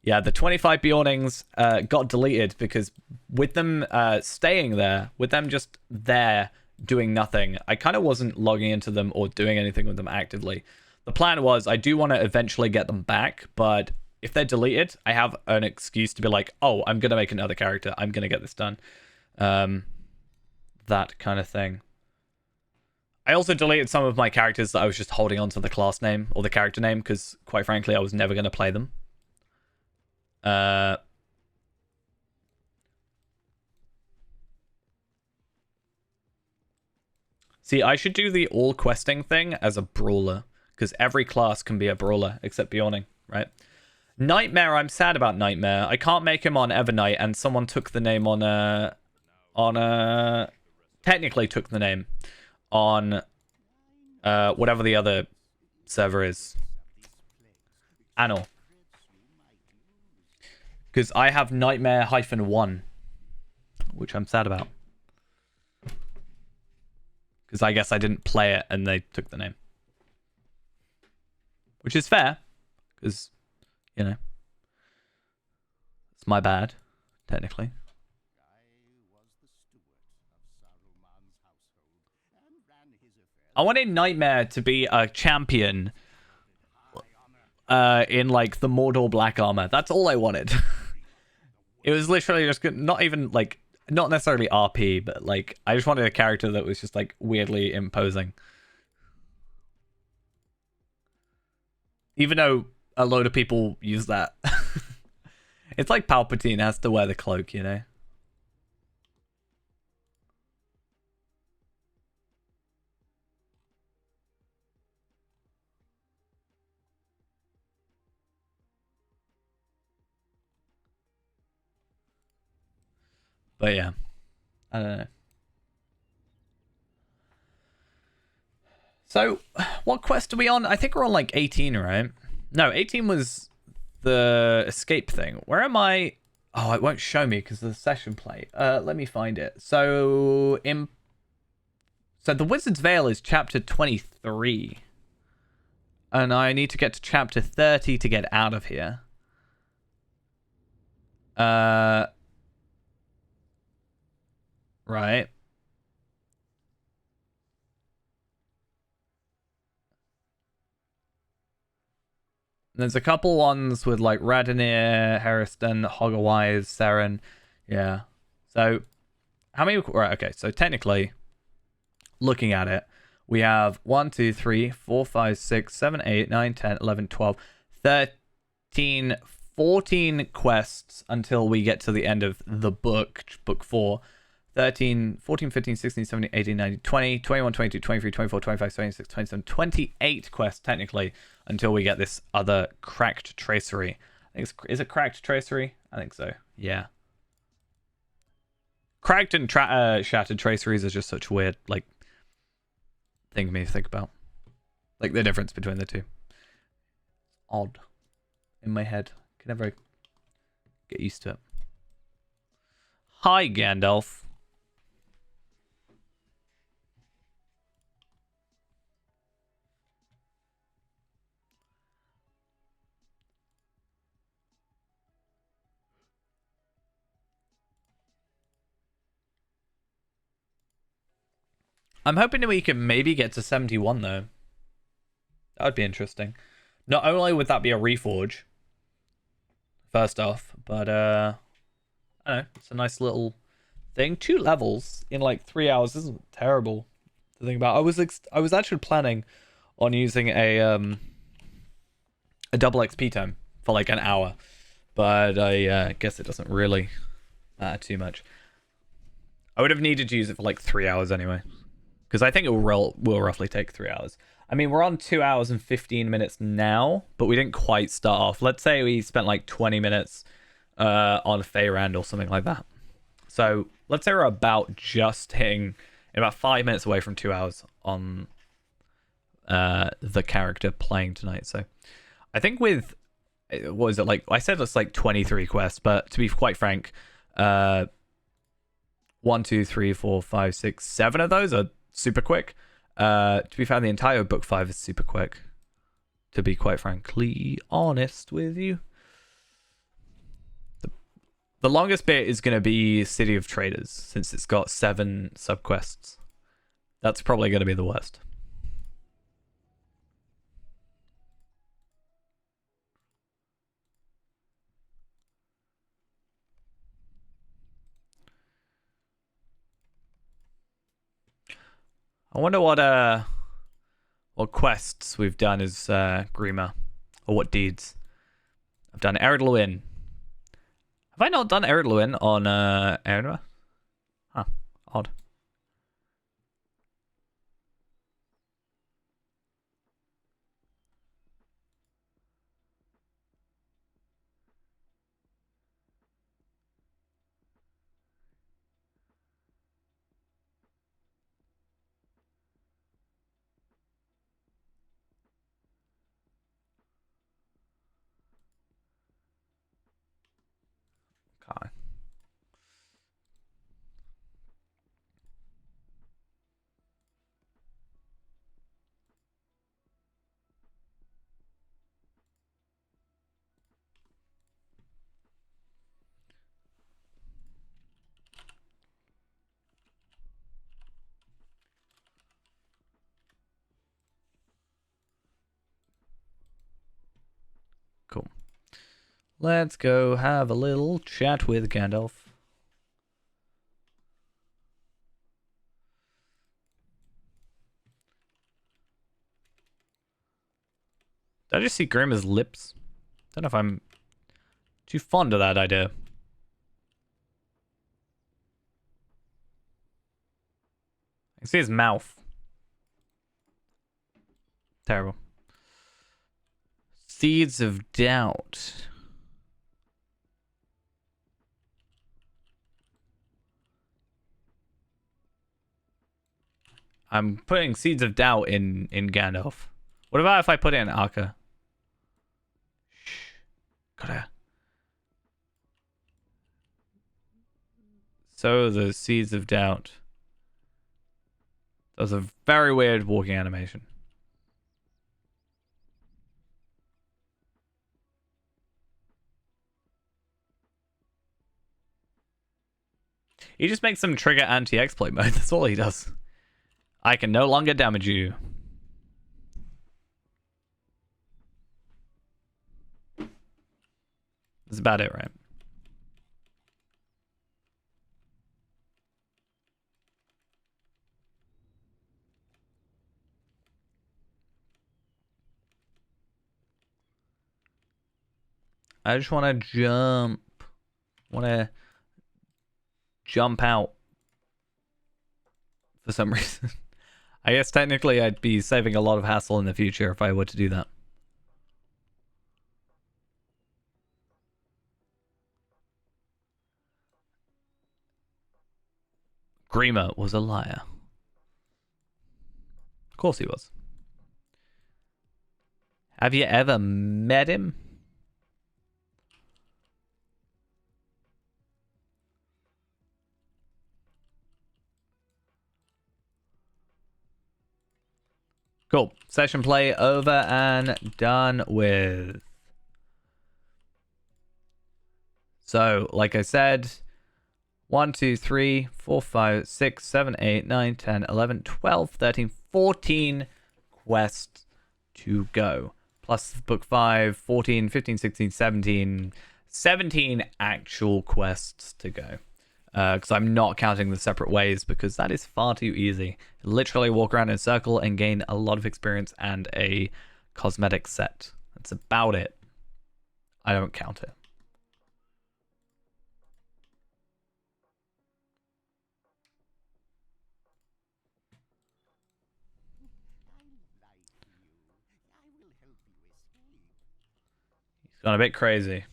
Yeah, the 25 Bjornings got deleted because with them staying there, with them just there doing nothing, I kind of wasn't logging into them or doing anything with them actively. The plan was I do want to eventually get them back, but if they're deleted, I have an excuse to be like, oh, I'm going to make another character. I'm going to get this done. That kind of thing. I also deleted some of my characters that I was just holding on to the class name or the character name because, quite frankly, I was never going to play them. See, I should do the all questing thing as a brawler because every class can be a brawler except Bjorning, right? Nightmare, I'm sad about Nightmare. I can't make him on Evernight, and someone took the name on technically took the name on whatever the other server is. Anil. Because I have Nightmare-1, which I'm sad about. Because I guess I didn't play it and they took the name. Which is fair. Because, you know, it's my bad, technically. I wanted Nightmare to be a champion in, like, the Mordor Black Armor. That's all I wanted. It was literally just not even, like, not necessarily RP, but, like, I just wanted a character that was just, like, weirdly imposing. Even though a load of people use that. It's like Palpatine has to wear the cloak, you know? But yeah, I don't know. So, what quest are we on? I think we're on like 18, right? No, 18 was the escape thing. Where am I? Oh, it won't show me because of the session play. Let me find it. So, so the Wizard's Veil is chapter 23. And I need to get to chapter 30 to get out of here. Right. There's a couple ones with like Radonir, Harriston, Hoggerwise, Seren. Yeah. So, how many? Right, okay. So, technically, looking at it, we have 1, 2, 3, 4, 5, 6, 7, 8, 9, 10, 11, 12, 13, 14 quests until we get to the end of the book, book 4. 13, 14, 15, 16, 17, 18, 19, 20, 21, 22, 23, 24, 25, 26, 27, 28 quests, technically, until we get this other cracked tracery. I think is it cracked tracery? I think so. Yeah. Cracked and shattered traceries are just such weird, like, thing for me to think about. Like, the difference between the two. Odd. In my head. Can never get used to it. Hi, Gandalf. I'm hoping that we can maybe get to 71, though. That would be interesting. Not only would that be a reforge, first off, but, I don't know, it's a nice little thing. 2 levels in, like, 3 hours isn't terrible to think about. I was actually planning on using a double XP time for, like, an hour, but I guess it doesn't really matter too much. I would have needed to use it for, like, 3 hours anyway. Because I think it will roughly take 3 hours. I mean, we're on 2 hours and 15 minutes now, but we didn't quite start off. Let's say we spent like 20 minutes on Feyrand or something like that. So let's say we're about just hitting about 5 minutes away from 2 hours on the character playing tonight. So I think with, what was it, like I said it's like 23 quests, but to be quite frank, 1, 2, 3, 4, 5, 6, 7 of those are super quick. To be fair, the entire book 5 is super quick, to be quite frankly honest with you. The longest bit is going to be City of Traders, since it's got 7 subquests. That's probably going to be the worst. I wonder what quests we've done as Grima, or what deeds. I've done Ered Luin. Have I not done Ered Luin on Eredwa? Huh, odd. Okay. Cool. Let's go have a little chat with Gandalf. Did I just see Grima's lips? Don't know if I'm too fond of that idea. I can see his mouth. Terrible. Seeds of Doubt. I'm putting Seeds of Doubt in Gandalf. What about if I put it in Akka? Shh. Gotta. So the Seeds of Doubt. That was a very weird walking animation. He just makes them trigger anti-exploit mode. That's all he does. I can no longer damage you. That's about it, right? I just want to jump. Want to jump out for some reason. I guess technically I'd be saving a lot of hassle in the future if I were to do that. Grima was a liar. Of course he was. Have you ever met him? Cool. Session play over and done with. So, like I said, 1, 2, 3, 4, 5, 6, 7, 8, 9, 10, 11, 12, 13, 14 quests to go. Plus book 5, 14, 15, 16, 17, 17 actual quests to go. Because I'm not counting the separate ways, because that is far too easy. Literally walk around in a circle and gain a lot of experience and a cosmetic set. That's about it. I don't count it. He's gone a bit crazy.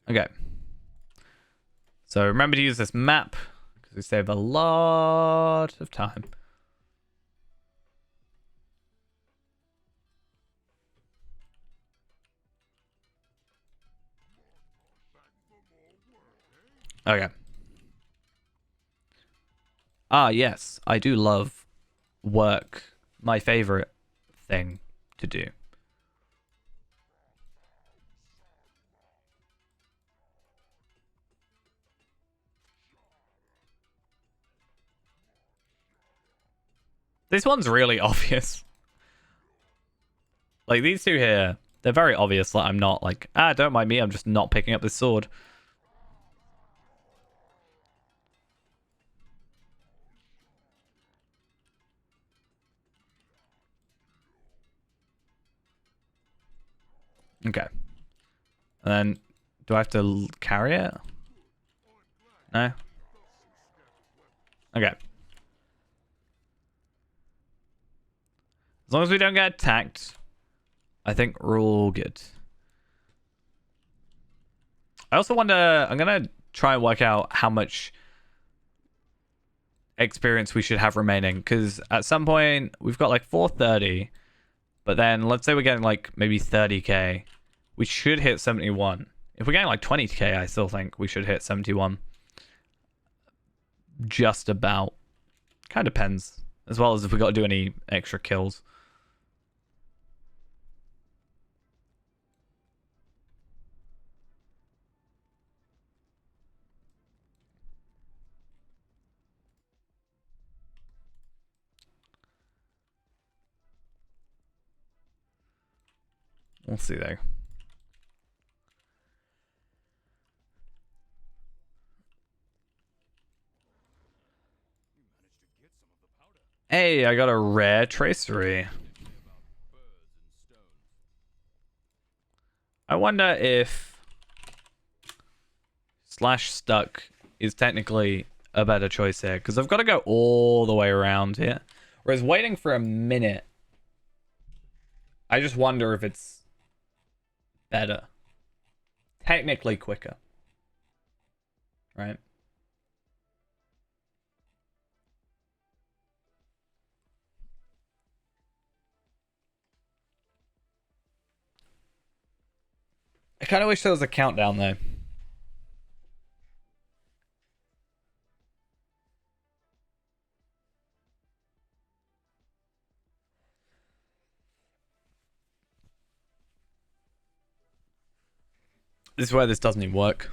Okay. So remember to use this map, because We save a lot of time. Okay. Ah, yes. I do love work. My favorite thing to do. This one's really obvious. Like, these two here, they're very obvious that I'm not like, don't mind me, I'm just not picking up this sword. Okay. And then, do I have to carry it? No? Okay. As long as we don't get attacked, I think we're all good. I also wonder, I'm going to try and work out how much experience we should have remaining, because at some point, we've got like 430, but then let's say we're getting like maybe 30k. We should hit 71. If we're getting like 20k, I still think we should hit 71. Just about. Kind of depends. As well as if we got to do any extra kills. We'll see though. Hey, I got a rare tracery. I wonder if slash stuck is technically a better choice here, because I've got to go all the way around here. Whereas waiting for a minute, I just wonder if it's better. Technically quicker. Right? I kind of wish there was a countdown though. This is where this doesn't even work.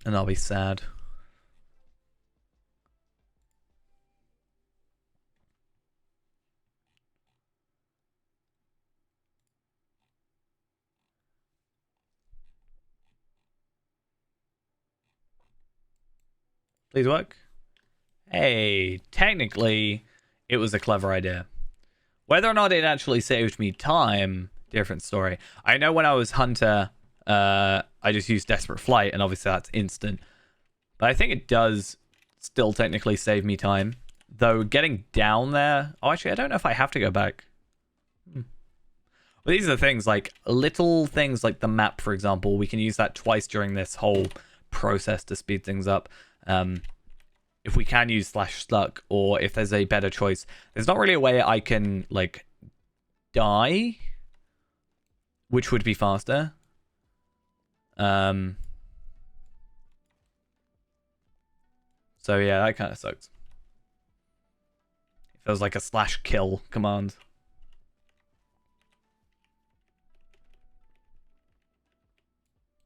And I'll be sad. Please work. Hey, technically, it was a clever idea. Whether or not it actually saved me time, different story. I know when I was Hunter, I just used Desperate Flight, and obviously that's instant. But I think it does still technically save me time. Though getting down there... Oh, actually, I don't know if I have to go back. But these are the things, like, little things like the map, for example. We can use that twice during this whole process to speed things up. If we can use slash stuck, or if there's a better choice. There's not really a way I can, like, die, which would be faster. So yeah, that kind of sucks. If there was like a slash kill command.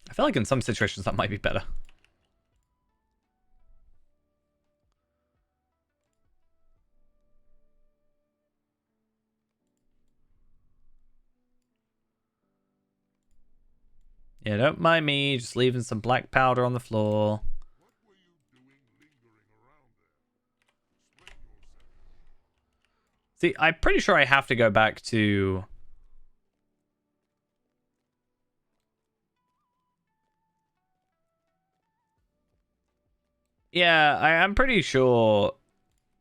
I feel like in some situations that might be better. Yeah, don't mind me just leaving some black powder on the floor. What were you doing lingering around there? Explain yourself. See, I'm pretty sure I have to go back to... Yeah, I'm pretty sure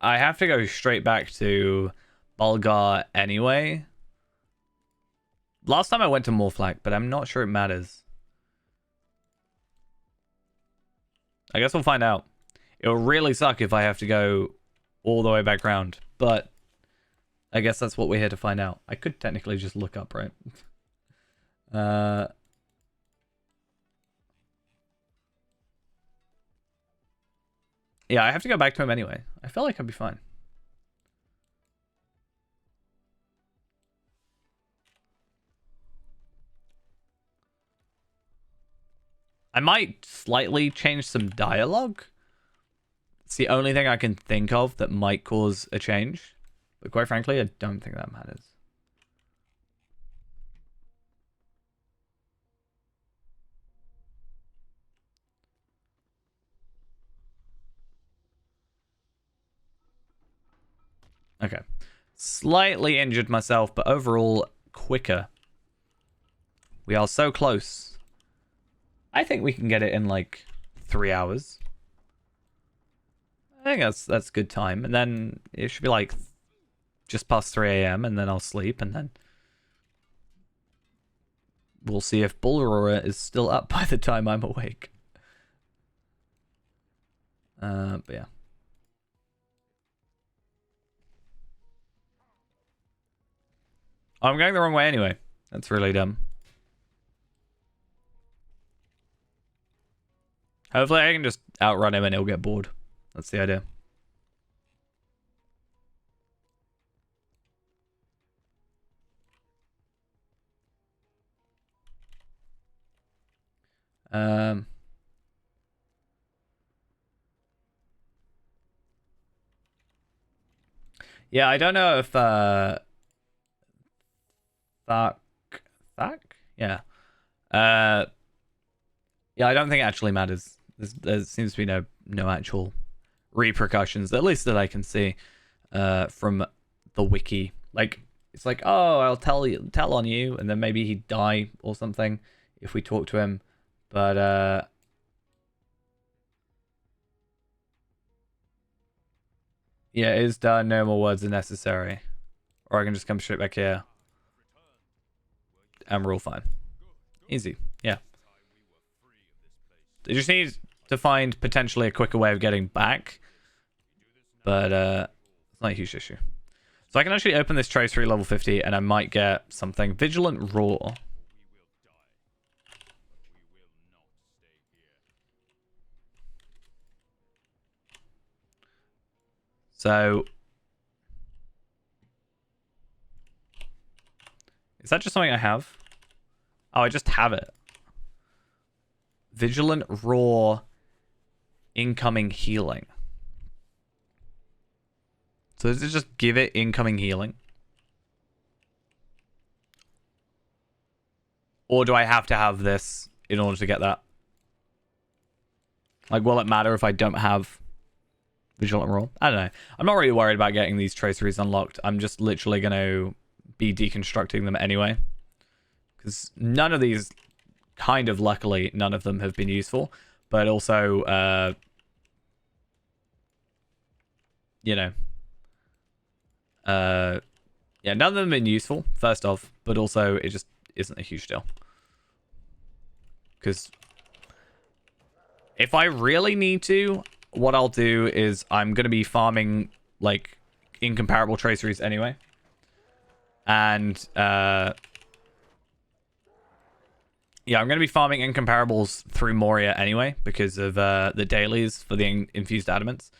I have to go straight back to Bulgar anyway. Last time I went to Morflack, but I'm not sure it matters. I guess we'll find out. It'll really suck if I have to go all the way back round, but I guess that's what we're here to find out. I could technically just look up, right? Yeah, I have to go back to him anyway. I feel like I'd be fine. I might slightly change some dialogue. It's the only thing I can think of that might cause a change. But quite frankly, I don't think that matters. Okay. Slightly injured myself, but overall quicker. We are so close. I think we can get it in like 3 hours. I think that's good time. And then it should be like just past 3 a.m. and then I'll sleep and then we'll see if Bull Aurora is still up by the time I'm awake. But yeah. I'm going the wrong way anyway. That's really dumb. Hopefully I can just outrun him and he'll get bored. That's the idea. Yeah, I don't know if Thack? Yeah. Yeah, I don't think it actually matters. There seems to be no actual repercussions, at least that I can see from the wiki. Like, it's like, oh, I'll tell on you, and then maybe he'd die or something if we talk to him. But yeah, it is done. No more words are necessary. Or I can just come straight back here. And we're all fine. Easy. Yeah. They just need to find potentially a quicker way of getting back. But it's not a huge issue. So I can actually open this Tracery level 50 and I might get something. Vigilant Roar. So is that just something I have? Oh, I just have it. Vigilant Roar incoming healing. So does it just give it incoming healing? Or do I have to have this in order to get that? Like, will it matter if I don't have Vigilant Roar? I don't know. I'm not really worried about getting these traceries unlocked. I'm just literally going to be deconstructing them anyway. Because none of these, kind of luckily, none of them have been useful. But also, you know. Yeah, none of them have been useful, first off. But also, it just isn't a huge deal. Because if I really need to, what I'll do is I'm going to be farming, like, incomparable traceries anyway. And, yeah, I'm going to be farming incomparables through Moria anyway, because of the dailies for the infused adamants.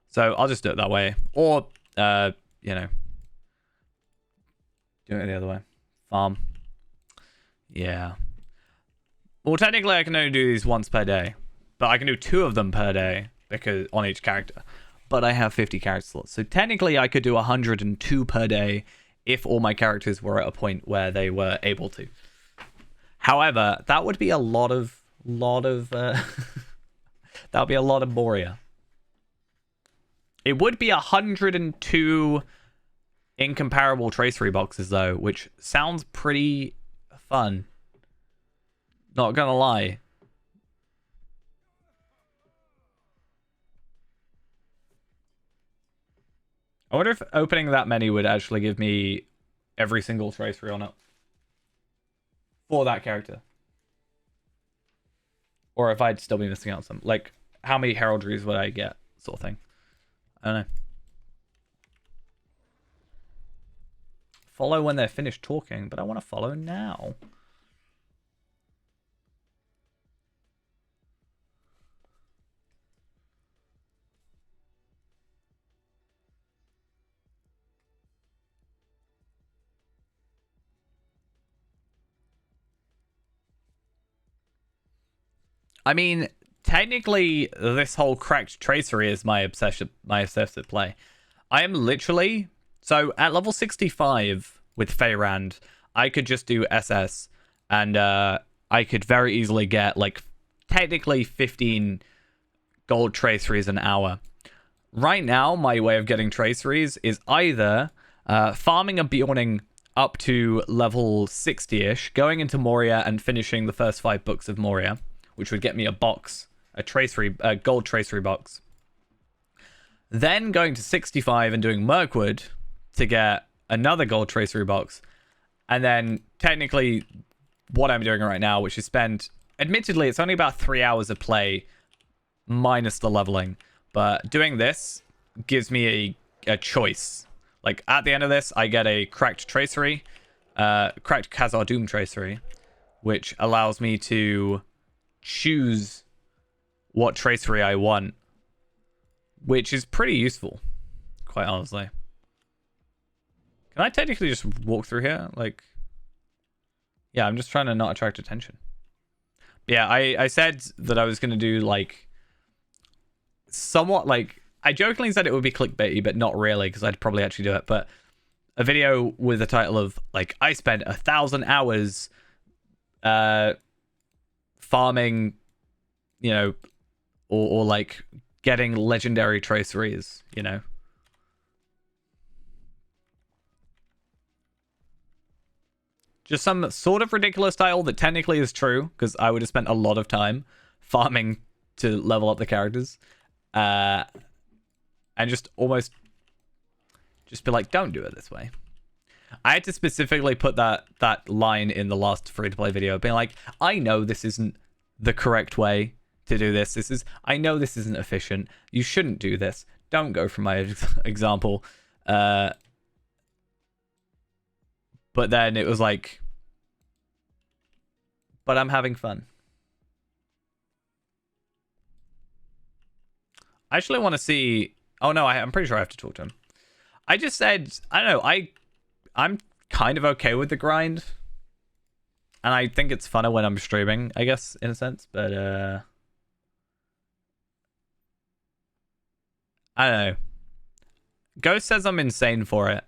So I'll just do it that way. Or, you know, do it the other way. Farm. Yeah. Well, technically I can only do these once per day. But I can do 2 of them per day because on each character. But I have 50 character slots. So technically I could do 102 per day if all my characters were at a point where they were able to. However, that would be a lot of that would be a lot of Moria. It would be 102 incomparable tracery boxes though, which sounds pretty fun. Not gonna lie. I wonder if opening that many would actually give me every single tracery on it. For that character. Or if I'd still be missing out some. Like, how many heraldries would I get sort of thing. I don't know. Follow when they're finished talking, but I want to follow now. I mean, technically, this whole cracked tracery is my obsessive play. I am literally... So, at level 65 with Feyrand, I could just do SS, and I could very easily get, like, technically 15 gold traceries an hour. Right now, my way of getting traceries is either farming a Bjorning up to level 60-ish, going into Moria and finishing the first 5 books of Moria, which would get me a box, a gold tracery box. Then going to 65 and doing Mirkwood to get another gold tracery box. And then technically what I'm doing right now, which is spend, admittedly, it's only about 3 hours of play minus the leveling. But doing this gives me a choice. Like at the end of this, I get a cracked tracery, cracked Khazar Doom tracery, which allows me to choose what tracery I want, which is pretty useful, quite honestly. Can I technically just walk through here? Like, yeah, I'm just trying to not attract attention. Yeah, I said that I was going to do, like, somewhat, like, I jokingly said it would be clickbaity, but not really, because I'd probably actually do it. But a video with the title of, like, I spent 1,000 hours farming, you know, or like getting legendary traceries, you know. Just some sort of ridiculous title that technically is true, because I would have spent a lot of time farming to level up the characters. And just almost just be like, don't do it this way. I had to specifically put that line in the last free-to-play video, being like, I know this isn't the correct way to do this. I know this isn't efficient. You shouldn't do this. Don't go from my example. But then it was like, but I'm having fun. I actually want to see... Oh, no, I'm pretty sure I have to talk to him. I just said, I don't know, I'm kind of okay with the grind. And I think it's funner when I'm streaming, I guess, in a sense. But, I don't know. Ghost says I'm insane for it.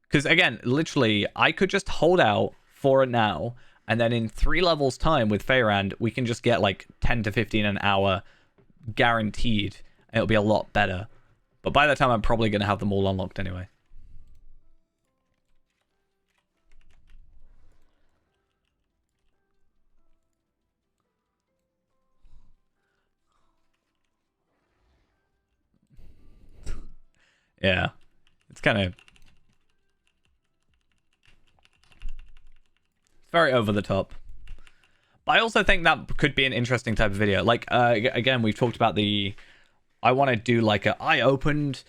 Because, again, literally, I could just hold out for it now. And then in 3 levels time with Feyrand, we can just get, like, 10 to 15 an hour guaranteed. And it'll be a lot better. But by that time, I'm probably going to have them all unlocked anyway. Yeah. It's kind of... very over the top. But I also think that could be an interesting type of video. Like, again, we've talked about the... I want to do like I opened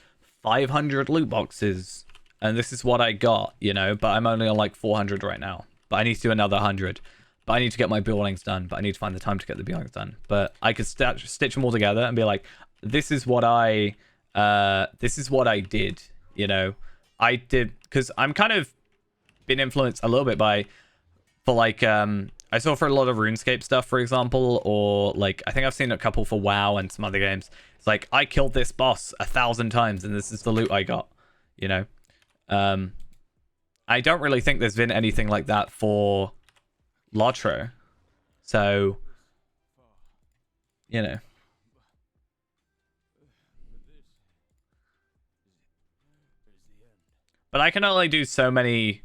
500 loot boxes and this is what I got, you know, but I'm only on like 400 right now. But I need to do another 100. But I need to get my buildings done, but I need to find the time to get the buildings done. But I could stitch them all together and be like, this is what I did, you know. I did, because I'm kind of been influenced a little bit by, for like, I saw for a lot of RuneScape stuff, for example, or like, I think I've seen a couple for WoW and some other games. It's like, I killed this boss 1,000 times and this is the loot I got, you know. I don't really think there's been anything like that for Lotro. So, you know. But I can only do so many,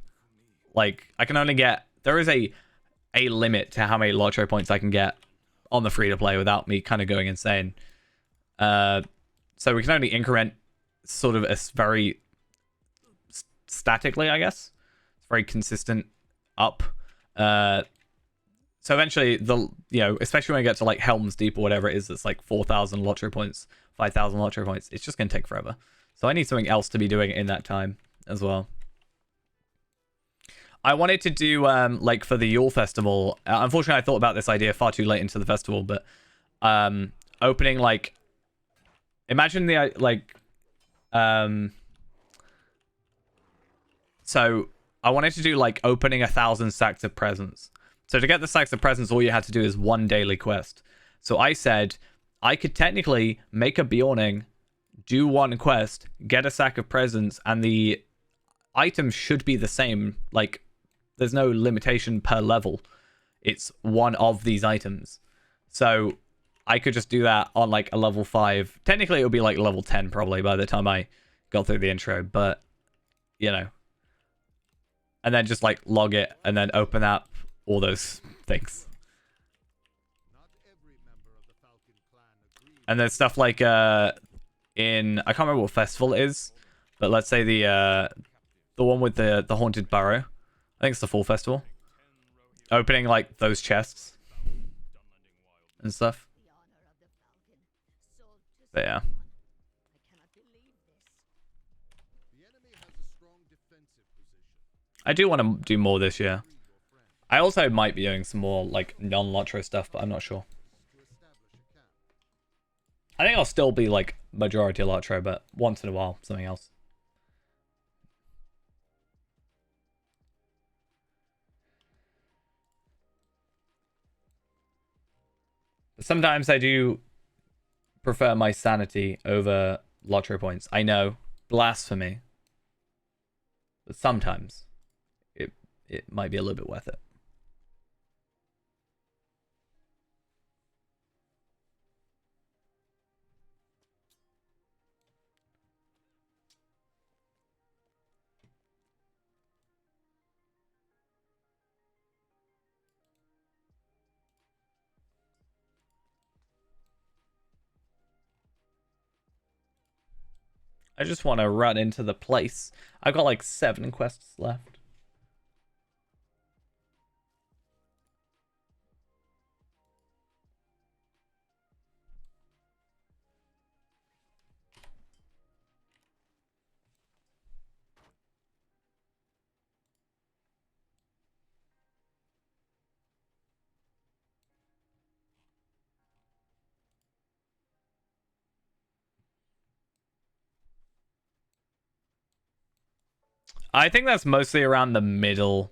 like, I can only get, there is a limit to how many Lotro points I can get on the free-to-play without me kind of going insane. So we can only increment sort of a very statically, I guess. It's very consistent up. So eventually, especially when I get to like Helm's Deep or whatever it is, that's like 4,000 lottery points, 5,000 lottery points. It's just gonna take forever. So I need something else to be doing in that time as well. I wanted to do like for the Yule Festival. Unfortunately, I thought about this idea far too late into the festival, but opening like, imagine the so I wanted to do like opening 1,000 stacks of presents. So to get the stacks of presents, all you had to do is one daily quest. So I said I could technically make a Bjorning, do one quest, get a sack of presents, and the items should be the same. Like, there's no limitation per level. It's one of these items. So I could just do that on like a level 5. Technically, it would be like level 10 probably by the time I got through the intro. But, you know. And then just like log it and then open up all those things. And there's stuff like I can't remember what festival it is, but let's say the one with the haunted burrow. I think it's the Fall Festival. Opening like those chests and stuff. But yeah. I do want to do more this year. I also might be doing some more like non-Lotro stuff, but I'm not sure. I think I'll still be like majority Lotro, but once in a while, something else. But sometimes I do prefer my sanity over Lotro points. I know, blasphemy. But sometimes it might be a little bit worth it. I just want to run into the place. I've got like 7 quests left. I think that's mostly around the middle,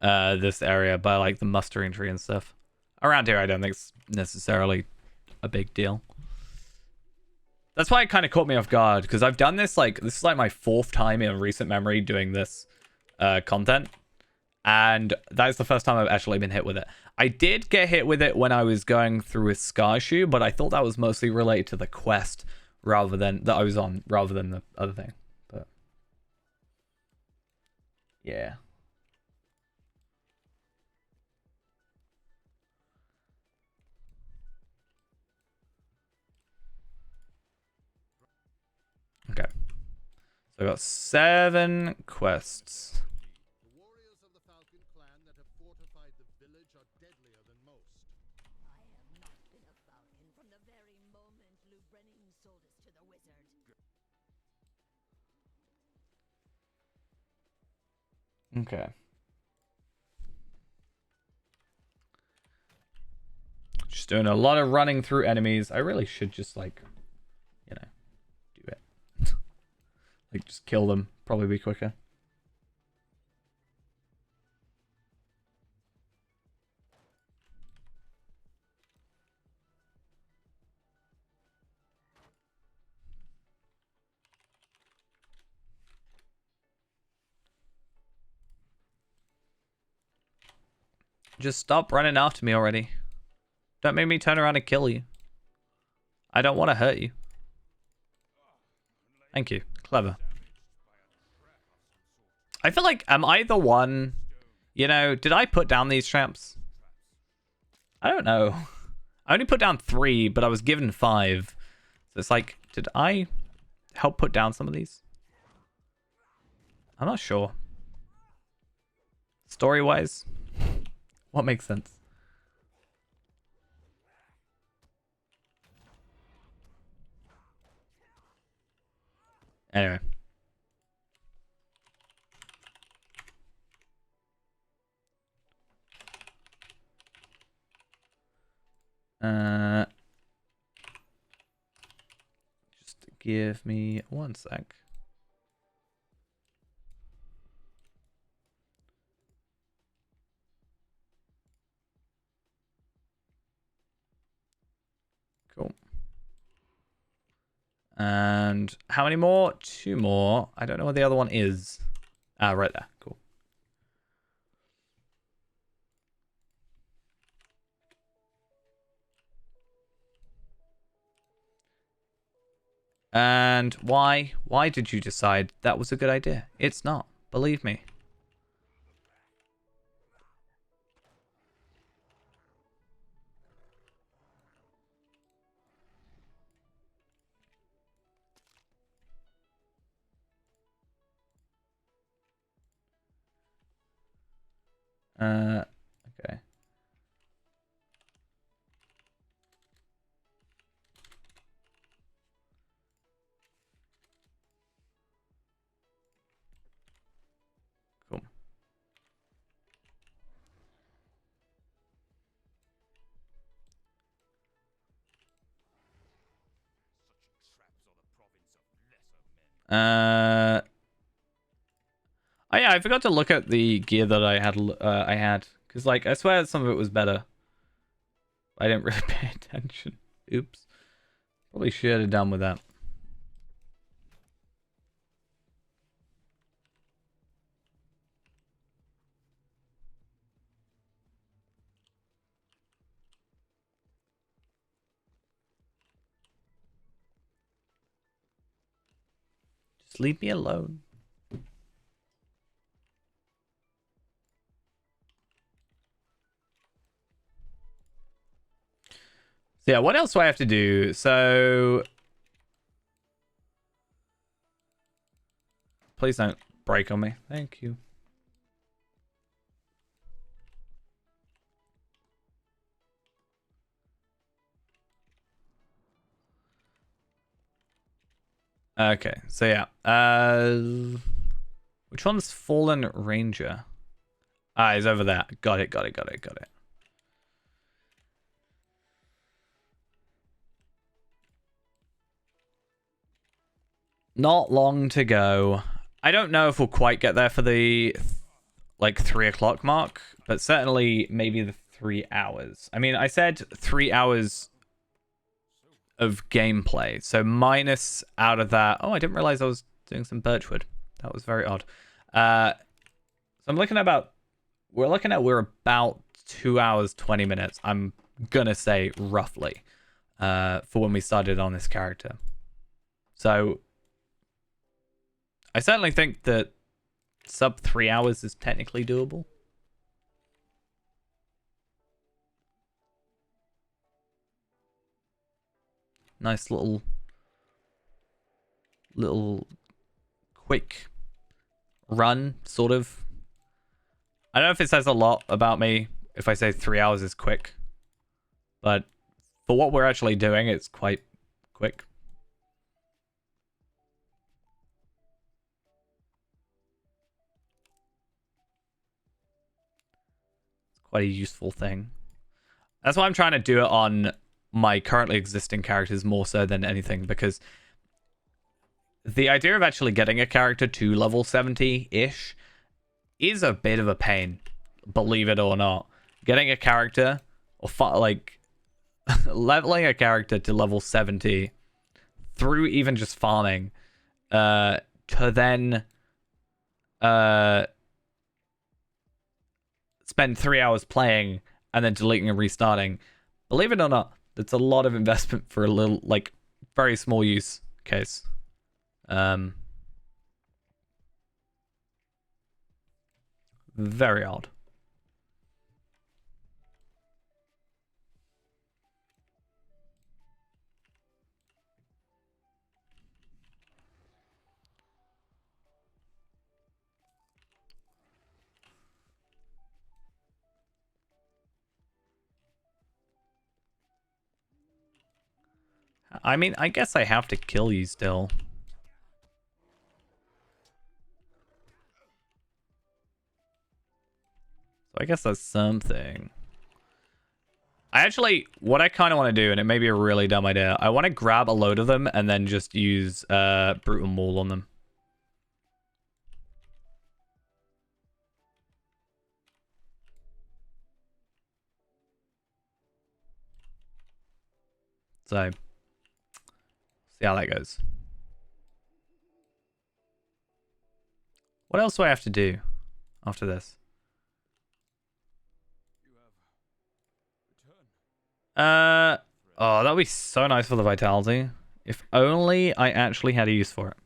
this area by like the mustering tree and stuff. Around here, I don't think it's necessarily a big deal. That's why it kind of caught me off guard, because I've done this like, this is like my 4th time in recent memory doing this content. And that is the first time I've actually been hit with it. I did get hit with it when I was going through with Scarshoe, but I thought that was mostly related to the quest rather than that I was on, rather than the other thing. But yeah. Okay. So I got 7 quests. The warriors of the Falcon clan that have fortified the village are deadlier than most. I have not been a falcon from the very moment Lou Brennan sold us to the wizard. Okay. Just doing a lot of running through enemies. I really should just like, you know, do it. Like just kill them. Probably be quicker. Just stop running after me already. Don't make me turn around and kill you. I don't want to hurt you. Thank you. Clever. I feel like, am I the one... You know, did I put down these traps? I don't know. I only put down 3, but I was given 5. So it's like, did I help put down some of these? I'm not sure. Story-wise, what makes sense? Anyway. Just give me 1 sec. Cool. And how many more? 2 more. I don't know what the other one is. Ah, right there. Cool. And why? Why did you decide that was a good idea? It's not. Believe me. Okay. Cool. Oh yeah, I forgot to look at the gear that I had, because like I swear some of it was better. I didn't really pay attention. Oops. Probably should have done with that. Just leave me alone. So yeah, what else do I have to do? So please don't break on me. Thank you. Okay, so yeah. Which one's Fallen Ranger? Ah, he's over there. Got it. Not long to go. I don't know if we'll quite get there for the like 3 o'clock mark, but certainly maybe the 3 hours. I mean, I said 3 hours of gameplay, so minus out of that. Oh, I didn't realize I was doing some birchwood. That was very odd. So I'm looking at about. We're about 2 hours 20 minutes. I'm gonna say roughly, for when we started on this character. So I certainly think that sub 3 hours is technically doable. Nice little quick run, sort of. I don't know if it says a lot about me if I say 3 hours is quick, but for what we're actually doing, it's quite quick. It's quite a useful thing. That's why I'm trying to do it on my currently existing characters more so than anything, because the idea of actually getting a character to level 70-ish is a bit of a pain, believe it or not. Getting a character, or like leveling a character to level 70 through even just farming, to then spend 3 hours playing and then deleting and restarting. Believe it or not, that's a lot of investment for a little, like, very small use case. Very odd. I mean, I guess I have to kill you still. So I guess that's something. What I kind of want to do, and it may be a really dumb idea, I want to grab a load of them and then just use Brutal Maul on them. So, see how that goes. What else do I have to do after this? You have returned. Oh, that would be so nice for the vitality. If only I actually had a use for it.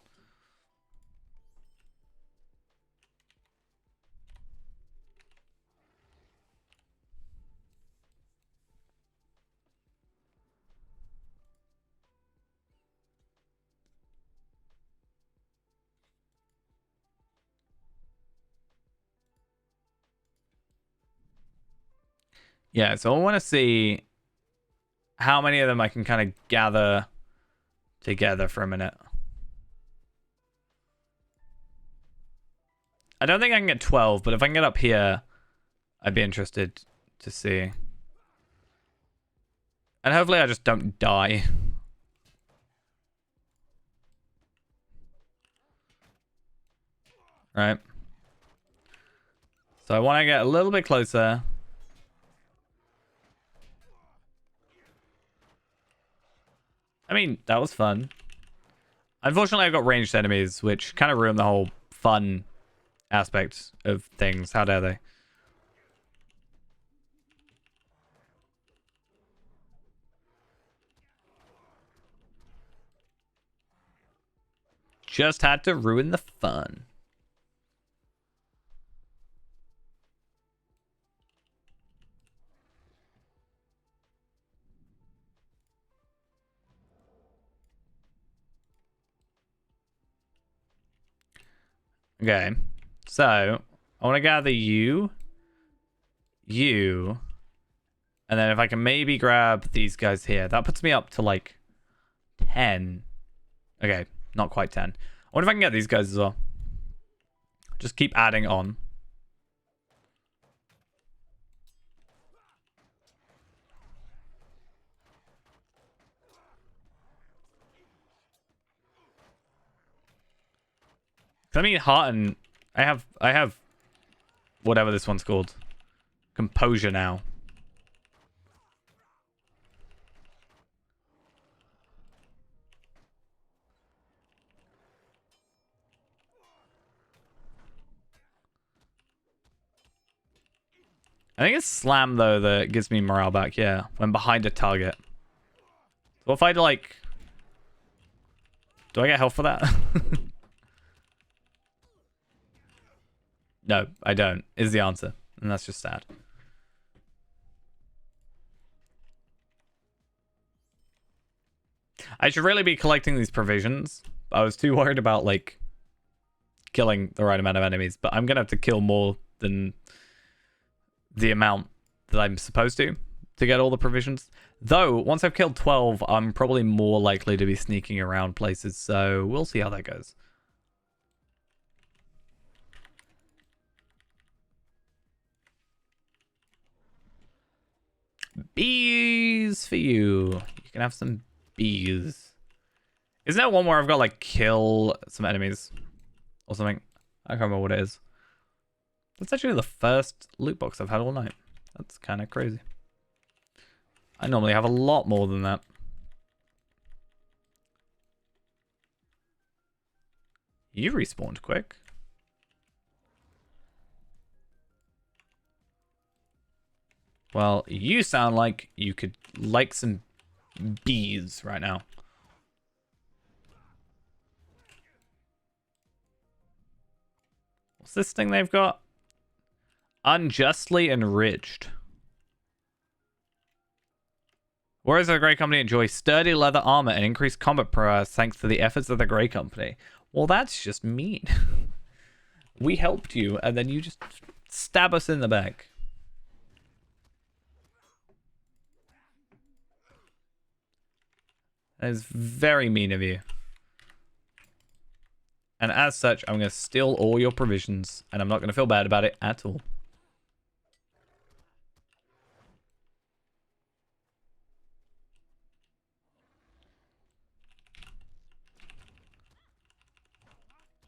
Yeah, so I want to see how many of them I can kind of gather together for a minute. I don't think I can get 12, but if I can get up here, I'd be interested to see. And hopefully I just don't die. Right. So I want to get a little bit closer. I mean, that was fun. Unfortunately, I've got ranged enemies, which kind of ruin the whole fun aspect of things. How dare they? Just had to ruin the fun. Okay, so I want to gather you, and then if I can maybe grab these guys here, that puts me up to like 10. Okay, not quite 10. I wonder if I can get these guys as well. Just keep adding on. I mean, Hearten, I have whatever this one's called. Composure now. I think it's Slam, though, that gives me morale back, yeah. When behind a target. So if I, like... Do I get health for that? No, I don't, is the answer. And that's just sad. I should really be collecting these provisions. I was too worried about, like, killing the right amount of enemies. But I'm going to have to kill more than the amount that I'm supposed to get all the provisions. Though, once I've killed 12, I'm probably more likely to be sneaking around places. So we'll see how that goes. Bees for you. You can have some bees. Isn't there one where I've got like kill some enemies or something? I can't remember what it is. That's actually the first loot box I've had all night. That's kind of crazy. I normally have a lot more than that. You respawned quick. Well, you sound like you could like some bees right now. What's this thing they've got? Unjustly enriched. Warriors of the Grey Company enjoy sturdy leather armor and increased combat prowess thanks to the efforts of the Grey Company. Well, that's just mean. We helped you, and then you just stab us in the back. That is very mean of you. And as such, I'm going to steal all your provisions, and I'm not going to feel bad about it at all.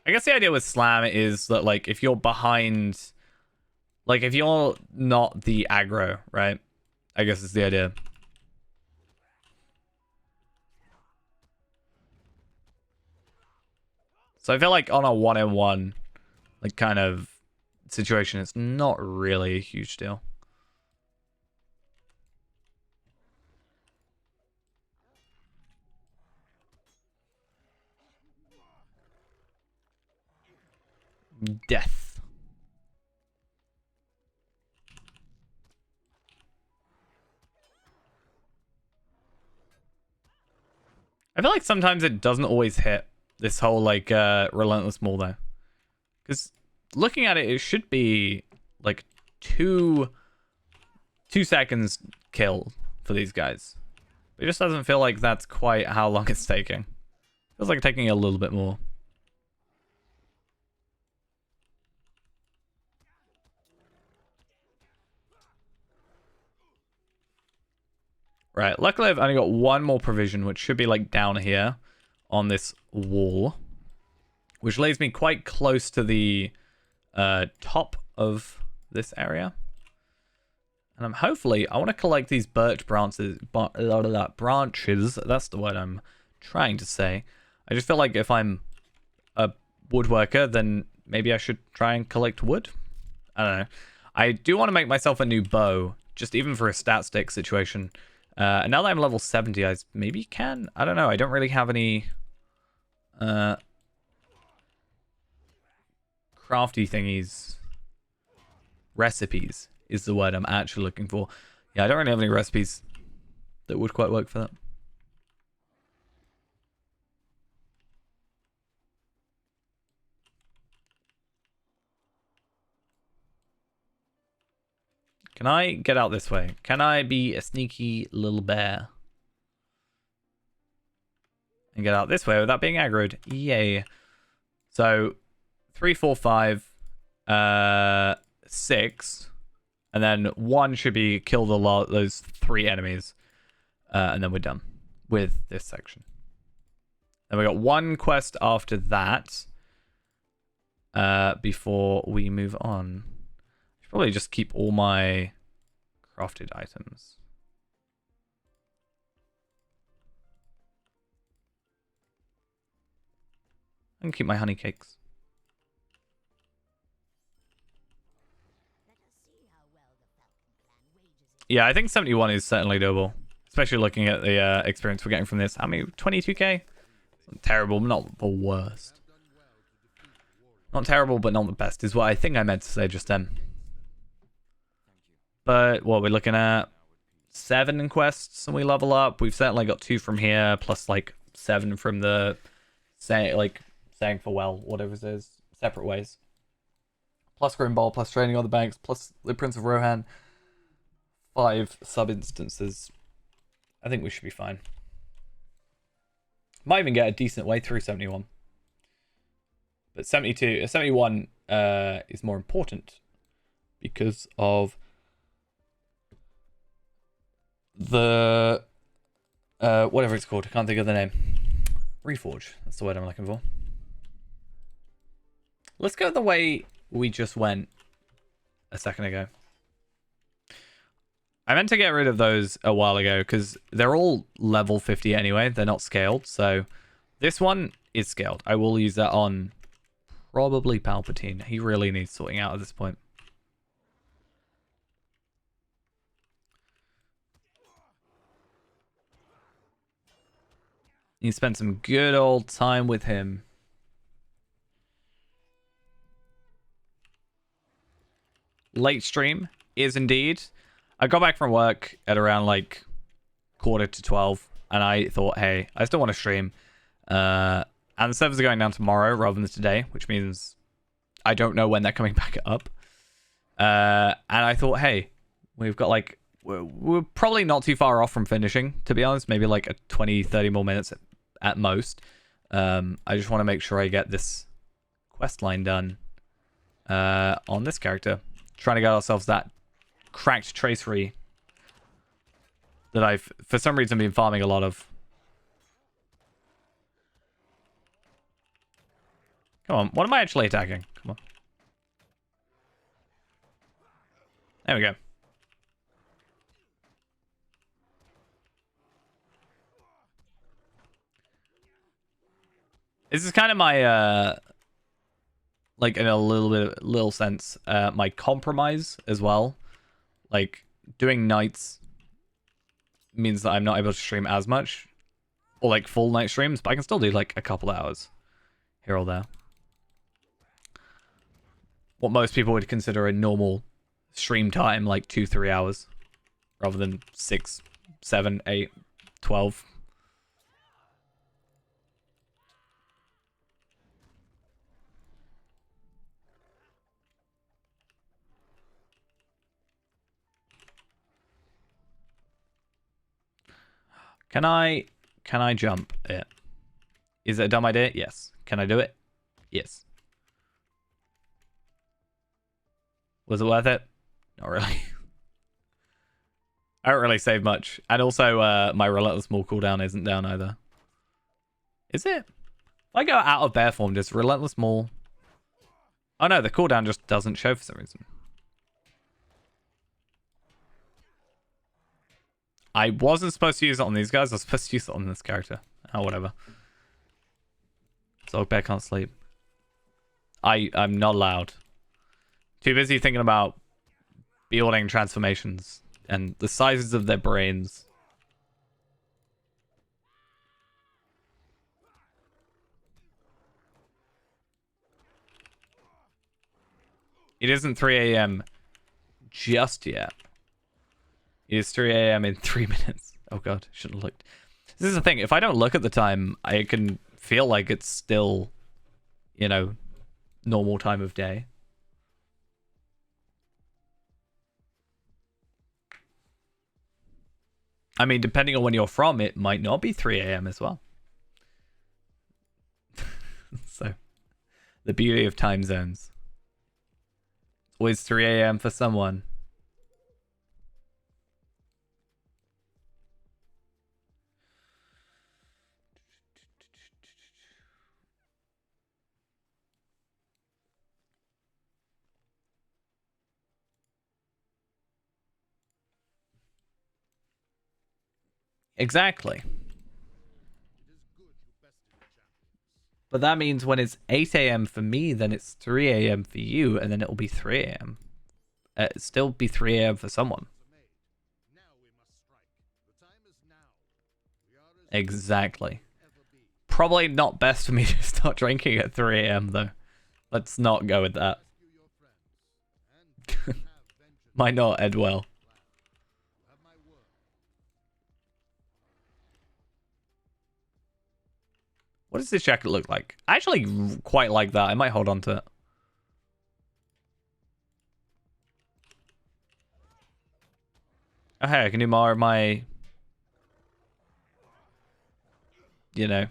I guess the idea with slam is that, like, if you're behind, like, if you're not the aggro, right? I guess is the idea. So I feel like on a 1-on-1, like, kind of situation, it's not really a huge deal. Death. I feel like sometimes it doesn't always hit this whole, like, relentless maul, though. Because looking at it, it should be, like, two seconds kill for these guys. But it just doesn't feel like that's quite how long it's taking. Feels like taking a little bit more. Right, luckily I've only got one more provision, which should be, like, down here on this wall. Which lays me quite close to the top of this area. And I'm hopefully, I want to collect these birch branches. Branches, that's the word I'm trying to say. I just feel like if I'm a woodworker, then maybe I should try and collect wood. I don't know. I do want to make myself a new bow, just even for a stat stick situation. And now that I'm level 70, I maybe can. I don't know. I don't really have any crafty thingies. Recipes is the word I'm actually looking for. Yeah, I don't really have any recipes that would quite work for that. Can I get out this way? Can I be a sneaky little bear? And get out this way without being aggroed? Yay. So, 3, 4, 5, 6. And then 1 should be kill those 3 enemies. And then we're done with this section. Then we got 1 quest after that. Before we move on. I should probably just keep all my crafted items. I can keep my honey cakes. Yeah, I think 71 is certainly doable. Especially looking at the experience we're getting from this. How many? 22k? Terrible, but not the worst. Not terrible, but not the best, is what I think I meant to say just then. But what we're looking at 7 in quests, and we level up. We've certainly got 2 from here, plus like 7 from the saying farewell, whatever it is, separate ways. Plus Grimball, plus training on the banks, plus the Prince of Rohan. 5 sub-instances. I think we should be fine. Might even get a decent way through 71. But 71 is more important because of the whatever it's called. I can't think of the name. Reforge. That's the word I'm looking for. Let's go the way we just went a second ago. I meant to get rid of those a while ago because they're all level 50 anyway. They're not scaled. So this one is scaled. I will use that on probably Palpatine. He really needs sorting out at this point. You spent some good old time with him. Late stream is indeed. I got back from work at around like 11:45, and I thought, hey, I still want to stream. And the servers are going down tomorrow rather than today, which means I don't know when they're coming back up. And I thought, hey, we've got like, we're probably not too far off from finishing, to be honest. Maybe like a 20-30 more minutes at most. I just want to make sure I get this quest line done on this character. Trying to get ourselves that cracked tracery that I've, for some reason, been farming a lot of. Come on. What am I actually attacking? Come on. There we go. This is kind of my, like in a little sense, my compromise as well. Like, doing nights means that I'm not able to stream as much. Or like full night streams, but I can still do like a couple hours here or there. What most people would consider a normal stream time, like 2-3 hours. Rather than 6, 7, 8, 12. Can I jump it? Is it a dumb idea? Yes. Can I do it? Yes. Was it worth it? Not really. I don't really save much. And also, my Relentless Maul cooldown isn't down either. Is it? If I go out of bear form, does Relentless Maul... Oh no, the cooldown just doesn't show for some reason. I wasn't supposed to use it on these guys. I was supposed to use it on this character. Oh, whatever. So bear can't sleep. I'm not allowed. Too busy thinking about building transformations and the sizes of their brains. It isn't 3 a.m. just yet. It is 3 a.m. in 3 minutes. Oh god, shouldn't have looked. This is the thing. If I don't look at the time, I can feel like it's still, you know, normal time of day. I mean, depending on when you're from, it might not be 3 a.m. as well. So, the beauty of time zones. It's always 3 a.m. for someone. Exactly. But that means when it's 8 a.m. for me, then it's 3 a.m. for you, and then it'll be 3 a.m. It'll still be 3 a.m. for someone. Exactly. Probably not best for me to start drinking at 3 a.m. though. Let's not go with that. Might not end well. What does this jacket look like? I actually quite like that. I might hold on to it. Oh, hey, I can do more of my... You know.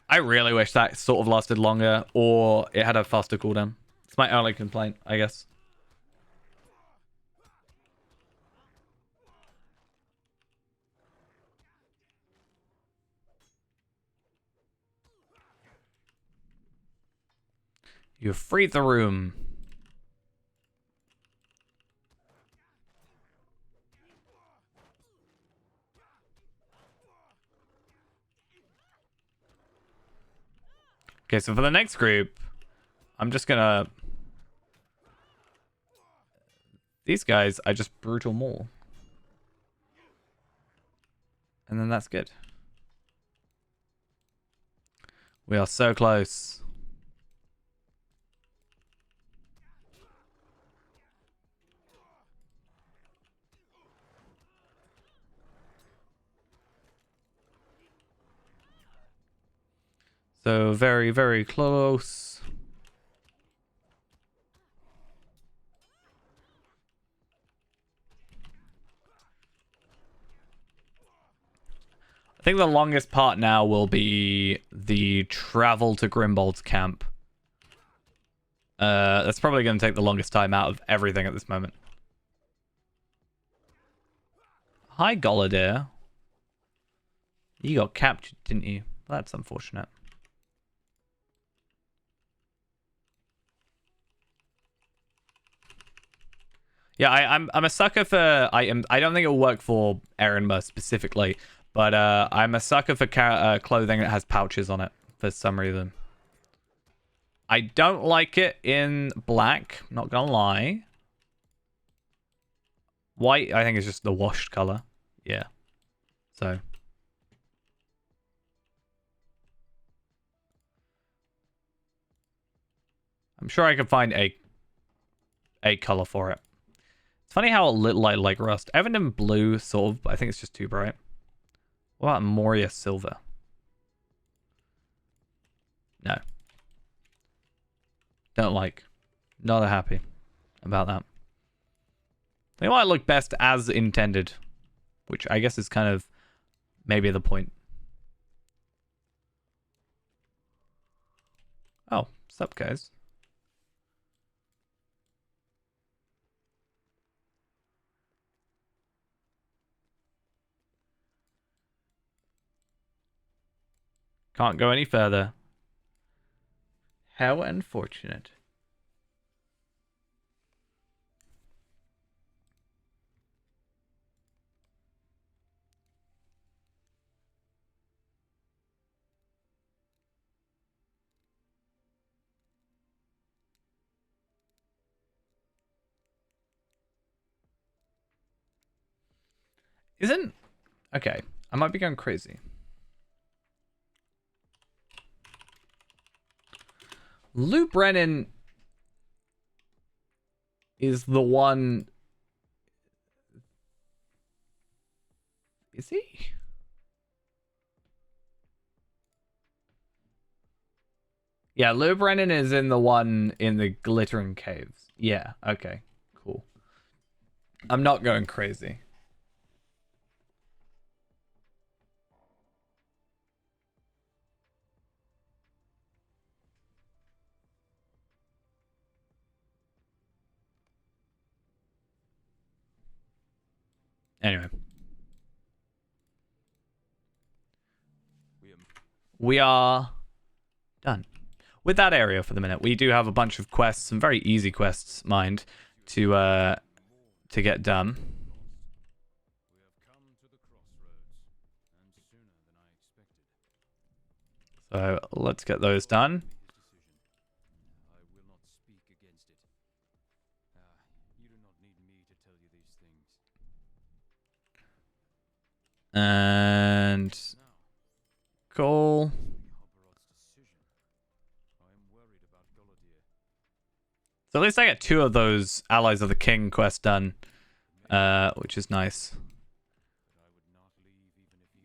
I really wish that sort of lasted longer, or it had a faster cooldown. It's my only complaint, I guess. You freed the room. Okay, so for the next group, I'm just gonna... These guys, I just brutal maul. And then that's good. We are so close. So very, very close. I think the longest part now will be the travel to Grimbold's camp. That's probably going to take the longest time out of everything at this moment. Hi, Golidair. You got captured, didn't you? That's unfortunate. Yeah, I'm a sucker for I don't think it'll work for Erenma specifically, but I'm a sucker for clothing that has pouches on it for some reason. I don't like it in black, not gonna lie. White, I think, is just the washed color. Yeah. So. I'm sure I can find a color for it. It's funny how it lit like rust. Evan blue, sort of, but I think it's just too bright. What about Moria silver? No. Don't like. Not happy about that. They might look best as intended, which I guess is kind of maybe the point. Oh, sup, guys? Can't go any further. How unfortunate. Isn't... Okay, I might be going crazy. Lou Brennan is the one... Is he? Yeah, Lou Brennan is in the one in the Glittering Caves. Yeah, okay, cool. I'm not going crazy. Anyway. We are done with that area for the minute. We do have a bunch of quests, some very easy quests, mind, to get done. We have come to the crossroads, and sooner than I expected. So let's get those done. I will not speak against it. You do not need me to tell you these things. And cool. So at least I get 2 of those Allies of the King quests done, which is nice.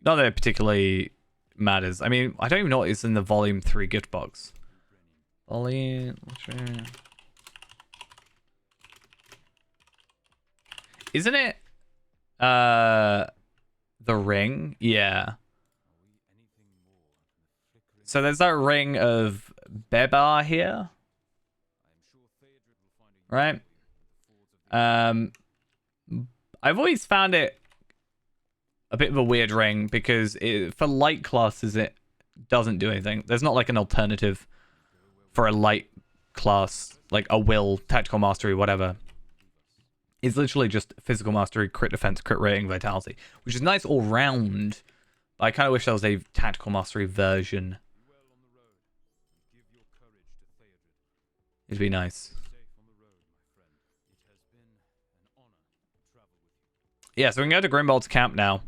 Not that it particularly matters. I mean, I don't even know what is in the Volume 3 gift box. Volume... Isn't it... the ring? Yeah. So there's that ring of Bebar here. Right? I've always found it a bit of a weird ring because for light classes it doesn't do anything. There's not like an alternative for a light class, like a will, tactical mastery, whatever. It's literally just physical mastery, crit defense, crit rating, vitality, which is nice all round. But I kind of wish there was a tactical mastery version. It'd be nice. Yeah, so we can go to Grimbold's camp now,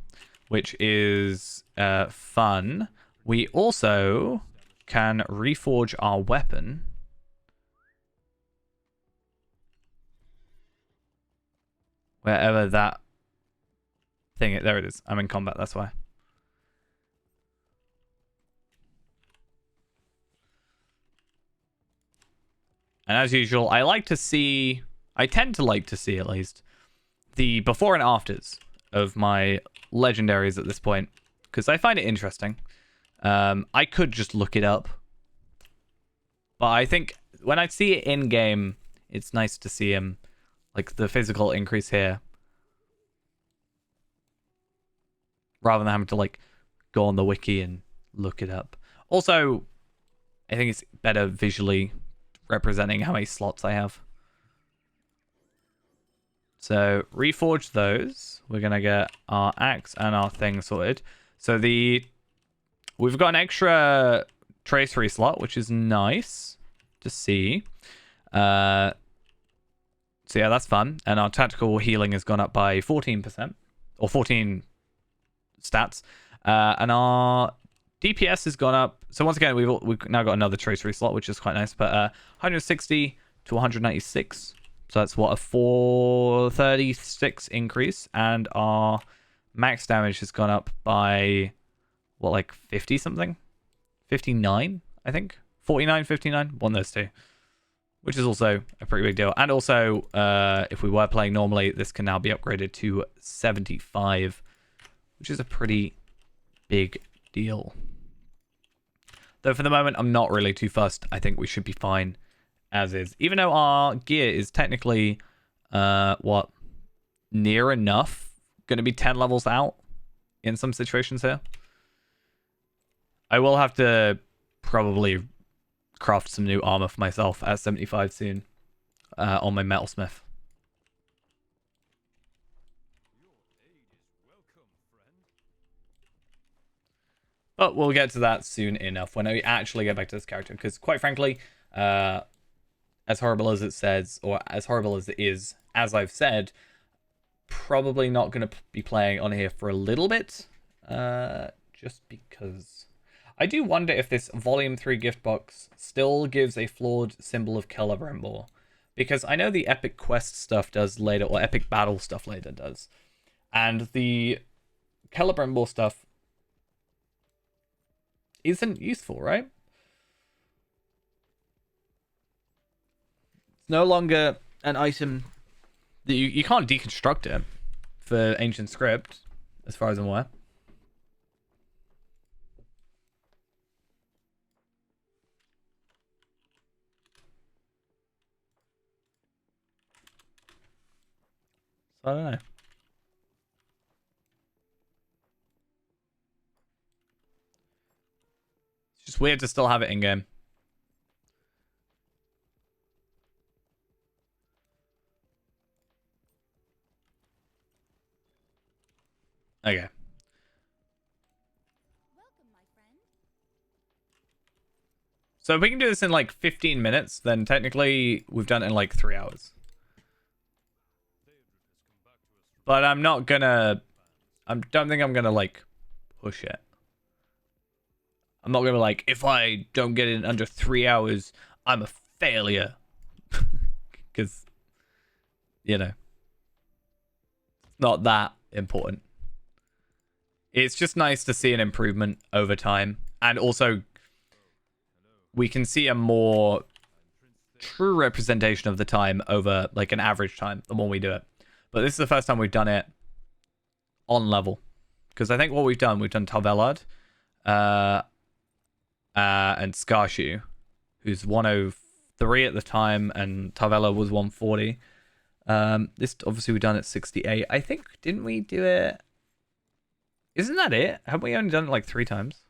which is fun. We also can reforge our weapon. Wherever that thing is. There it is. I'm in combat, that's why. And as usual, I tend to like to see at least, the before and afters of my legendaries at this point, because I find it interesting. I could just look it up, but I think when I see it in game, it's nice to see him, like the physical increase here, rather than having to like go on the wiki and look it up. Also, I think it's better visually representing how many slots I have. So reforge those. We're gonna get our axe and our thing sorted. So we've got an extra tracery slot, which is nice to see. So yeah, that's fun. And our tactical healing has gone up by 14%, or 14 stats. And our DPS has gone up. So once again, we've now got another tracery slot, which is quite nice. But 160 to 196. So that's what, a 436 increase. And our max damage has gone up by what, like 50 something? 59, I think. 49, 59, one of those two. Which is also a pretty big deal. And also, if we were playing normally, this can now be upgraded to 75, which is a pretty big deal. Though for the moment, I'm not really too fussed. I think we should be fine as is. Even though our gear is technically, near enough going to be 10 levels out in some situations here. I will have to probably craft some new armor for myself at 75 soon on my metalsmith. But we'll get to that soon enough when I actually get back to this character, because quite frankly, as horrible as it says, or as horrible as it is, as I've said, probably not going to be playing on here for a little bit, just because I do wonder if this Volume 3 gift box still gives a flawed symbol of Celebrimbor, because I know the Epic Quest stuff does later, or Epic Battle stuff later does, and the Celebrimbor stuff isn't useful, right? It's no longer an item that you can't deconstruct it for Ancient Script, as far as I'm aware. So I don't know. It's just weird to still have it in game. Okay. So if we can do this in like 15 minutes, then technically we've done it in like 3 hours. But I'm not gonna... I don't think I'm gonna like push it. I'm not gonna be like, if I don't get it in under 3 hours, I'm a failure. Because, you know, it's not that important. It's just nice to see an improvement over time. And also, we can see a more true representation of the time over like an average time, the more we do it. But this is the first time we've done it on level. Because I think what we've done Tarvelard, and Skarshu, who's 103 at the time, and Tarvela was 140. This obviously we've done at 68. I think, didn't we do it? Isn't that it? Haven't we only done it like 3 times?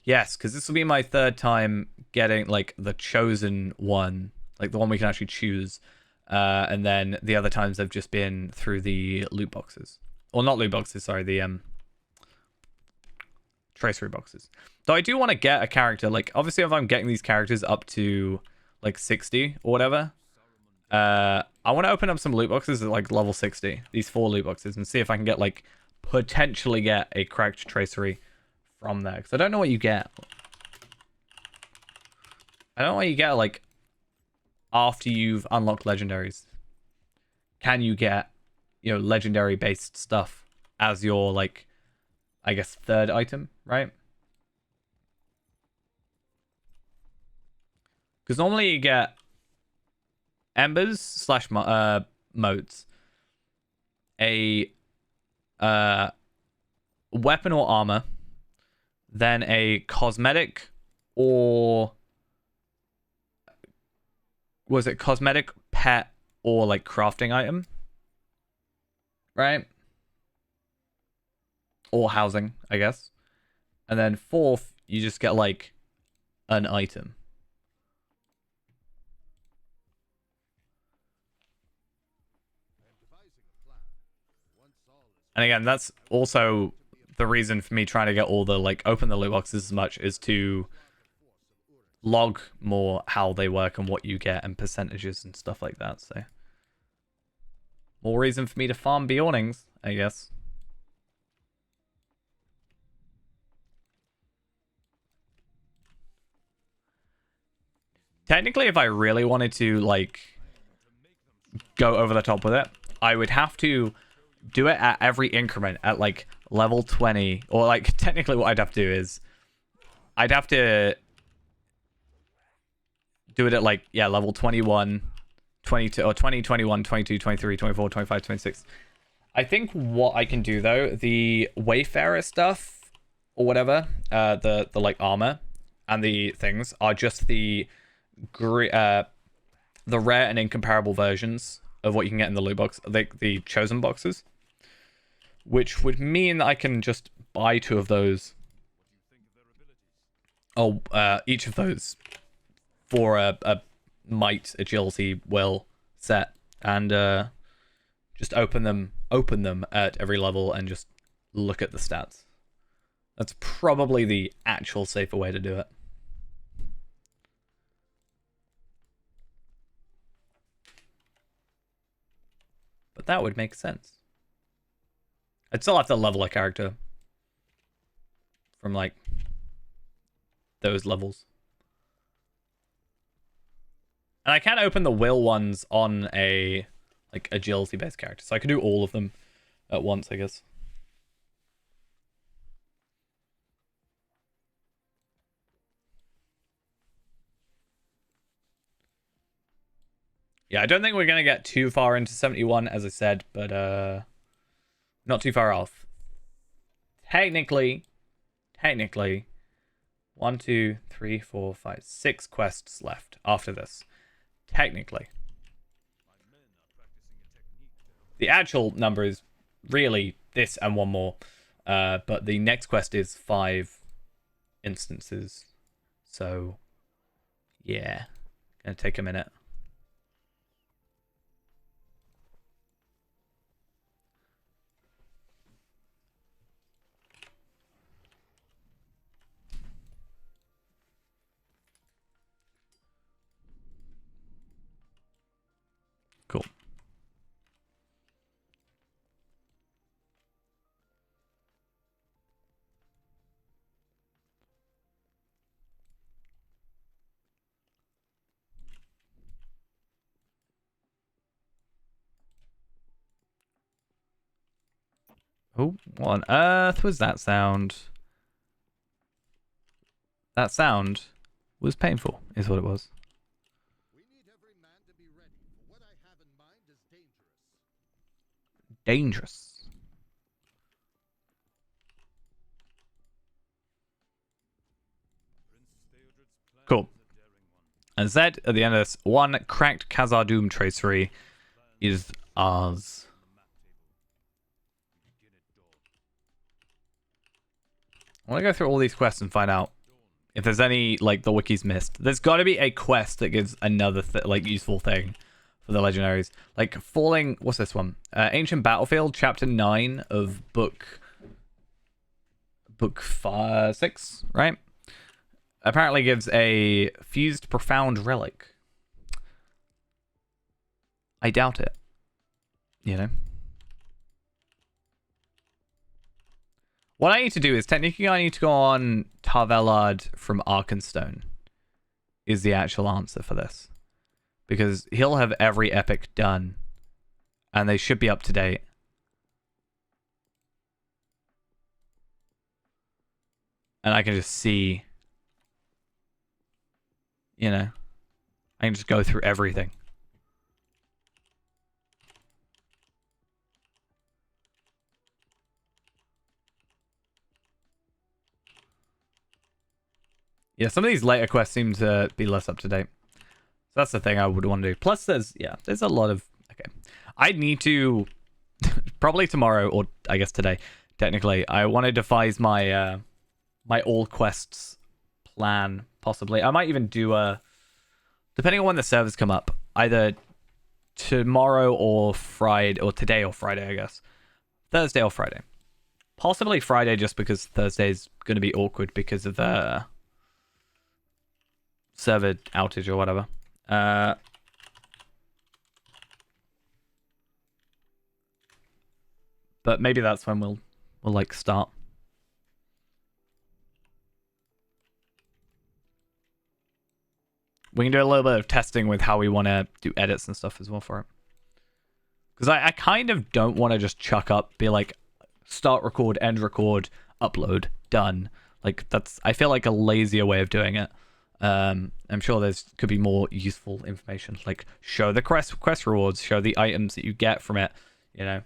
Yes, because this will be my 3rd time getting like the chosen one, like the one we can actually choose. And then the other times have just been through the loot boxes. Or not loot boxes, sorry, the tracery boxes. So I do want to get a character, like obviously if I'm getting these characters up to like 60 or whatever, I want to open up some loot boxes at like level 60, these 4 loot boxes, and see if I can get like potentially get a cracked tracery from there, because I don't know what you get. I don't know what you get like after you've unlocked legendaries. Can you get, you know, legendary based stuff as your like, I guess 3rd item, right? Because normally you get embers slash motes, a weapon or armor, then a cosmetic, or was it cosmetic, pet, or like crafting item, right? Or housing, I guess. And then 4th, you just get like an item. And again, that's also the reason for me trying to get all the, like, open the loot boxes as much, is to log more how they work and what you get and percentages and stuff like that. So more reason for me to farm Bjornings, I guess. Technically, if I really wanted to, like, go over the top with it, I would have to do it at every increment at, like, level 20. Or, like, technically what I'd have to do is I'd have to do it at, like, yeah, level 21, 22, or 20, 21, 22, 23, 24, 25, 26. I think what I can do, though, the Wayfarer stuff, or whatever, the like, armor and the things are just the rare and incomparable versions of what you can get in the loot box, like the chosen boxes, which would mean that I can just buy 2 of those. Oh, each of those for a might, agility, will set, and just open them at every level and just look at the stats. That's probably the actual safer way to do it. But that would make sense. I'd still have to level a character from, like, those levels. And I can open the will ones on a, like, agility based character, so I could do all of them at once, I guess. Yeah, I don't think we're gonna get too far into 71, as I said, but not too far off. Technically 1, 2, 3, 4, 5, 6 quests left after this. Technically. The actual number is really this and 1 more. But the next quest is 5 instances. So, yeah. Gonna take a minute. Cool. Oh, what on earth was that sound? That sound was painful, is what it was. We need every man to be ready. What I have in mind is dangerous. Dangerous. Cool. And said at the end of this, 1 cracked Khazar Doom Tracery is ours. I want to go through all these quests and find out if there's any, like, the wiki's missed. There's got to be a quest that gives another like useful thing for the legendaries. Like falling, what's this one? Ancient Battlefield, chapter 9 of book 6, right? Apparently gives a fused profound relic. I doubt it. You know? What I need to do is, technically I need to go on Tarvelard from Arkenstone. Is the actual answer for this. Because he'll have every epic done. And they should be up to date. And I can just see... You know? I can just go through everything. Yeah, some of these later quests seem to be less up to date. So that's the thing I would want to do. Plus, there's a lot of... Okay. I need to... probably tomorrow, or I guess today, technically. I want to devise my my all quests plan, possibly. I might even do a... Depending on when the servers come up, either tomorrow or Friday, or today or Friday, I guess. Thursday or Friday. Possibly Friday, just because Thursday's going to be awkward because of the server outage or whatever. But maybe that's when we'll like start. We can do a little bit of testing with how we want to do edits and stuff as well for it. Because I kind of don't want to just chuck up, be like, start record, end record, upload, done. Like, that's, I feel like a lazier way of doing it. I'm sure there's could be more useful information, like show the quest rewards, show the items that you get from it, you know.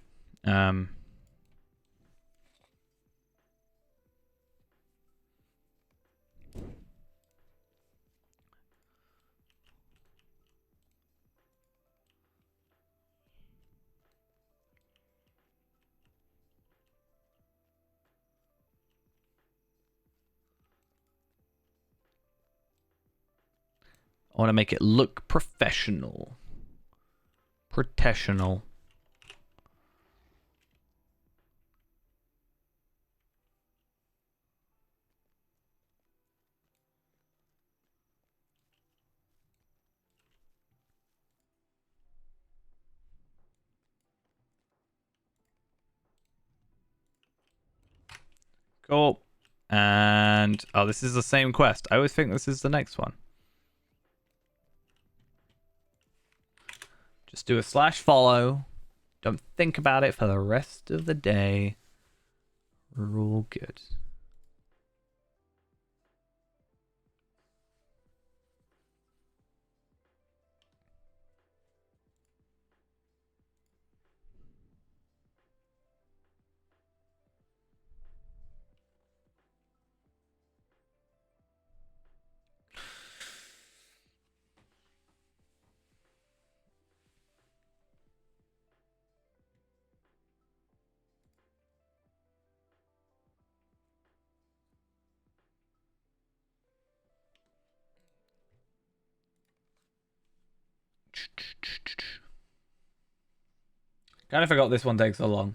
I want to make it look professional. Professional. Cool. And oh, this is the same quest. I always think this is the next one. Just do a /follow. Don't think about it for the rest of the day. We're all good. Kind of forgot this one takes so long.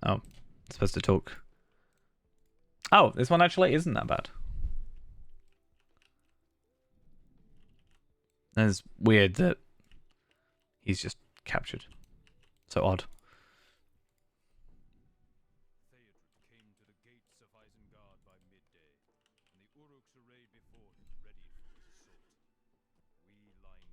Oh, supposed to talk. Oh, this one actually isn't that bad. And it's weird that he's just captured. So odd. Theodric came to the gates of Isengard by midday, and the Uruks arrayed before him, ready for his assault. We lined.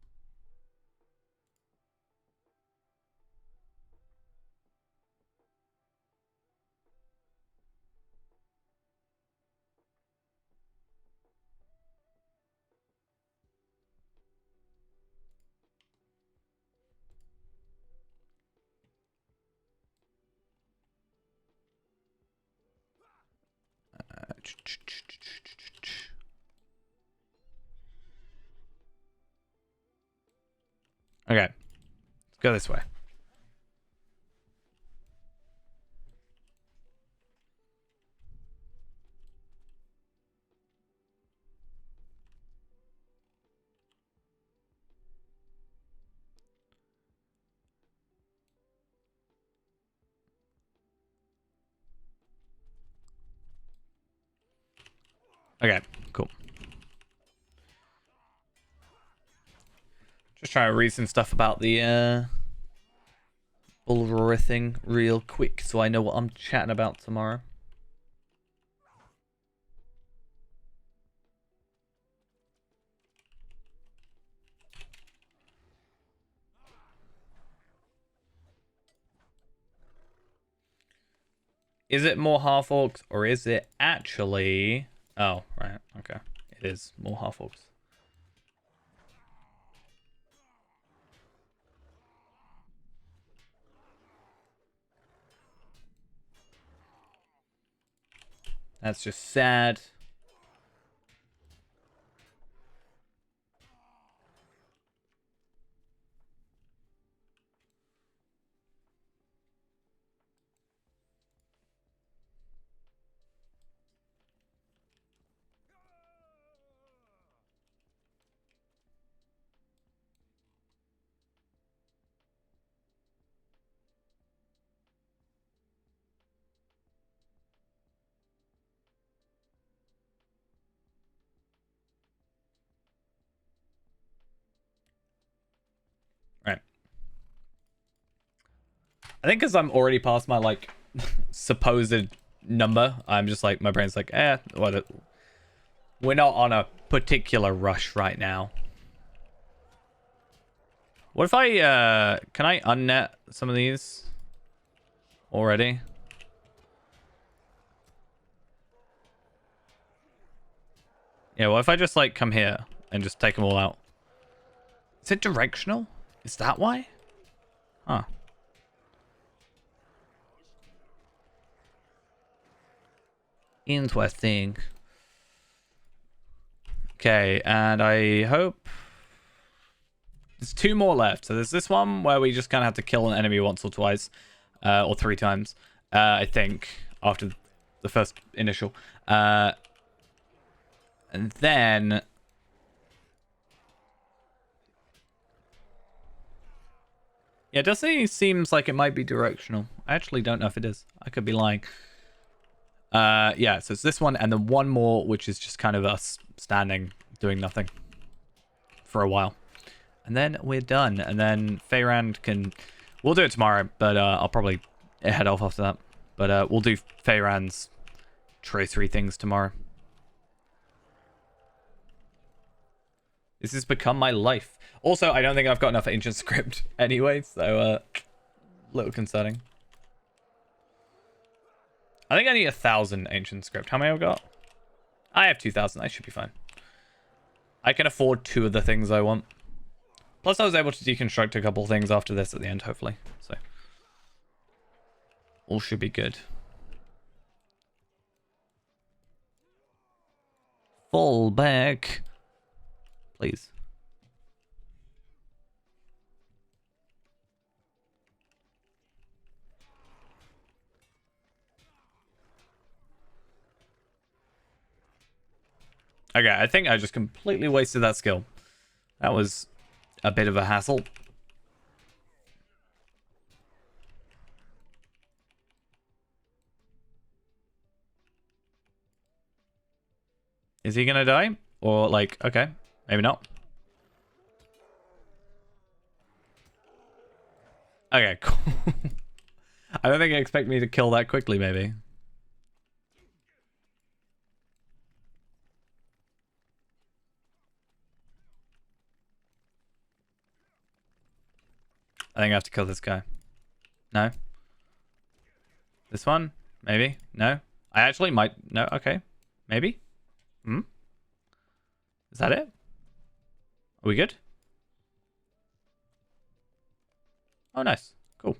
Okay, let's go this way. Okay, cool. Just trying to read some stuff about the Bulwarra thing real quick so I know what I'm chatting about tomorrow. Is it more half orcs or is it actually... Oh, right, okay. It is more half orcs. That's just sad. Right. I think because I'm already past my, like, supposed number, I'm just like, my brain's like, what? We're not on a particular rush right now. What if I, can I unnet some of these already? Yeah, what if I just, like, come here and just take them all out? Is it directional? Is that why? Huh. Interesting. Okay, and I hope... There's 2 more left. So there's this one where we just kind of have to kill an enemy once or twice. Or 3 times. I think. After the first initial. And then... Yeah, it definitely seems like it might be directional. I actually don't know if it is. I could be lying. Yeah, so it's this one and then one more, which is just kind of us standing, doing nothing for a while. And then we're done. And then Feyrand can... We'll do it tomorrow, but I'll probably head off after that. But we'll do Feyrand's Tracery things tomorrow. This has become my life. Also, I don't think I've got enough ancient script anyway, so a little concerning. I think I need 1,000 ancient script. How many have I got? I have 2,000. I should be fine. I can afford 2 of the things I want. Plus, I was able to deconstruct a couple things after this at the end, hopefully. So, all should be good. Fall back. Please. Okay, I think I just completely wasted that skill. That was a bit of a hassle. Is he gonna die? Or like, okay, maybe not. Okay, cool. I don't think you expect me to kill that quickly, maybe. I think I have to kill this guy. No? This one? Maybe? No? I actually might... No? Okay. Maybe? Hmm? Is that it? Are we good? Oh, nice. Cool.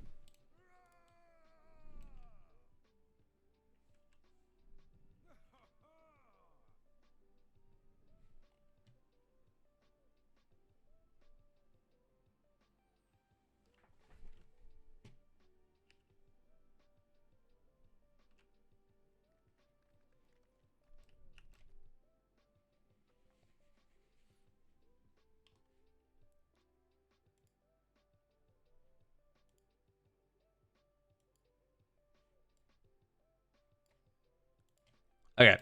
Okay.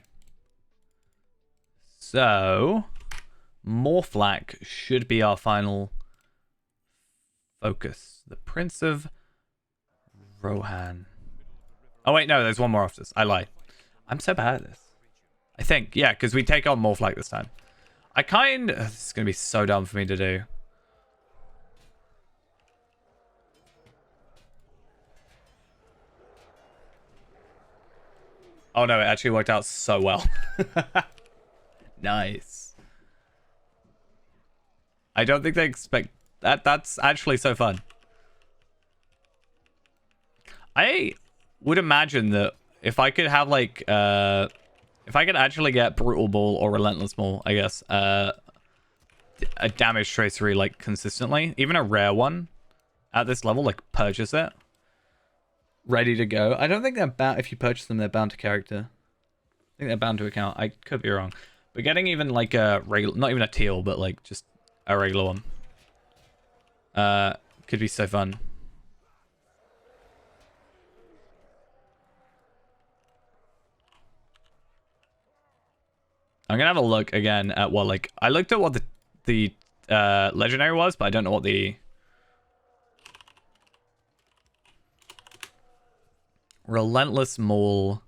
So, Morphlack should be our final focus. The Prince of Rohan. Oh, wait, no, there's one more after this. I lied. I'm so bad at this. I think, yeah, because we take on Morphlack this time. This is going to be so dumb for me to do. Oh, no, it actually worked out so well. Nice. I don't think they expect... That's actually so fun. I would imagine that if I could have, like, If I could actually get Brutal Ball or Relentless Maul, I guess, a damage tracery, like, consistently, even a rare one at this level, like, purchase it. Ready to go. I don't think they're bound, if you purchase them, they're bound to character. I think they're bound to account. I could be wrong. But getting even, like, a regular, not even a teal, but, like, just a regular one. Could be so fun. I'm gonna have a look again at what, like, I looked at what the legendary was, but I don't know what the Relentless Maul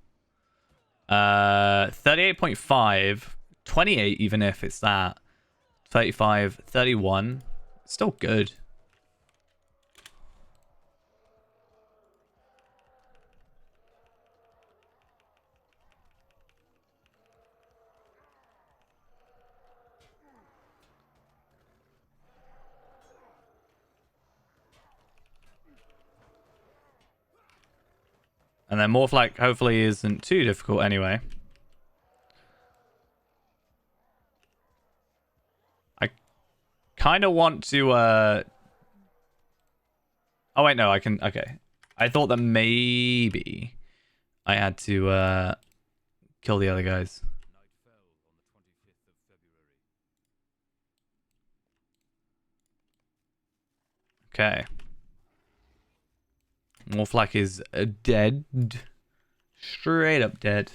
38.5, 28 even if it's that, 35, 31, still good. And then Morphlak hopefully isn't too difficult anyway. I kind of want to... Oh, wait, no, I can... Okay. I thought that maybe I had to kill the other guys. Night fell on the 25th of February. Okay. Morphlak is dead. Straight up dead.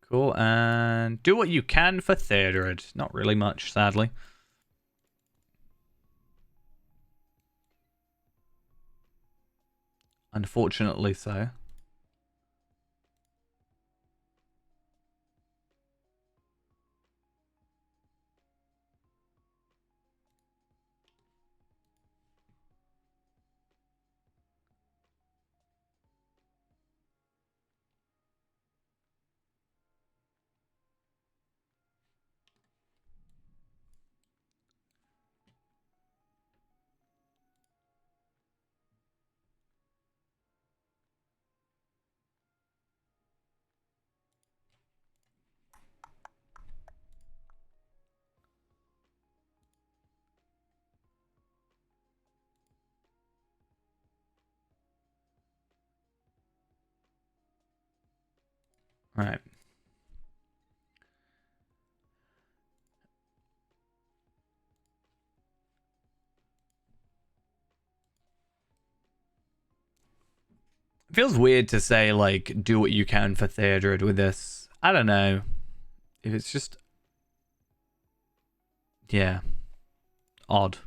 Cool, and do what you can for Theodred. Not really much, sadly. Unfortunately so. Right. It feels weird to say, like, do what you can for Theodred with this. I don't know. If it's just... Yeah. Odd.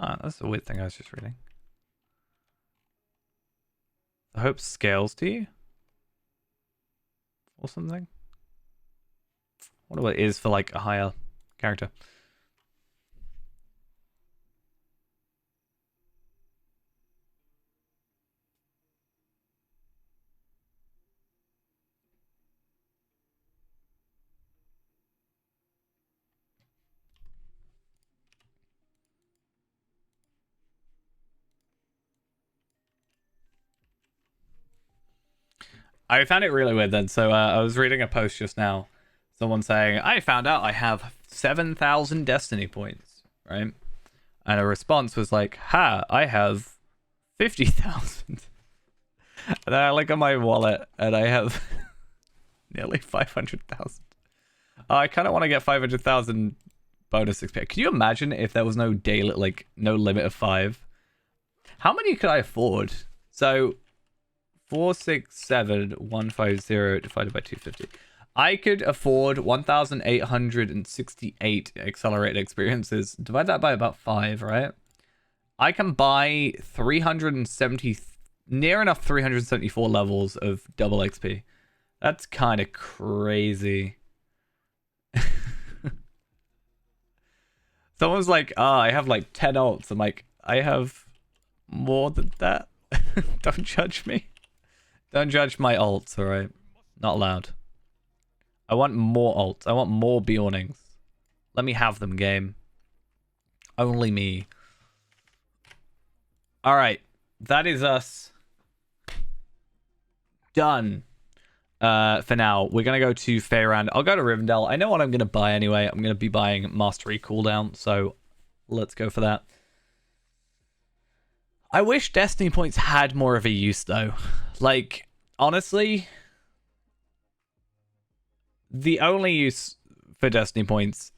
Ah, that's a weird thing I was just reading. I hope scales to you? Or something? I wonder what it is for, like, a higher character. I found it really weird then. So I was reading a post just now. Someone saying, I found out I have 7,000 destiny points, right? And a response was like, ha, I have 50,000. And then I look at my wallet and I have nearly 500,000. I kind of want to get 500,000 bonus XP. Could you imagine if there was no daily, like, no limit of 5? How many could I afford? So 467,150 divided by 250. I could afford 1,868 accelerated experiences. Divide that by about 5, right? I can buy 370, near enough 374 levels of double XP That's kind of crazy. Someone's like, I have like 10 ults. I'm like, I have more than that. Don't judge me. Don't judge my ults, alright? Not allowed. I want more ults. I want more Bjornings. Let me have them, game. Only me. Alright. That is us. Done. For now, we're going to go to Fairand. I'll go to Rivendell. I know what I'm going to buy anyway. I'm going to be buying Mastery Cooldown, so let's go for that. I wish Destiny points had more of a use, though. Like, honestly, the only use for Destiny points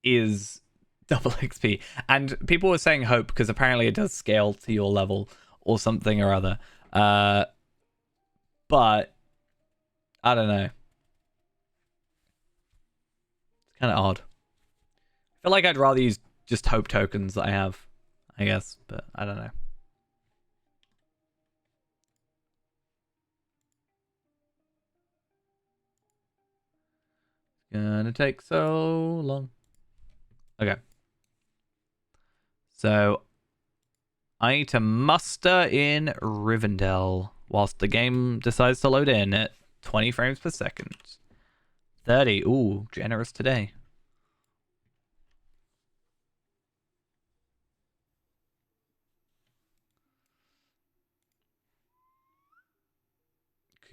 is double XP. And people were saying hope because apparently it does scale to your level or something or other. But I don't know. It's kind of odd. I feel like I'd rather use just hope tokens that I have, I guess, but I don't know. It's gonna take so long. Okay. So I need to muster in Rivendell whilst the game decides to load in at 20 frames per second. 30. Ooh, generous today.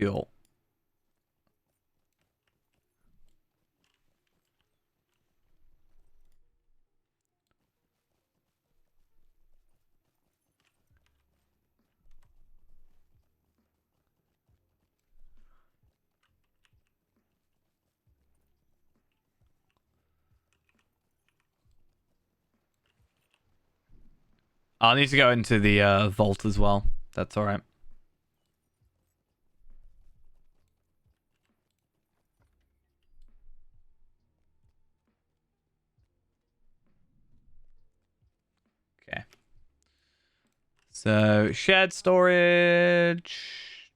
Cool. I'll need to go into the vault as well. That's all right. Okay. So, shared storage.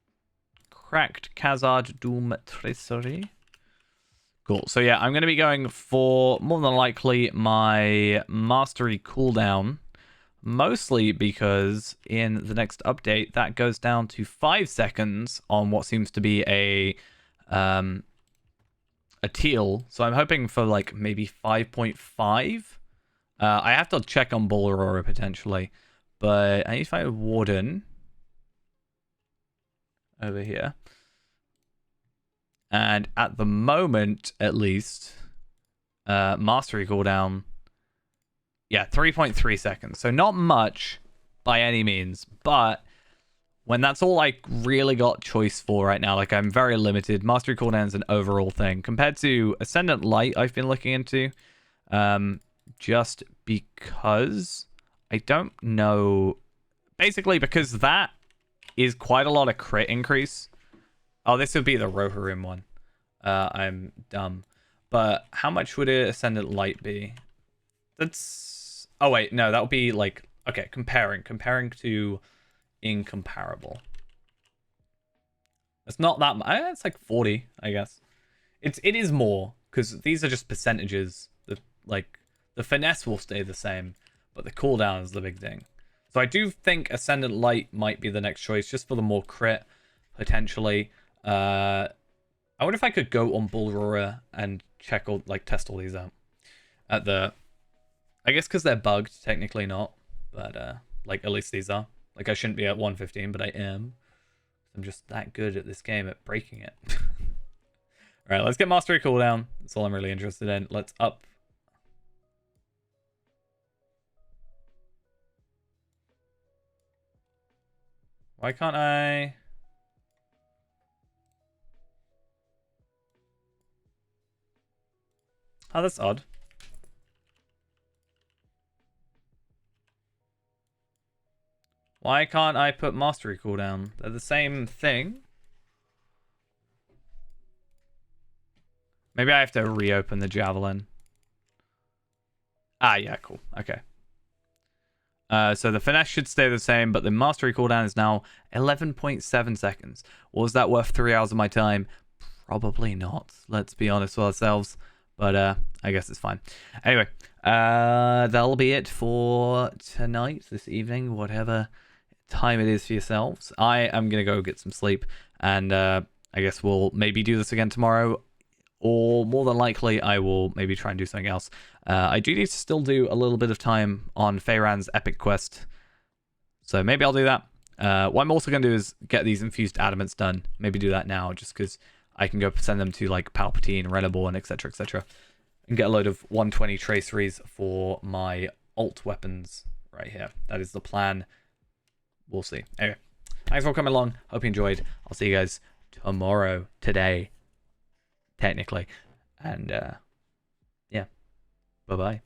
Cracked Khazard Doom Tracery. Cool. So, yeah, I'm going to be going for, more than likely, my Mastery cooldown. Mostly because in the next update, that goes down to 5 seconds on what seems to be a teal. So I'm hoping for like maybe 5.5. I have to check on Bull Aurora potentially, but I need to find a Warden over here. And at the moment, at least, Mastery cooldown, yeah, 3.3 seconds. So not much by any means, but when that's all I really got choice for right now, like I'm very limited. Mastery cooldown is an overall thing compared to Ascendant Light I've been looking into, just because I don't know. Basically, because that is quite a lot of crit increase. Oh, this would be the Rohirrim one. I'm dumb. But how much would a Ascendant Light be? That's... Oh, wait. No, that would be like... Okay, comparing. Comparing to incomparable. It's not that much. It's like 40, I guess. It is more, because these are just percentages. The finesse will stay the same, but the cooldown is the big thing. So I do think Ascendant Light might be the next choice, just for the more crit, potentially. I wonder if I could go on Bull Aurora and check all, like, test all these out. At the... I guess because they're bugged, technically not. But, like, at least these are. Like, I shouldn't be at 115, but I am. I'm just that good at this game at breaking it. Alright, let's get Mastery cooldown. That's all I'm really interested in. Let's up. Why can't I... Oh, that's odd. Why can't I put Mastery cooldown? They're the same thing. Maybe I have to reopen the Javelin. Ah, yeah, cool. Okay. So the finesse should stay the same, but the mastery cooldown is now 11.7 seconds. Was that worth 3 hours of my time? Probably not. Let's be honest with ourselves. But I guess it's fine. Anyway, that'll be it for tonight, this evening, whatever time it is for yourselves. I am going to go get some sleep, and I guess we'll maybe do this again tomorrow, or more than likely I will maybe try and do something else. I do need to still do a little bit of time on Feyran's epic quest, so maybe I'll do that. What I'm also going to do is get these infused adamants done. Maybe do that now, just because I can go send them to like Palpatine, Renable, and etc, etc, and get a load of 120 traceries for my alt weapons right here. That is the plan. We'll see. Anyway, thanks for coming along. Hope you enjoyed. I'll see you guys tomorrow, today, technically. And yeah, bye-bye.